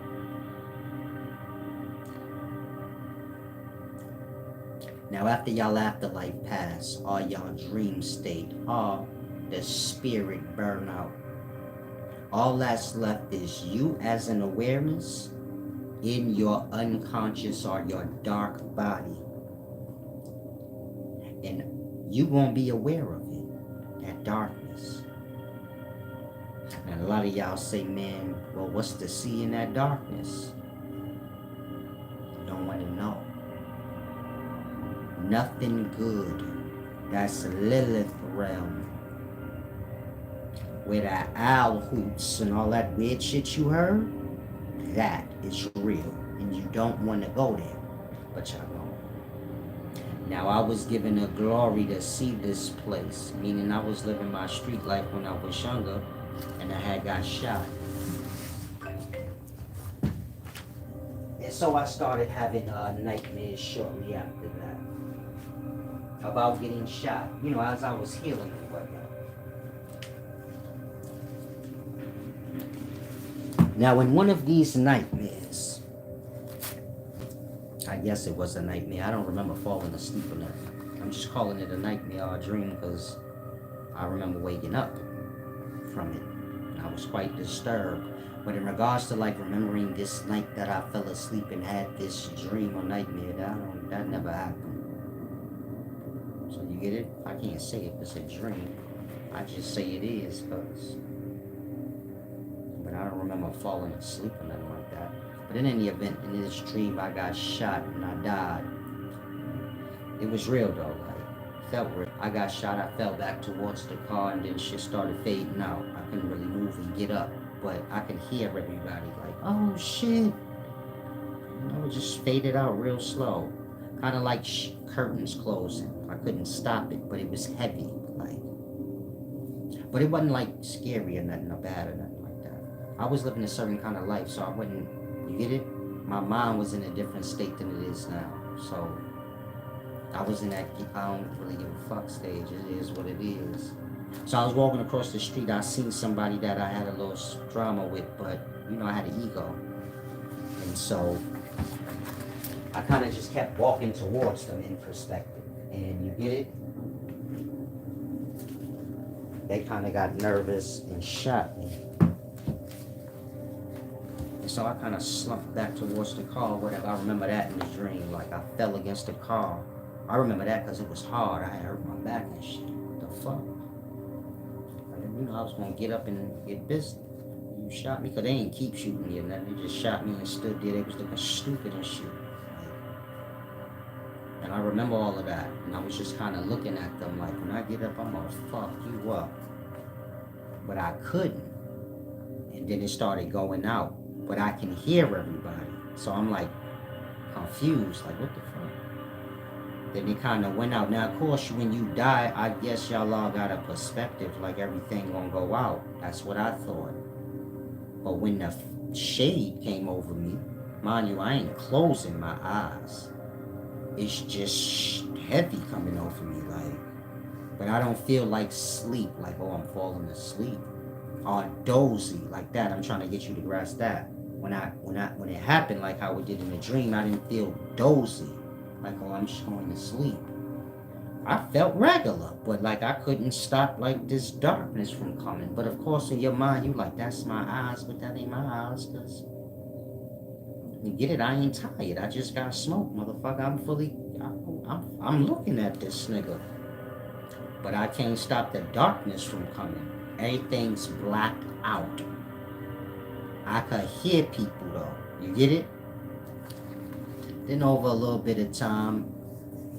Now after y'all afterlife pass, or y'all dream state, or the spirit burn out, all that's left is you as an awareness in your unconscious or your dark body. And you won't be aware of it, that darkness. And a lot of y'all say, man, well, what's to see in that darkness? You don't want to know. Nothing good. That's Lilith realm. Where the owl hoots and all that weird shit you heard, that is real. And you don't want to go there. But y'all know. Now I was given a glory to see this place. Meaning I was living my street life when I was younger. And I had got shot. And so I started having nightmares shortly after that. About getting shot. You know, as I was healing and whatnot. Now in one of these nightmares, I guess it was a nightmare. I don't remember falling asleep or nothing. I'm just calling it a nightmare or a dream because I remember waking up from it. And I was quite disturbed. But in regards to like remembering this night that I fell asleep and had this dream or nightmare, that never happened. So you get it? I can't say if it's a dream. I just say it is because... But I don't remember falling asleep or nothing like that. But in any event, in this dream, I got shot and I died. It was real though, like, felt real. I got shot, I fell back towards the car and then shit started fading out. I couldn't really move and get up, but I could hear everybody like, oh shit. You know, it just faded out real slow. Kind of like curtains closing. I couldn't stop it, but it was heavy, like. But it wasn't like scary or nothing or bad or nothing like that. I was living a certain kind of life, so I wouldn't, you get it? My mind was in a different state than it is now. So I was in that I don't really give a fuck stage. It is what it is. So I was walking across the street. I seen somebody that I had a little drama with, but you know I had an ego, and so I kind of just kept walking towards them in perspective. And you get it? They kind of got nervous and shot me. And so I kind of slumped back towards the car, whatever. I remember that in the dream. Like I fell against the car. I remember that because it was hard. I had hurt my back and shit. What the fuck? And you know, I was going to get up and get busy. You shot me because they didn't keep shooting me or nothing. They just shot me and stood there. They was looking stupid and shit. And I remember all of that. And I was just kind of looking at them like, when I get up, I'm going to fuck you up. But I couldn't. And then it started going out. But I can hear everybody. So I'm like confused. Like, what the fuck? Then it kind of went out. Now, of course, when you die, I guess y'all all got a perspective like everything gonna go out. That's what I thought. But when the shade came over me, mind you, I ain't closing my eyes. It's just heavy coming over me, like. But I don't feel like sleep, like, oh, I'm falling asleep. Or dozy, like that. I'm trying to get you to grasp that. When it happened, like how it did in the dream, I didn't feel dozy. Like, oh, I'm just going to sleep. I felt regular, but like I couldn't stop like this darkness from coming. But of course, in your mind, you like, that's my eyes, but that ain't my eyes, because you get it, I ain't tired. I just got smoked, motherfucker. I'm looking at this nigga. But I can't stop the darkness from coming. Everything's blacked out. I could hear people though. You get it? Then over a little bit of time,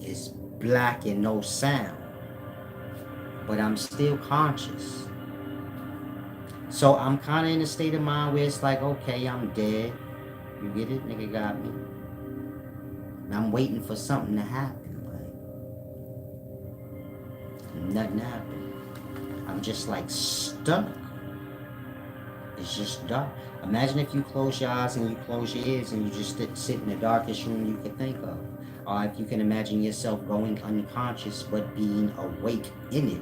it's black and no sound. But I'm still conscious. So I'm kind of in a state of mind where it's like, okay, I'm dead. You get it? Nigga got me. And I'm waiting for something to happen, but nothing happened. I'm just like stuck. It's just dark. Imagine if you close your eyes and you close your ears and you just sit in the darkest room you could think of. Or if you can imagine yourself going unconscious but being awake in it.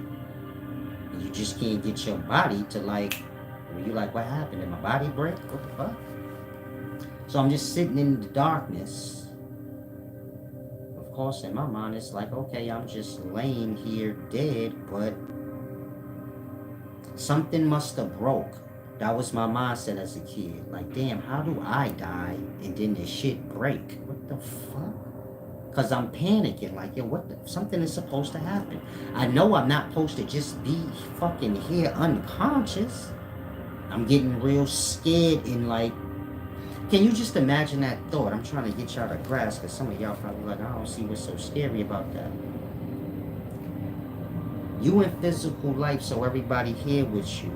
You just can't get your body to like, where you like, what happened? Did my body break? What the fuck? So I'm just sitting in the darkness. Of course, in my mind, it's like, okay, I'm just laying here dead, but something must have broke. That was my mindset as a kid. Like, damn, how do I die and then this shit break? What the fuck? Because I'm panicking. Like, yo, what the... Something is supposed to happen. I know I'm not supposed to just be fucking here unconscious. I'm getting real scared and like... Can you just imagine that thought? I'm trying to get y'all to grasp, because some of y'all probably like, I don't see what's so scary about that. You in physical life, so everybody here with you.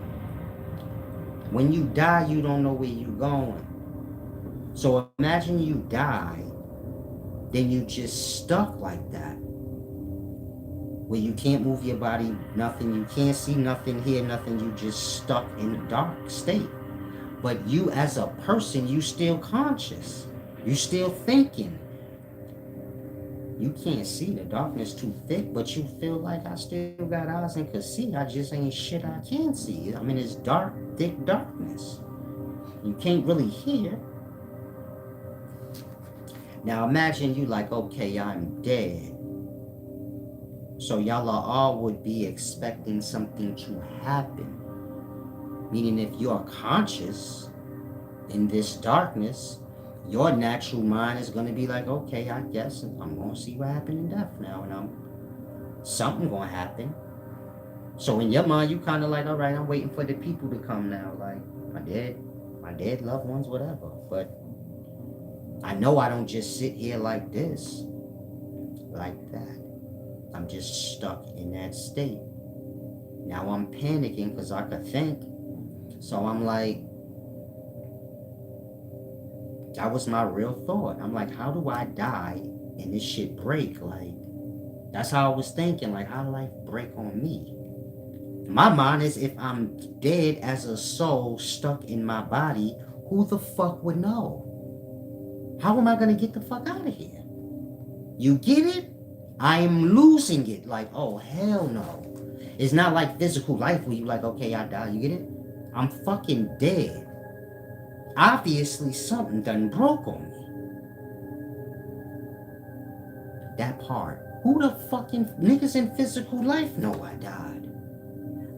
When you die, you don't know where you're going. So imagine you die, then you just stuck like that. Where you can't move your body, nothing, you can't see nothing, hear nothing, you just stuck in a dark state. But you as a person, you still conscious. You still thinking. You can't see, the darkness too thick, but you feel like I still got eyes and can see. I just ain't shit I can't see. I mean, it's dark, thick darkness. You can't really hear. Now imagine you like, okay, I'm dead. So y'all all would be expecting something to happen. Meaning if you're conscious in this darkness, your natural mind is going to be like, okay, I guess I'm going to see what happened in death now, and something going to happen. So in your mind, you kind of like, all right, I'm waiting for the people to come now, like my dead loved ones, whatever. But I know I don't just sit here like this, like that. I'm just stuck in that state. Now I'm panicking because I could think. So I'm like, that was my real thought. I'm like, how do I die and this shit break? Like, that's how I was thinking. Like, how did life break on me? My mind is, if I'm dead as a soul stuck in my body, who the fuck would know? How am I gonna get the fuck out of here? You get it? I am losing it. Like, oh, hell no. It's not like physical life where you like, okay, I die. You get it? I'm fucking dead. Obviously, something done broke on me. That part. Who the fucking niggas in physical life know I died?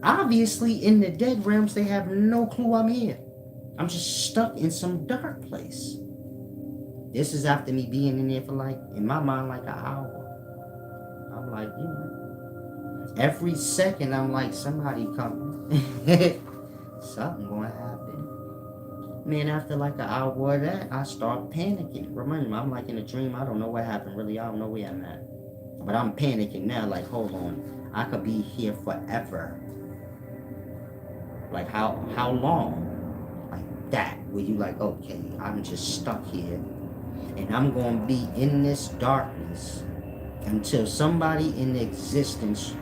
Obviously, in the dead realms, they have no clue I'm here. I'm just stuck in some dark place. This is after me being in there for like, in my mind, like an hour. I'm like, every second I'm like, somebody coming. Something gonna happen. Man, after like an hour of that, I start panicking. Remember, I'm like in a dream. I don't know what happened, really. I don't know where I'm at. But I'm panicking now, like, hold on. I could be here forever. Like, how long? Like that, where you like, okay, I'm just stuck here. And I'm going to be in this darkness until somebody in existence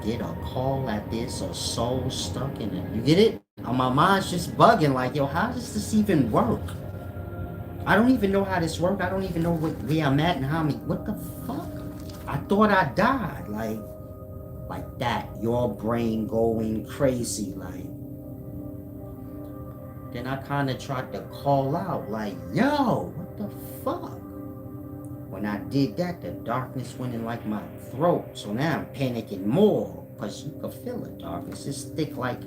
get a call at this, or soul stuck in it. You get it? My mind's just bugging, like, yo, how does this even work? I don't even know how this works. I don't even know where I'm at and how many. What the fuck? I thought I died. Like that. Your brain going crazy. Like, then I kind of tried to call out, like, yo, what the fuck? When I did that, the darkness went in like my throat. So now I'm panicking more, because you can feel the darkness. It's thick, like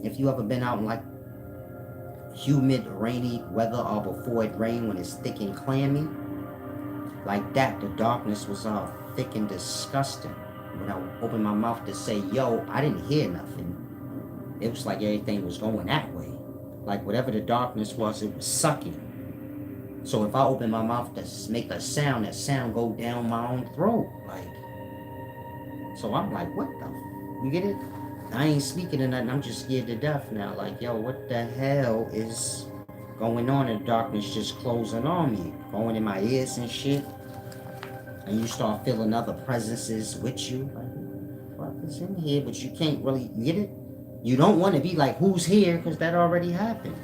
if you ever been out in like humid, rainy weather, or before it rained, when it's thick and clammy. Like that, the darkness was all thick and disgusting. When I opened my mouth to say, yo, I didn't hear nothing. It was like everything was going that way. Like whatever the darkness was, it was sucking. So if I open my mouth to make a sound, that sound go down my own throat. Like, so I'm like, what the, you get it? I ain't speaking to nothing, I'm just scared to death now. Like, yo, what the hell is going on? The darkness just closing on me, going in my ears and shit. And you start feeling other presences with you. Like, what is in here? But you can't really get it. You don't want to be like, who's here? Because that already happened.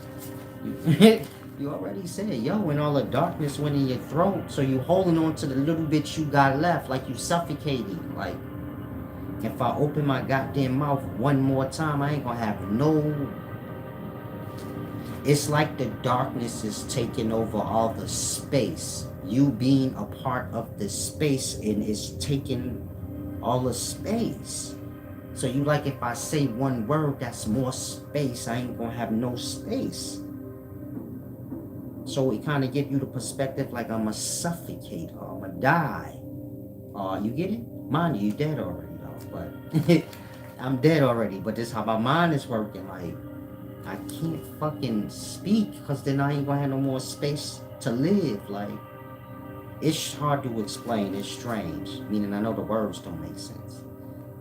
You already said, yo, and all the darkness went in your throat. So you holding on to the little bit you got left, like you suffocating. Like, if I open my goddamn mouth one more time, I ain't gonna have no. It's like the darkness is taking over all the space. You being a part of the space, and it's taking all the space. So you like, if I say one word, that's more space. I ain't gonna have no space. So it kind of give you the perspective like I'm a suffocate, or I'm a die. You get it? Mind you, you dead already though. But I'm dead already. But this is how my mind is working. Like, I can't fucking speak, because then I ain't gonna have no more space to live. Like, it's hard to explain. It's strange. Meaning I know the words don't make sense.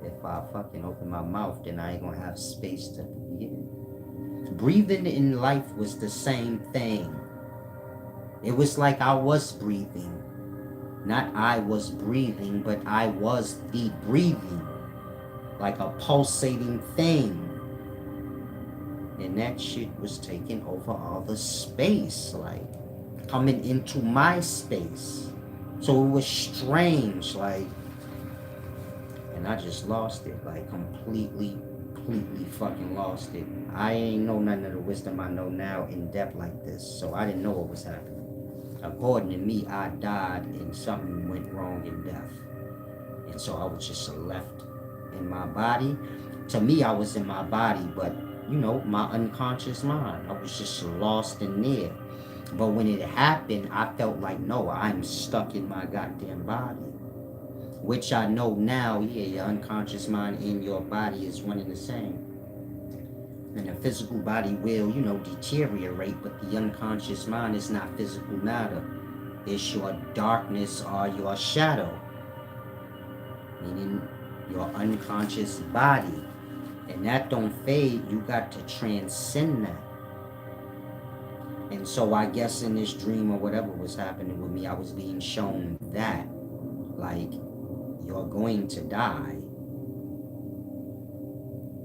If I fucking open my mouth, then I ain't gonna have space to get it. Breathing in life was the same thing. It was like I was breathing. Not I was breathing, but I was the breathing. Like a pulsating thing. And that shit was taking over all the space. Like, coming into my space. So it was strange. Like, and I just lost it. Like, completely fucking lost it. I ain't know none of the wisdom I know now in depth like this. So I didn't know what was happening. According to me, I died and something went wrong in death. And so I was just left in my body. To me, I was in my body, but, you know, my unconscious mind, I was just lost in there. But when it happened, I felt like, no, I'm stuck in my goddamn body. Which I know now, yeah, your unconscious mind and your body is one and the same. And the physical body will, you know, deteriorate, but the unconscious mind is not physical matter. It's your darkness or your shadow. Meaning your unconscious body. And that don't fade. You got to transcend that. And so I guess in this dream or whatever was happening with me, I was being shown that. Like, you're going to die.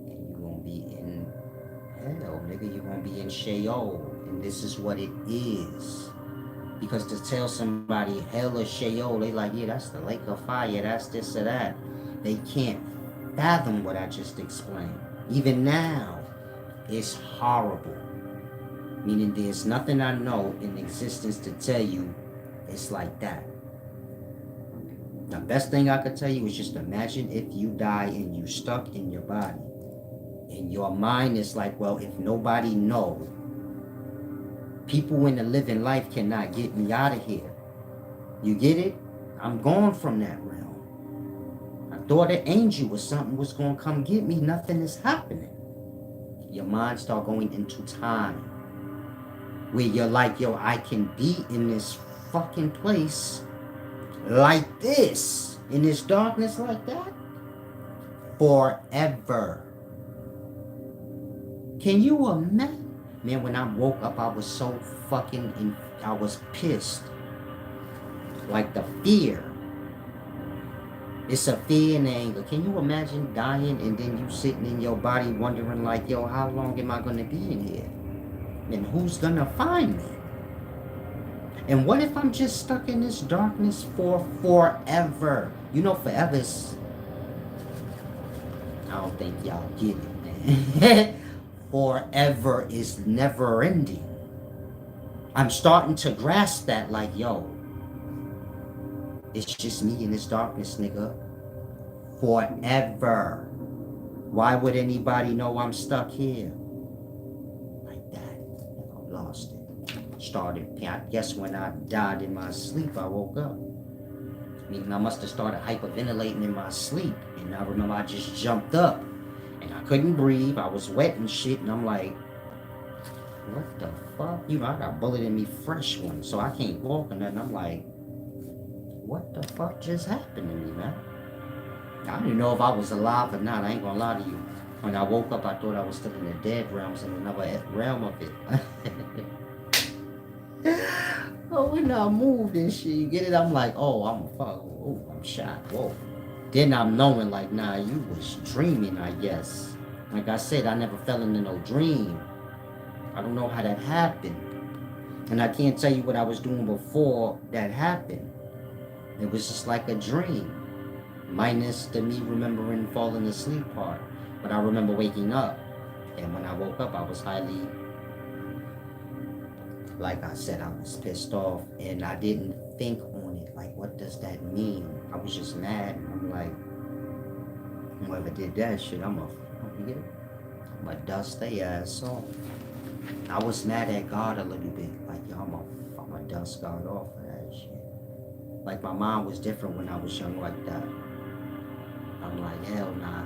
And you're going to be in hell, nigga. You're going to be in shayol. And this is what it is. Because to tell somebody hell or shayol, they like, yeah, that's the lake of fire, that's this or that. They can't fathom what I just explained. Even now, it's horrible. Meaning there's nothing I know in existence to tell you it's like that. The best thing I could tell you is just imagine if you die and you stuck in your body. And your mind is like, well, if nobody knows, people in the living life cannot get me out of here. You get it? I'm gone from that realm. I thought an angel or something was going to come get me. Nothing is happening. Your mind start going into time. Where you're like, yo, I can be in this fucking place like this. In this darkness like that. Forever. Can you imagine? Man, when I woke up, I was so fucking, I was pissed. Like the fear. It's a fear and anger. Can you imagine dying and then you sitting in your body wondering like, yo, how long am I going to be in here? And who's going to find me? And what if I'm just stuck in this darkness for forever? You know, forever is... I don't think y'all get it, man. Forever is never ending. I'm starting to grasp that like, yo, it's just me in this darkness, nigga. Forever. Why would anybody know I'm stuck here? Like that. I lost it. Started, I guess when I died in my sleep, I woke up. Meaning I must have started hyperventilating in my sleep. And I remember I just jumped up. And I couldn't breathe. I was wet and shit. And I'm like, what the fuck? You know, I got a bullet in me, fresh one. So I can't walk or nothing. I'm like, what the fuck just happened to me, man? I didn't know if I was alive or not. I ain't gonna lie to you. When I woke up, I thought I was still in the dead realms, in another realm of it. Oh, when I moved and shit, you get it? I'm like, oh, I'm fuck. Oh, I'm shot. Whoa. Then I'm knowing like, nah, you was dreaming, I guess. Like I said, I never fell into no dream. I don't know how that happened. And I can't tell you what I was doing before that happened. It was just like a dream. Minus the me remembering falling asleep part. But I remember waking up. And when I woke up, I was highly, like I said, I was pissed off. And I didn't think on it. Like, what does that mean? I was just mad. I'm like, whoever did that shit, I'm gonna dust their ass off. I was mad at God a little bit. Like, yo, I'm gonna dust God off for that shit. Like, my mind was different when I was young like that. I'm like, hell nah.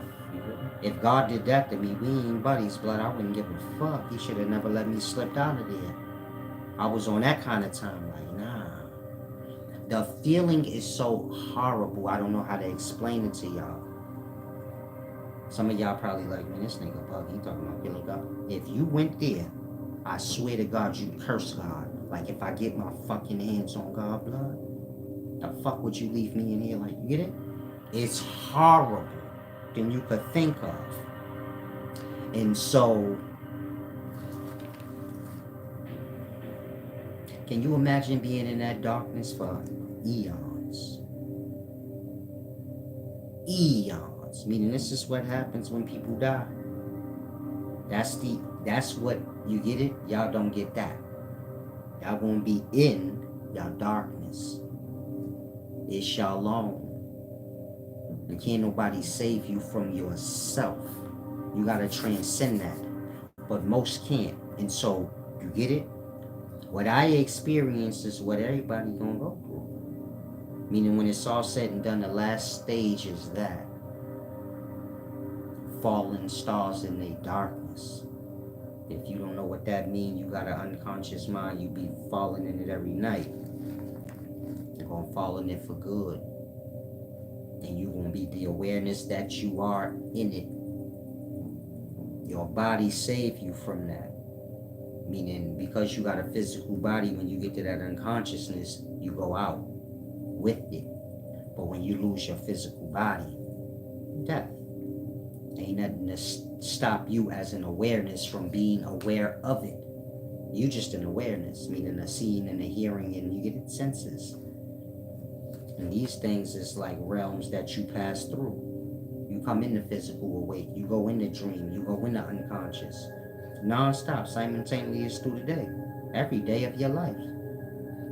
If God did that to me, we ain't buddies, blood. I wouldn't give a fuck. He should have never let me slip out of there. I was on that kind of time. Like, nah. The feeling is so horrible. I don't know how to explain it to y'all. Some of y'all probably like, man, this nigga bug. He talking about killing God. If you went there, I swear to God, you curse God. Like, if I get my fucking hands on God blood, the fuck would you leave me in here? Like, you get it? It's horrible than you could think of. And so, can you imagine being in that darkness for eons? Eons. Meaning this is what happens when people die. That's what, you get it? Y'all don't get that. Y'all gonna be in y'all darkness. It's y'all alone. And can't nobody save you from yourself. You gotta transcend that. But most can't. And so, you get it? What I experienced is what everybody gonna go through. Meaning when it's all said and done, the last stage is that. Fallen stars in their darkness. If you don't know what that means, you got an unconscious mind, you be falling in it every night. You're gonna fall in it for good. And you gonna be the awareness that you are in it. Your body save you from that. Meaning, because you got a physical body, when you get to that unconsciousness, you go out with it. But when you lose your physical body, death. Ain't nothing to stop you as an awareness from being aware of it. You just an awareness, meaning a seeing and a hearing, and you get its senses. And these things is like realms that you pass through. You come into physical awake, you go into dream, you go into unconscious. Non-stop, simultaneous through the day. Every day of your life.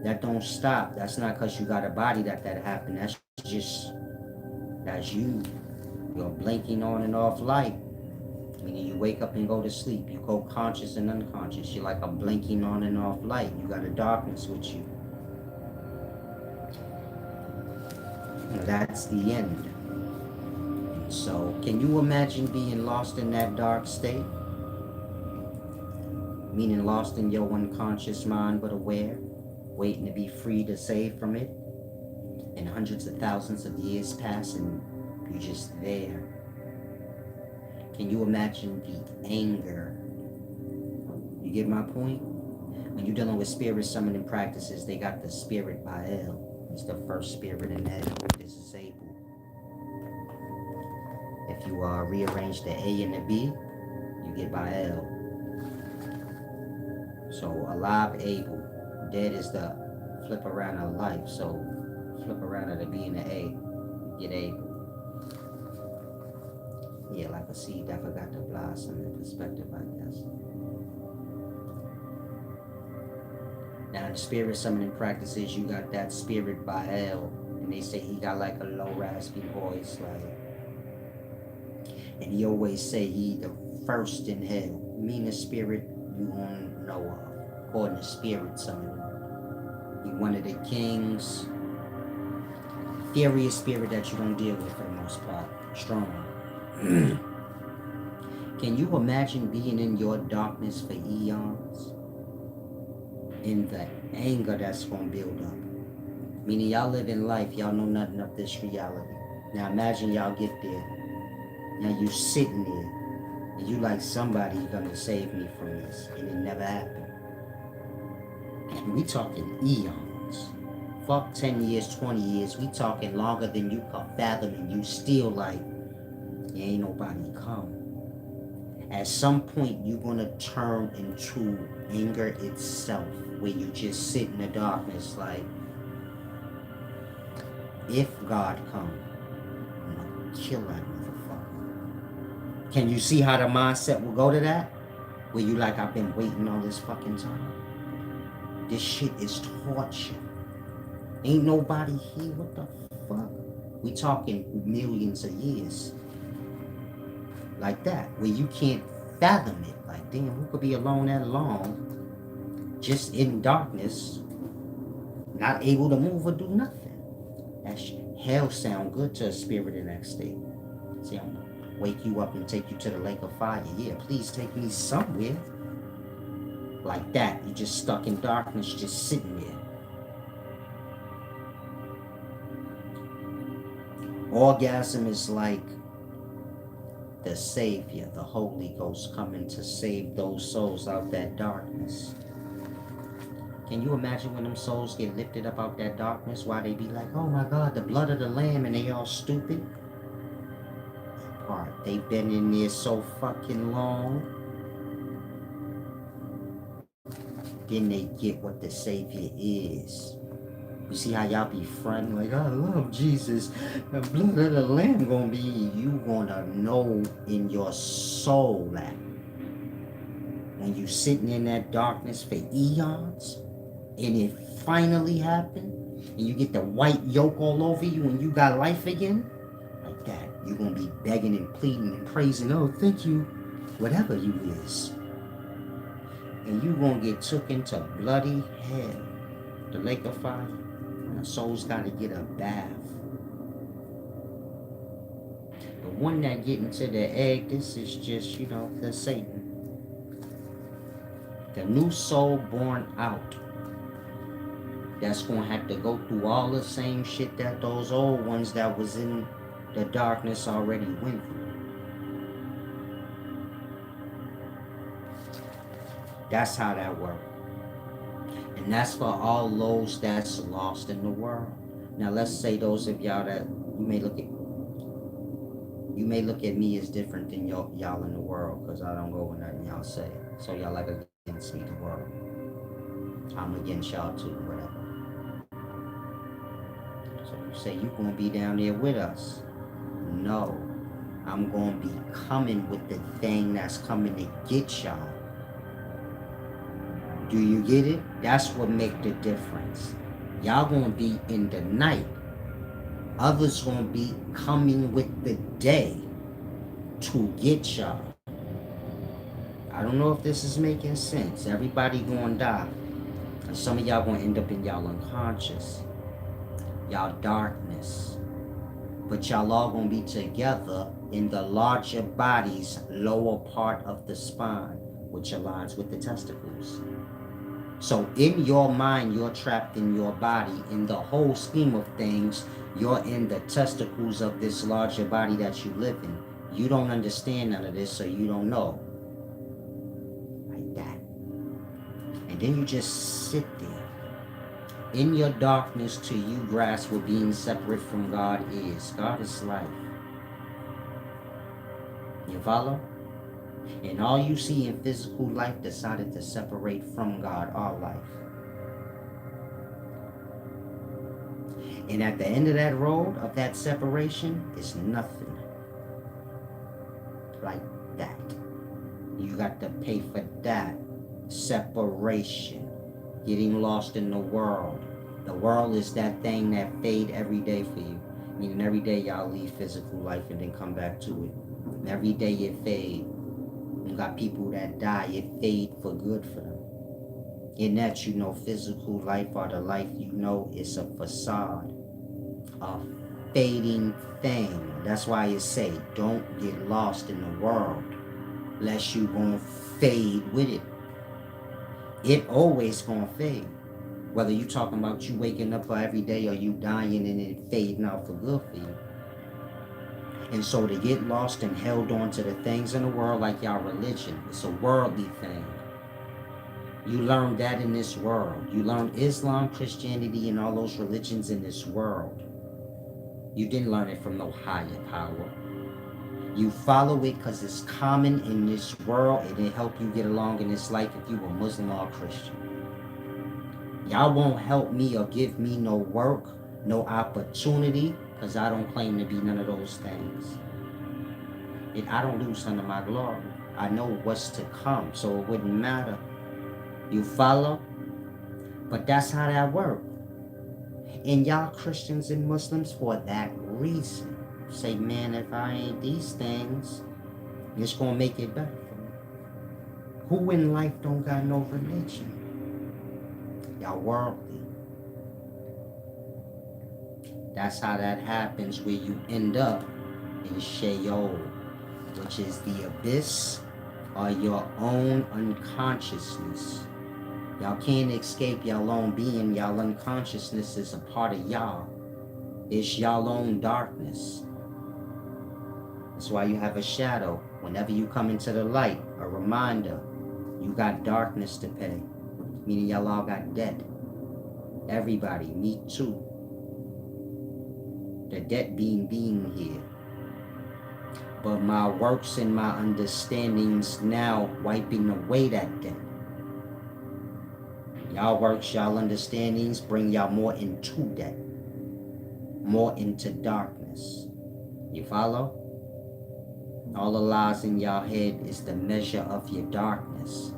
That don't stop. That's not because you got a body that happened. That's you. You're blinking on and off light. Meaning you wake up and go to sleep. You go conscious and unconscious. You're like a blinking on and off light. You got a darkness with you. And that's the end. And so, can you imagine being lost in that dark state? Meaning lost in your unconscious mind but aware, waiting to be free to save from it. And hundreds of thousands of years pass and you're just there. Can you imagine the anger? You get my point? When you're dealing with spirit summoning practices, they got the spirit Baal. It's the first spirit in hell. This is able. If you rearrange the A and the B, you get Baal. So alive, able. Dead is the flip around of life. So flip around of the B and the A, you get able. Yeah, like a seed that forgot to blossom in perspective, I guess. Now, the spirit summoning practices, you got that spirit Baal, and they say he got like a low raspy voice, like, and he always say he the first in hell, meanest spirit you won't know of, according to spirit summoning. He one of the kings, furious spirit that you don't deal with for the most part, strong. Can you imagine being in your darkness for eons? In the anger that's going to build up. Meaning y'all live in life, y'all know nothing of this reality. Now imagine y'all get there. Now you sitting there, and you like somebody gonna save me from this, and it never happened. And we talking eons. Fuck 10 years, 20 years, we talking longer than you can fathom, and you still like, ain't nobody come. At some point, you're going to turn into anger itself, where you just sit in the darkness like, if God come, I'm going to kill that motherfucker. Can you see how the mindset will go to that? Where you like, I've been waiting all this fucking time. This shit is torture. Ain't nobody here, what the fuck? We talking millions of years. Like that, where you can't fathom it. Like, damn, who could be alone that long, just in darkness, not able to move or do nothing? That shit, hell sound good to a spirit in that state. See, I'm gonna wake you up and take you to the lake of fire. Yeah, please take me somewhere. Like that, you just stuck in darkness, just sitting there. Orgasm is like the Savior, the Holy Ghost coming to save those souls out that darkness. Can you imagine when them souls get lifted up out that darkness, why they be like, oh my God, the blood of the Lamb, and they all stupid? Part, they've been in there so fucking long. Then they get what the Savior is. You see how y'all be fronting like, I love Jesus. The blood of the Lamb gonna be, you gonna know in your soul that when you sitting in that darkness for eons, and it finally happened, and you get the white yoke all over you and you got life again, like that, you're gonna be begging and pleading and praising, oh, thank you, whatever you is. And you gonna get took into bloody hell, the lake of fire. The soul's got to get a bath. The one that get into the egg, this is just, the Satan. The new soul born out, that's going to have to go through all the same shit that those old ones that was in the darkness already went through. That's how that works. And that's for all those that's lost in the world. Now let's say those of y'all that you may look at me as different than y'all in the world, because I don't go with nothing y'all say. So y'all like against me, the world. I'm against y'all too, whatever. So you say you gonna be down there with us. No. I'm gonna be coming with the thing that's coming to get y'all. Do you get it? That's what make the difference. Y'all gonna be in the night. Others gonna be coming with the day to get y'all. I don't know if this is making sense. Everybody gonna die. And some of y'all gonna end up in y'all unconscious, y'all darkness. But y'all all gonna be together in the larger body's lower part of the spine, which aligns with the testicles. So in your mind, you're trapped in your body. In the whole scheme of things, you're in the testicles of this larger body that you live in. You don't understand none of this, so you don't know. Like that. And then you just sit there. In your darkness, till you grasp what being separate from God is. God is life. You follow? And all you see in physical life decided to separate from God, our life. And at the end of that road, of that separation, is nothing like that. You got to pay for that separation, getting lost in the world. The world is that thing that fade every day for you. Meaning every day y'all leave physical life and then come back to it. And every day it fade. You got people that die, it fade for good for them. In that, you know, physical life or the life you know is a facade, a fading thing. That's why it say, don't get lost in the world, lest you gonna fade with it. It always gonna fade. Whether you talking about you waking up every day or you dying and it fading out for good for you. And so to get lost and held on to the things in the world like y'all religion, it's a worldly thing. You learn that in this world. You learn Islam, Christianity, and all those religions in this world. You didn't learn it from no higher power. You follow it because it's common in this world and it help you get along in this life if you were Muslim or Christian. Y'all won't help me or give me no work, no opportunity, because I don't claim to be none of those things. And I don't lose none of my glory. I know what's to come, so it wouldn't matter. You follow? But that's how that works. And y'all Christians and Muslims, for that reason, say, man, if I ain't these things, it's going to make it better for me. Who in life don't got no religion? Y'all worldly. That's how that happens, where you end up in shayol, which is the abyss or your own unconsciousness. Y'all can't escape y'all own being. Y'all unconsciousness is a part of y'all. It's y'all own darkness. That's why you have a shadow. Whenever you come into the light, a reminder, you got darkness to pay. Meaning y'all all got debt. Everybody, me too. The debt being here. But my works and my understandings now wiping away that debt. Y'all works, y'all understandings bring y'all more into debt. More into darkness. You follow? All the lies in y'all head is the measure of your darkness.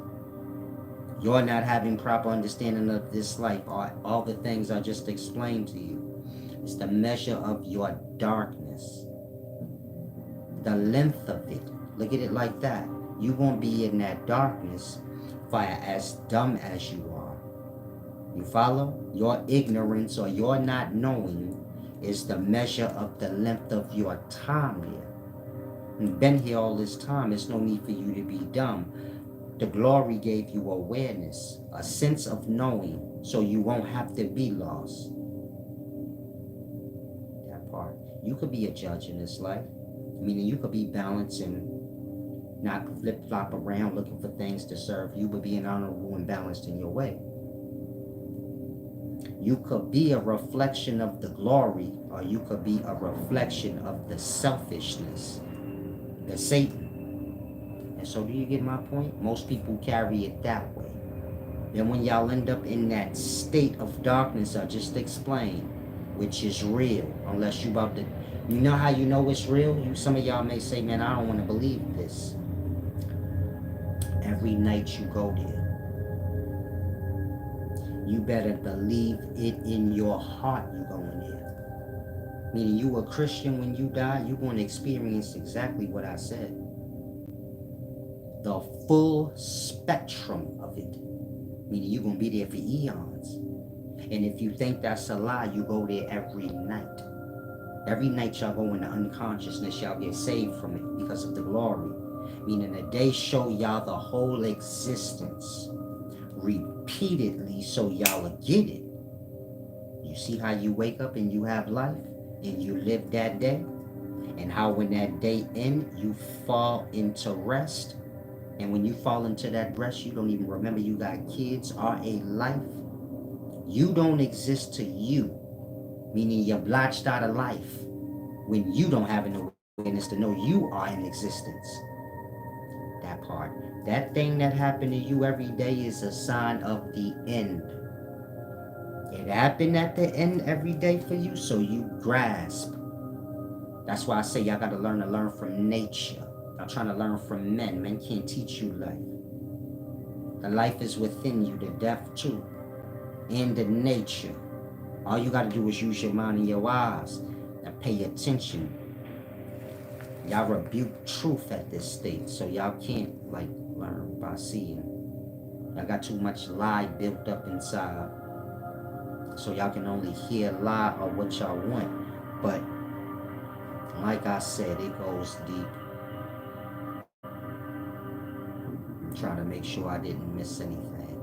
You're not having proper understanding of this life, all the things I just explained to you. It's the measure of your darkness. The length of it. Look at it like that. You won't be in that darkness for as dumb as you are. You follow? Your ignorance or your not knowing is the measure of the length of your time here. You've been here all this time. There's no need for you to be dumb. The glory gave you awareness, a sense of knowing, so you won't have to be lost. That part. You could be a judge in this life. Meaning you could be balancing, not flip-flop around looking for things to serve you, but being honorable and balanced in your way. You could be a reflection of the glory, or you could be a reflection of the selfishness, the Satan. And so do you get my point? Most people carry it that way. Then when y'all end up in that state of darkness I just explained, which is real, unless you about to, you know how you know it's real? Some of y'all may say, man, I don't want to believe this. Every night you go there, you better believe it in your heart you going there. Meaning you a Christian, when you die, you're going to experience exactly what I said. The full spectrum of it. Meaning you're going to be there for eons. And if you think that's a lie, you go there every night. Every night y'all go into unconsciousness, y'all get saved from it because of the glory. Meaning that they show y'all the whole existence repeatedly so y'all will get it. You see how you wake up and you have life and you live that day? And how when that day ends, you fall into rest. And when you fall into that rest, you don't even remember you got kids or a life. You don't exist to you, meaning you're blotched out of life when you don't have an awareness to know you are in existence. That part. That thing that happened to you every day is a sign of the end. It happened at the end every day for you, so you grasp. That's why I say y'all got to learn from nature. I'm trying to learn from men. Men can't teach you life. The life is within you, the death too, and the nature. All you got to do is use your mind and your eyes and pay attention. Y'all rebuke truth at this state, so y'all can't learn by seeing. Y'all got too much lie built up inside, so y'all can only hear lie or what y'all want. But like I said, it goes deep. I'm trying to make sure I didn't miss anything.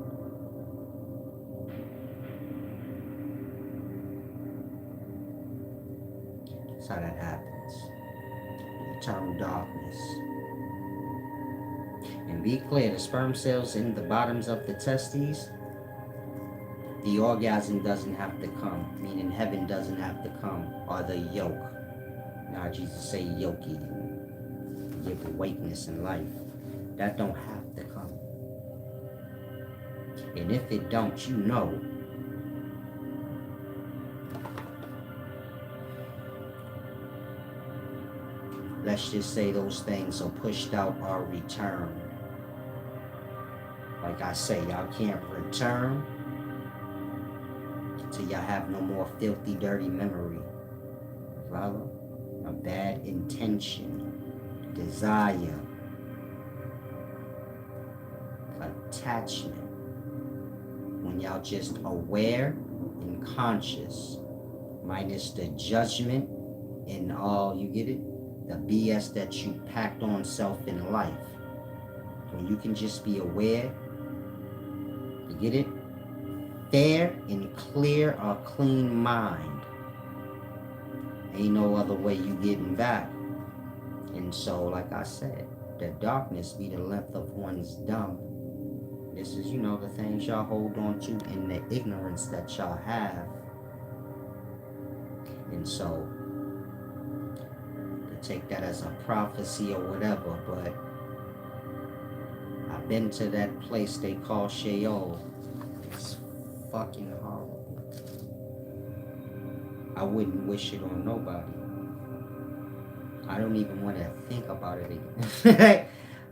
That's how that happens. Eternal darkness. And be clear, the sperm cells in the bottoms of the testes, the orgasm doesn't have to come, meaning heaven doesn't have to come, or the yoke. Now Jesus say yoke eating, give awakeness in life. That don't have to come. And if it don't, you know. Let's just say those things are pushed out or returned. Like I say, y'all can't return till y'all have no more filthy, dirty memory. Follow? A bad intention, desire, attachment. When y'all just aware and conscious, minus the judgment and all, you get it? The BS that you packed on self in life. When you can just be aware, you get it? Fair and clear or clean mind. Ain't no other way you getting back. And so, like I said, the darkness be the length of one's dumb. This is, the things y'all hold on to and the ignorance that y'all have. And so, to take that as a prophecy or whatever, but I've been to that place they call shayol. It's fucking horrible. I wouldn't wish it on nobody. I don't even want to think about it again.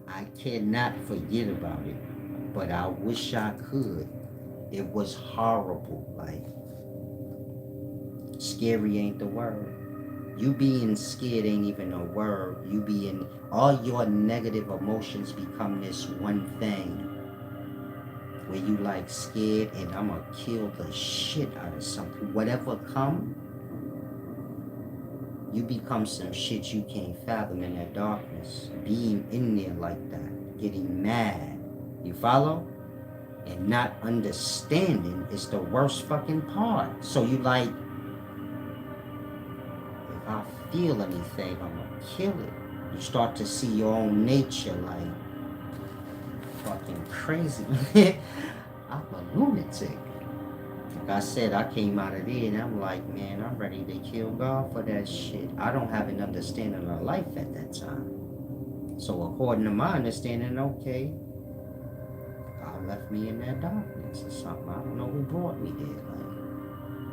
I cannot forget about it, but I wish I could. It was horrible. Scary ain't the word. You being scared ain't even a word. You being, all your negative emotions become this one thing where you scared and I'm gonna kill the shit out of something. Whatever come, you become some shit you can't fathom in that darkness. Being in there like that, getting mad. You follow? And not understanding is the worst fucking part. So you if I feel anything, I'm gonna kill it. You start to see your own nature fucking crazy. I'm a lunatic. Like I said, I came out of there and I'm like, man, I'm ready to kill God for that shit. I don't have an understanding of life at that time. So according to my understanding, okay, God left me in that darkness or something. I don't know who brought me there. Like,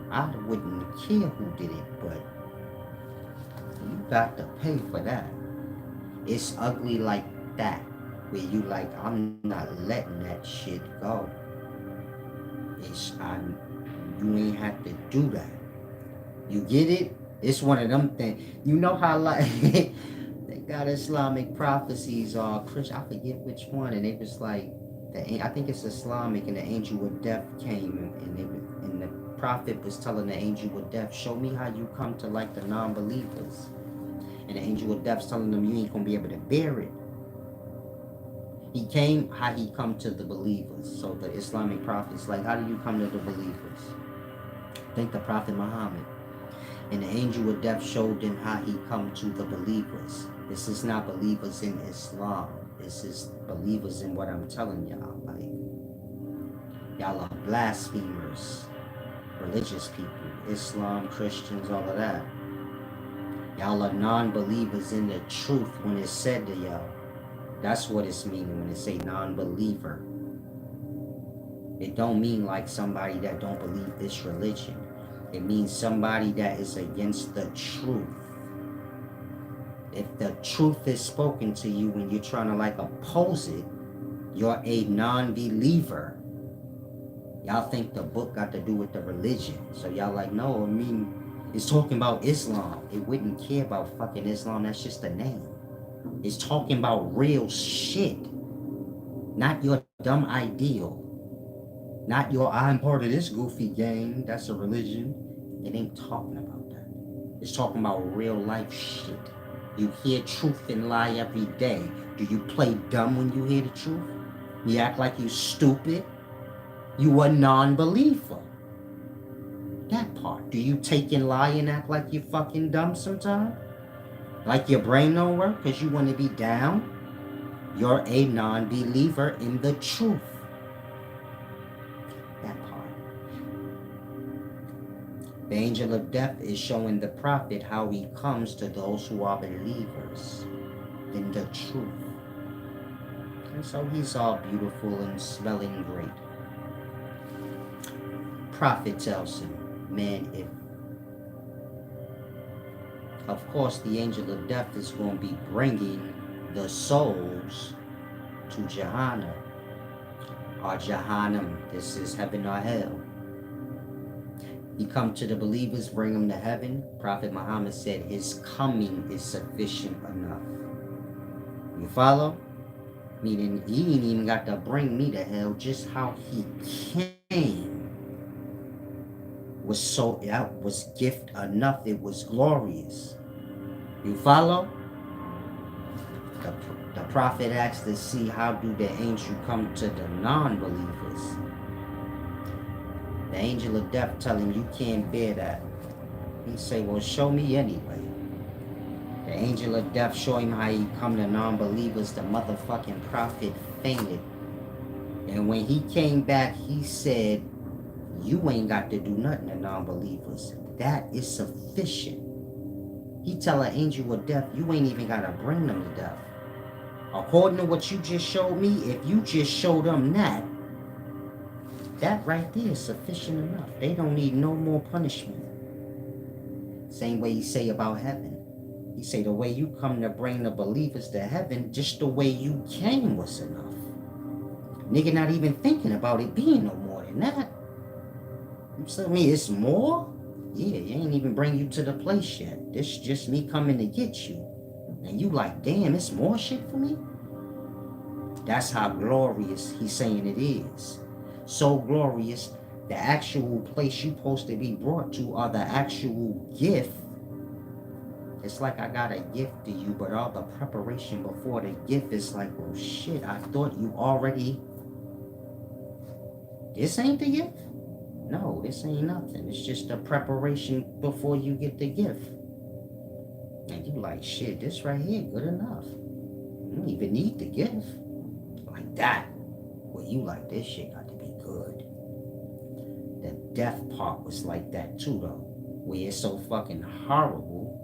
I wouldn't care who did it, but you got to pay for that. It's ugly like that, where you like, I'm not letting that shit go. You ain't have to do that. You get it? It's one of them things. You know how like they got Islamic prophecies or Christian, I forget which one, and it was like I think it's Islamic, and the angel of death came, and the prophet was telling the angel of death, show me how you come to like the non-believers. And the angel of death's telling them, you ain't gonna be able to bear it. He came how he come to the believers. So the Islamic prophets, like, how do you come to the believers? Think the Prophet Muhammad. And the angel of death showed them how he come to the believers. This is not believers in Islam. This is believers in what I'm telling y'all. Like, y'all are blasphemers, religious people, Islam, Christians, all of that. Y'all are non-believers in the truth when it's said to y'all. That's what it's meaning when it say non-believer. It don't mean like somebody that don't believe this religion. It means somebody that is against the truth. If the truth is spoken to you when you're trying to like oppose it, you're a non-believer. Y'all think the book got to do with the religion. So y'all like, no, I mean, it's talking about Islam. It wouldn't care about fucking Islam. That's just a name. It's talking about real shit. Not your dumb ideal. Not your, I'm part of this goofy gang. That's a religion. It ain't talking about that. It's talking about real life shit. You hear truth and lie every day. Do you play dumb when you hear the truth? You act like you stupid? You a non-believer. That part. Do you take and lie and act like you fucking dumb sometimes? Like your brain don't work because you want to be down? You're a non-believer in the truth. That part. The angel of death is showing the prophet how he comes to those who are believers in the truth. And so he's all beautiful and smelling great. Prophet tells him, man, if of course the angel of death is going to be bringing the souls to Jahannam or Jahannam. This is heaven or hell. He come to the believers, bring them to heaven. Prophet Muhammad said his coming is sufficient enough. You follow? Meaning he ain't even got to bring me to hell. Just how he came was gift enough. It was glorious. You follow? The prophet asked to see how do the angel come to the non-believers. The angel of death tell him you can't bear that. He say, well, show me anyway. The angel of death show him how he come to non-believers. The motherfucking prophet fainted. And when he came back, he said, you ain't got to do nothing to non-believers. That is sufficient. He tell an angel of death, you ain't even got to bring them to death. According to what you just showed me, if you just show them that right there is sufficient enough. They don't need no more punishment. Same way he say about heaven. He say the way you come to bring the believers to heaven, just the way you came was enough. Nigga not even thinking about it being no more than that. You tell me it's more? Yeah, you ain't even bring you to the place yet. This just me coming to get you. And you like, damn, it's more shit for me? That's how glorious he's saying it is. So glorious, the actual place you supposed to be brought to or the actual gift. It's like I got a gift to you, but all the preparation before the gift is like, well, shit, I thought you already... This ain't the gift? No, this ain't nothing. It's just the preparation before you get the gift. And you like, shit, this right here, good enough. You don't even need the gift. Like that. Well, you like, this shit got to be good. The death part was like that too, though. Where it's so fucking horrible.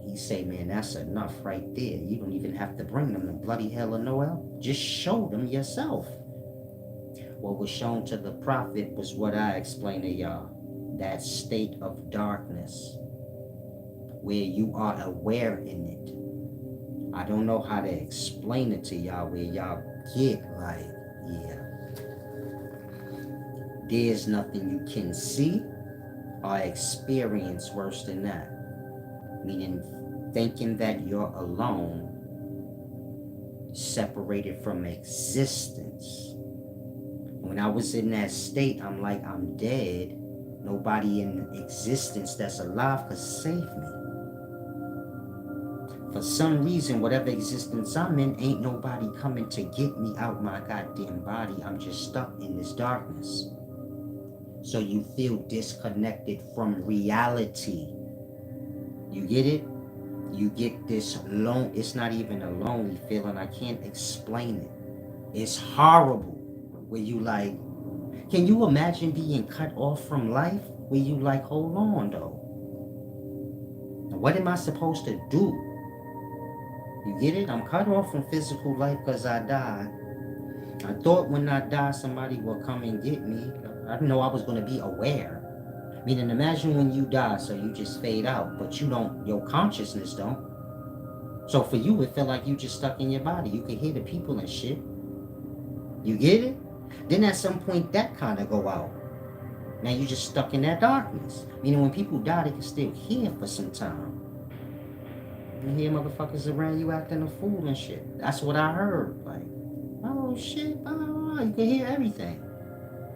He say, man, that's enough right there. You don't even have to bring them to bloody hell or Noel. Just show them yourself. What was shown to the prophet was what I explained to y'all. That state of darkness where you are aware in it. I don't know how to explain it to y'all where y'all get like, yeah, there's nothing you can see or experience worse than that. Meaning thinking that you're alone, separated from existence. When I was in that state, I'm like, I'm dead. Nobody in existence that's alive could save me. For some reason, whatever existence I'm in, ain't nobody coming to get me out my goddamn body. I'm just stuck in this darkness. So you feel disconnected from reality. You get it? You get this it's not even a lonely feeling. I can't explain it. It's horrible. Where you like, can you imagine being cut off from life? Where you like, hold on though. What am I supposed to do? You get it? I'm cut off from physical life because I died. I thought when I die, somebody will come and get me. I didn't know I was going to be aware. Meaning, imagine when you die, so you just fade out, but you don't, your consciousness don't. So for you, it felt like you just stuck in your body. You could hear the people and shit. You get it? Then at some point, that kind of go out. Now you just stuck in that darkness. Meaning when people die, they can still hear for some time. You hear motherfuckers around you acting a fool and shit. That's what I heard. Like, oh shit, blah, blah, blah. You can hear everything.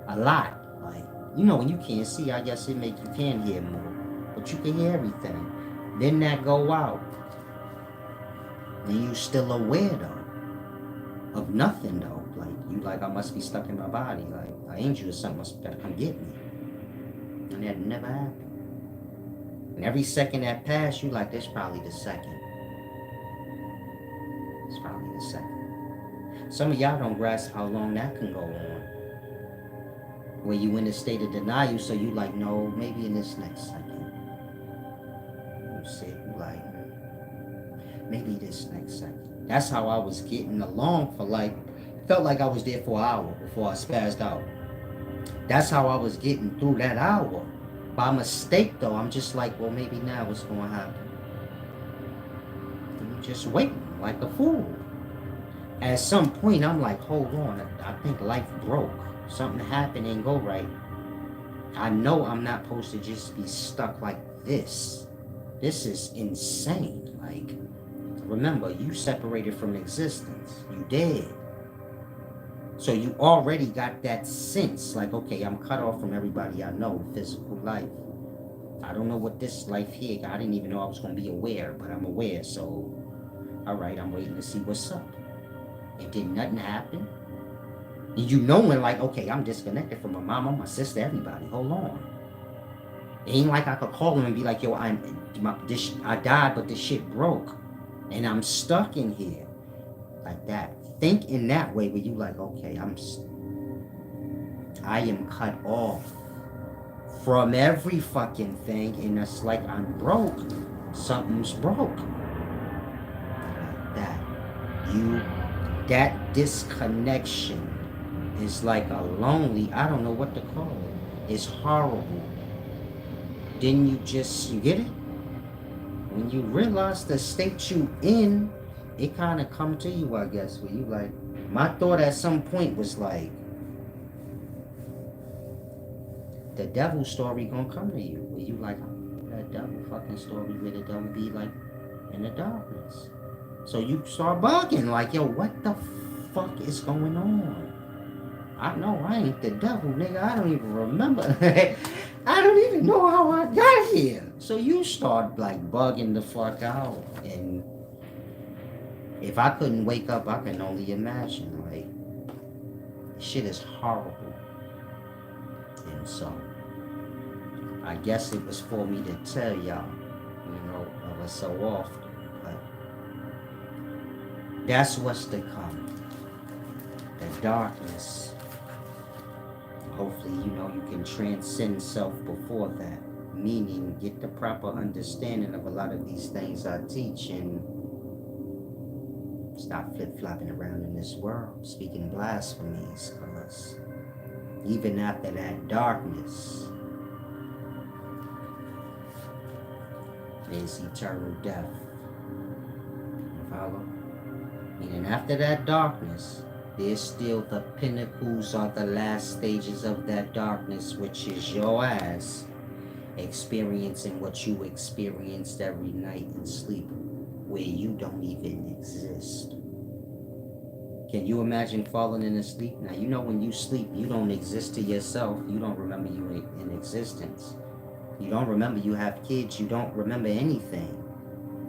A lot. Like, you know, when you can't see, I guess it make you can hear more. But you can hear everything. Then that go out. And you still aware though. Of nothing though. Like, you like, I must be stuck in my body. Like, an angel or something must gotta come get me. And that never happened. And every second that passed, you like, this probably the second. It's probably the second. Some of y'all don't grasp how long that can go on. Where you in a state of denial, so you like, no, maybe in this next second. You sit, you like, maybe this next second. That's how I was getting along for like, felt like I was there for an hour before I spazzed out. That's how I was getting through that hour. By mistake though, I'm just like, well, maybe now what's going to happen? I'm just waiting like a fool. At some point, I'm like, hold on, I think life broke. Something happened and go right. I know I'm not supposed to just be stuck like this. This is insane. Like, remember, you separated from existence. You dead. So you already got that sense, like, okay, I'm cut off from everybody I know, physical life. I don't know what this life here, I didn't even know I was going to be aware, but I'm aware, so, all right, I'm waiting to see what's up. And then nothing happened. And you knowing, like, okay, I'm disconnected from my mama, my sister, everybody, hold on. It ain't like I could call them and be like, yo, I died, but this shit broke. And I'm stuck in here. Like that. Think in that way where you like, okay, I am cut off from every fucking thing, and it's like I'm broke. Something's broke. Like that. That disconnection is like a lonely, I don't know what to call it. It's horrible. Then you get it? When you realize the state you in, it kind of come to you, I guess, where you like, my thought at some point was like, the devil story gonna come to you, where you like, that devil fucking story where the devil be like in the darkness. So you start bugging, like, yo, what the fuck is going on? I know I ain't the devil, nigga. I don't even remember. I don't even know how I got here. So you start like bugging the fuck out, and if I couldn't wake up, I can only imagine. Like, shit is horrible. And so, I guess it was for me to tell y'all, of it so often. But that's what's to come. The darkness Hopefully, you can transcend self before that. Meaning, get the proper understanding of a lot of these things I teach and stop flip-flopping around in this world, speaking blasphemies, because even after that darkness, there's eternal death. Follow? Meaning after that darkness, there's still the pinnacles or the last stages of that darkness, which is your ass experiencing what you experienced every night in sleep, where you don't even exist. Can you imagine falling in sleep? Now, when you sleep, you don't exist to yourself. You don't remember you in existence. You don't remember you have kids. You don't remember anything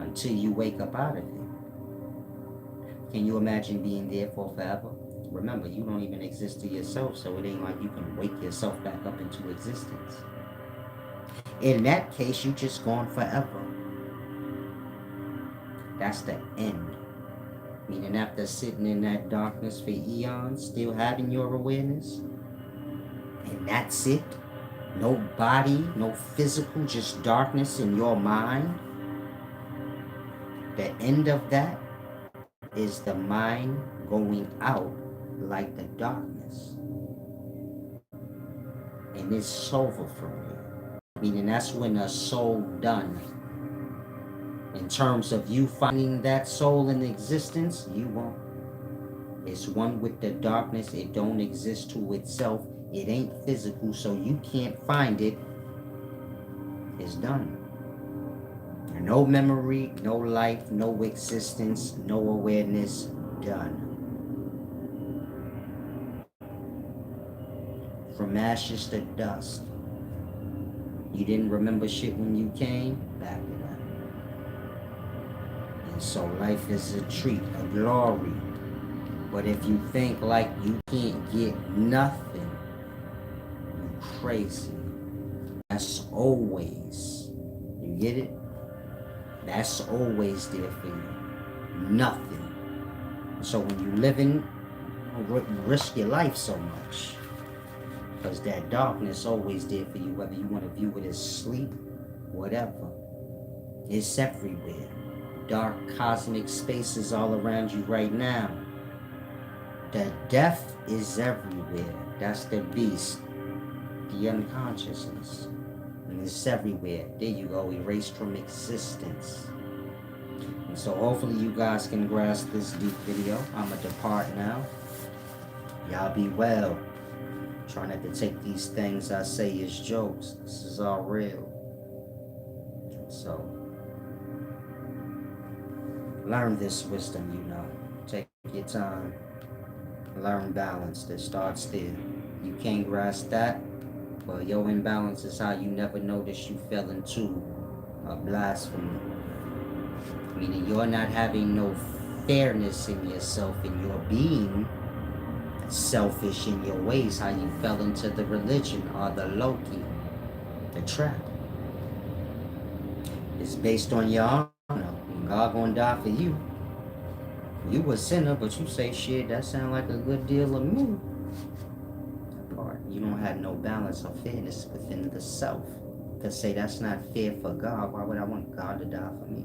until you wake up out of it. Can you imagine being there for forever? Remember, you don't even exist to yourself, so it ain't like you can wake yourself back up into existence. In that case, you just gone forever. That's the end. Meaning after sitting in that darkness for eons, still having your awareness, and that's it. No body, no physical, just darkness in your mind. The end of that is the mind going out like the darkness. And it's over for real. Meaning that's when a soul done. In terms of you finding that soul in existence, you won't. It's one with the darkness. It don't exist to itself. It ain't physical, so you can't find it. It's done. No memory, no life, no existence, no awareness, done. From ashes to dust. You didn't remember shit when you came? Back it up. And so life is a treat, a glory. But if you think like you can't get nothing, you crazy. That's always, you get it? That's always there for you. Nothing. So when you living, you risk your life so much. Because that darkness always there for you, whether you want to view it as sleep, whatever. It's everywhere. Dark cosmic spaces all around you right now. The death is everywhere. That's the beast. The unconsciousness. And it's everywhere. There you go, erased from existence. And so hopefully you guys can grasp this deep video. I'ma depart now. Y'all be well. Try not to take these things I say as jokes. This is all real. So learn this wisdom, Take your time. Learn balance. That starts there. You can't grasp that. Well, your imbalance is how you never notice you fell into a blasphemy. Meaning you're not having no fairness in yourself, in your being, selfish in your ways, how you fell into the religion or the Loki, the trap. It's based on your honor. God gonna die for you. You a sinner, but you say, shit, that sound like a good deal of me. You don't have no balance or fairness within the self. To say that's not fair for God, why would I want God to die for me?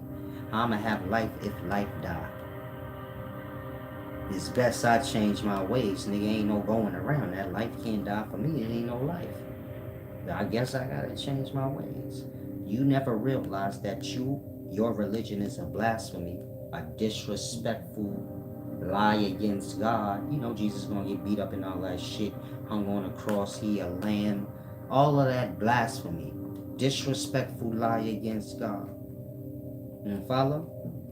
I'ma have life if life die. It's best I change my ways. Nigga, ain't no going around that. Life can't die for me. It ain't no life. I guess I gotta change my ways. You never realized that your religion is a blasphemy, a disrespectful lie against God. Jesus gonna get beat up and all that shit, hung on a cross, he a lamb, all of that blasphemy, disrespectful lie against God. You follow?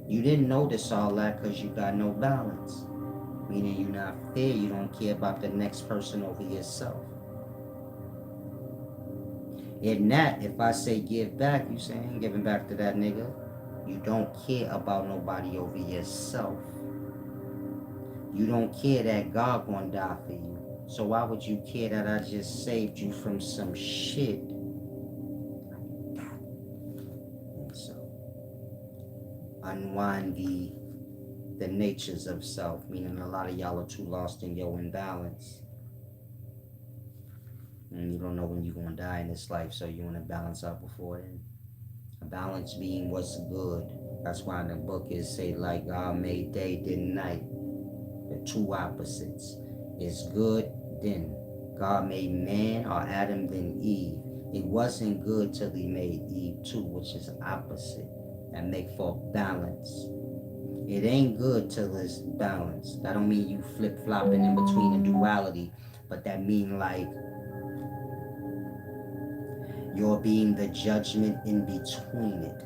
You didn't notice all that because you got no balance, meaning you're not fair. You don't care about the next person over yourself. In that, if I say give back, you say I ain't giving back to that nigga. You don't care about nobody over yourself. You don't care that God gonna die for you. So why would you care that I just saved you from some shit? And so unwind the natures of self, meaning a lot of y'all are too lost in your imbalance. And you don't know when you're going to die in this life, so you want to balance out before then. A balance being what's good. That's why in the book it say like God made day, then night. The two opposites. It's good, then God made man or Adam, then Eve. It wasn't good till he made Eve too, which is opposite. And make for balance. It ain't good till it's balanced. That don't mean you flip-flopping in between a duality, but that mean like you're being the judgment in between it.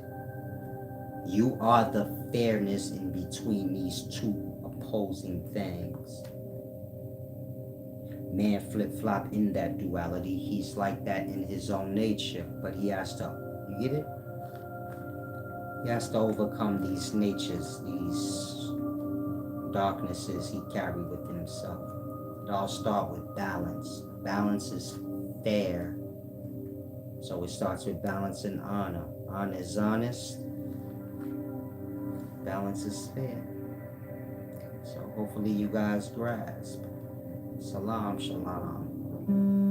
You are the fairness in between these two opposing things. Man flip-flop in that duality. He's like that in his own nature, but he has to, you get it? He has to overcome these natures, these darknesses he carried with himself. It all starts with balance. Balance is fair. So it starts with balance and honor. Honor is honest. Balance is fair. So hopefully you guys grasp. Salam, shalom.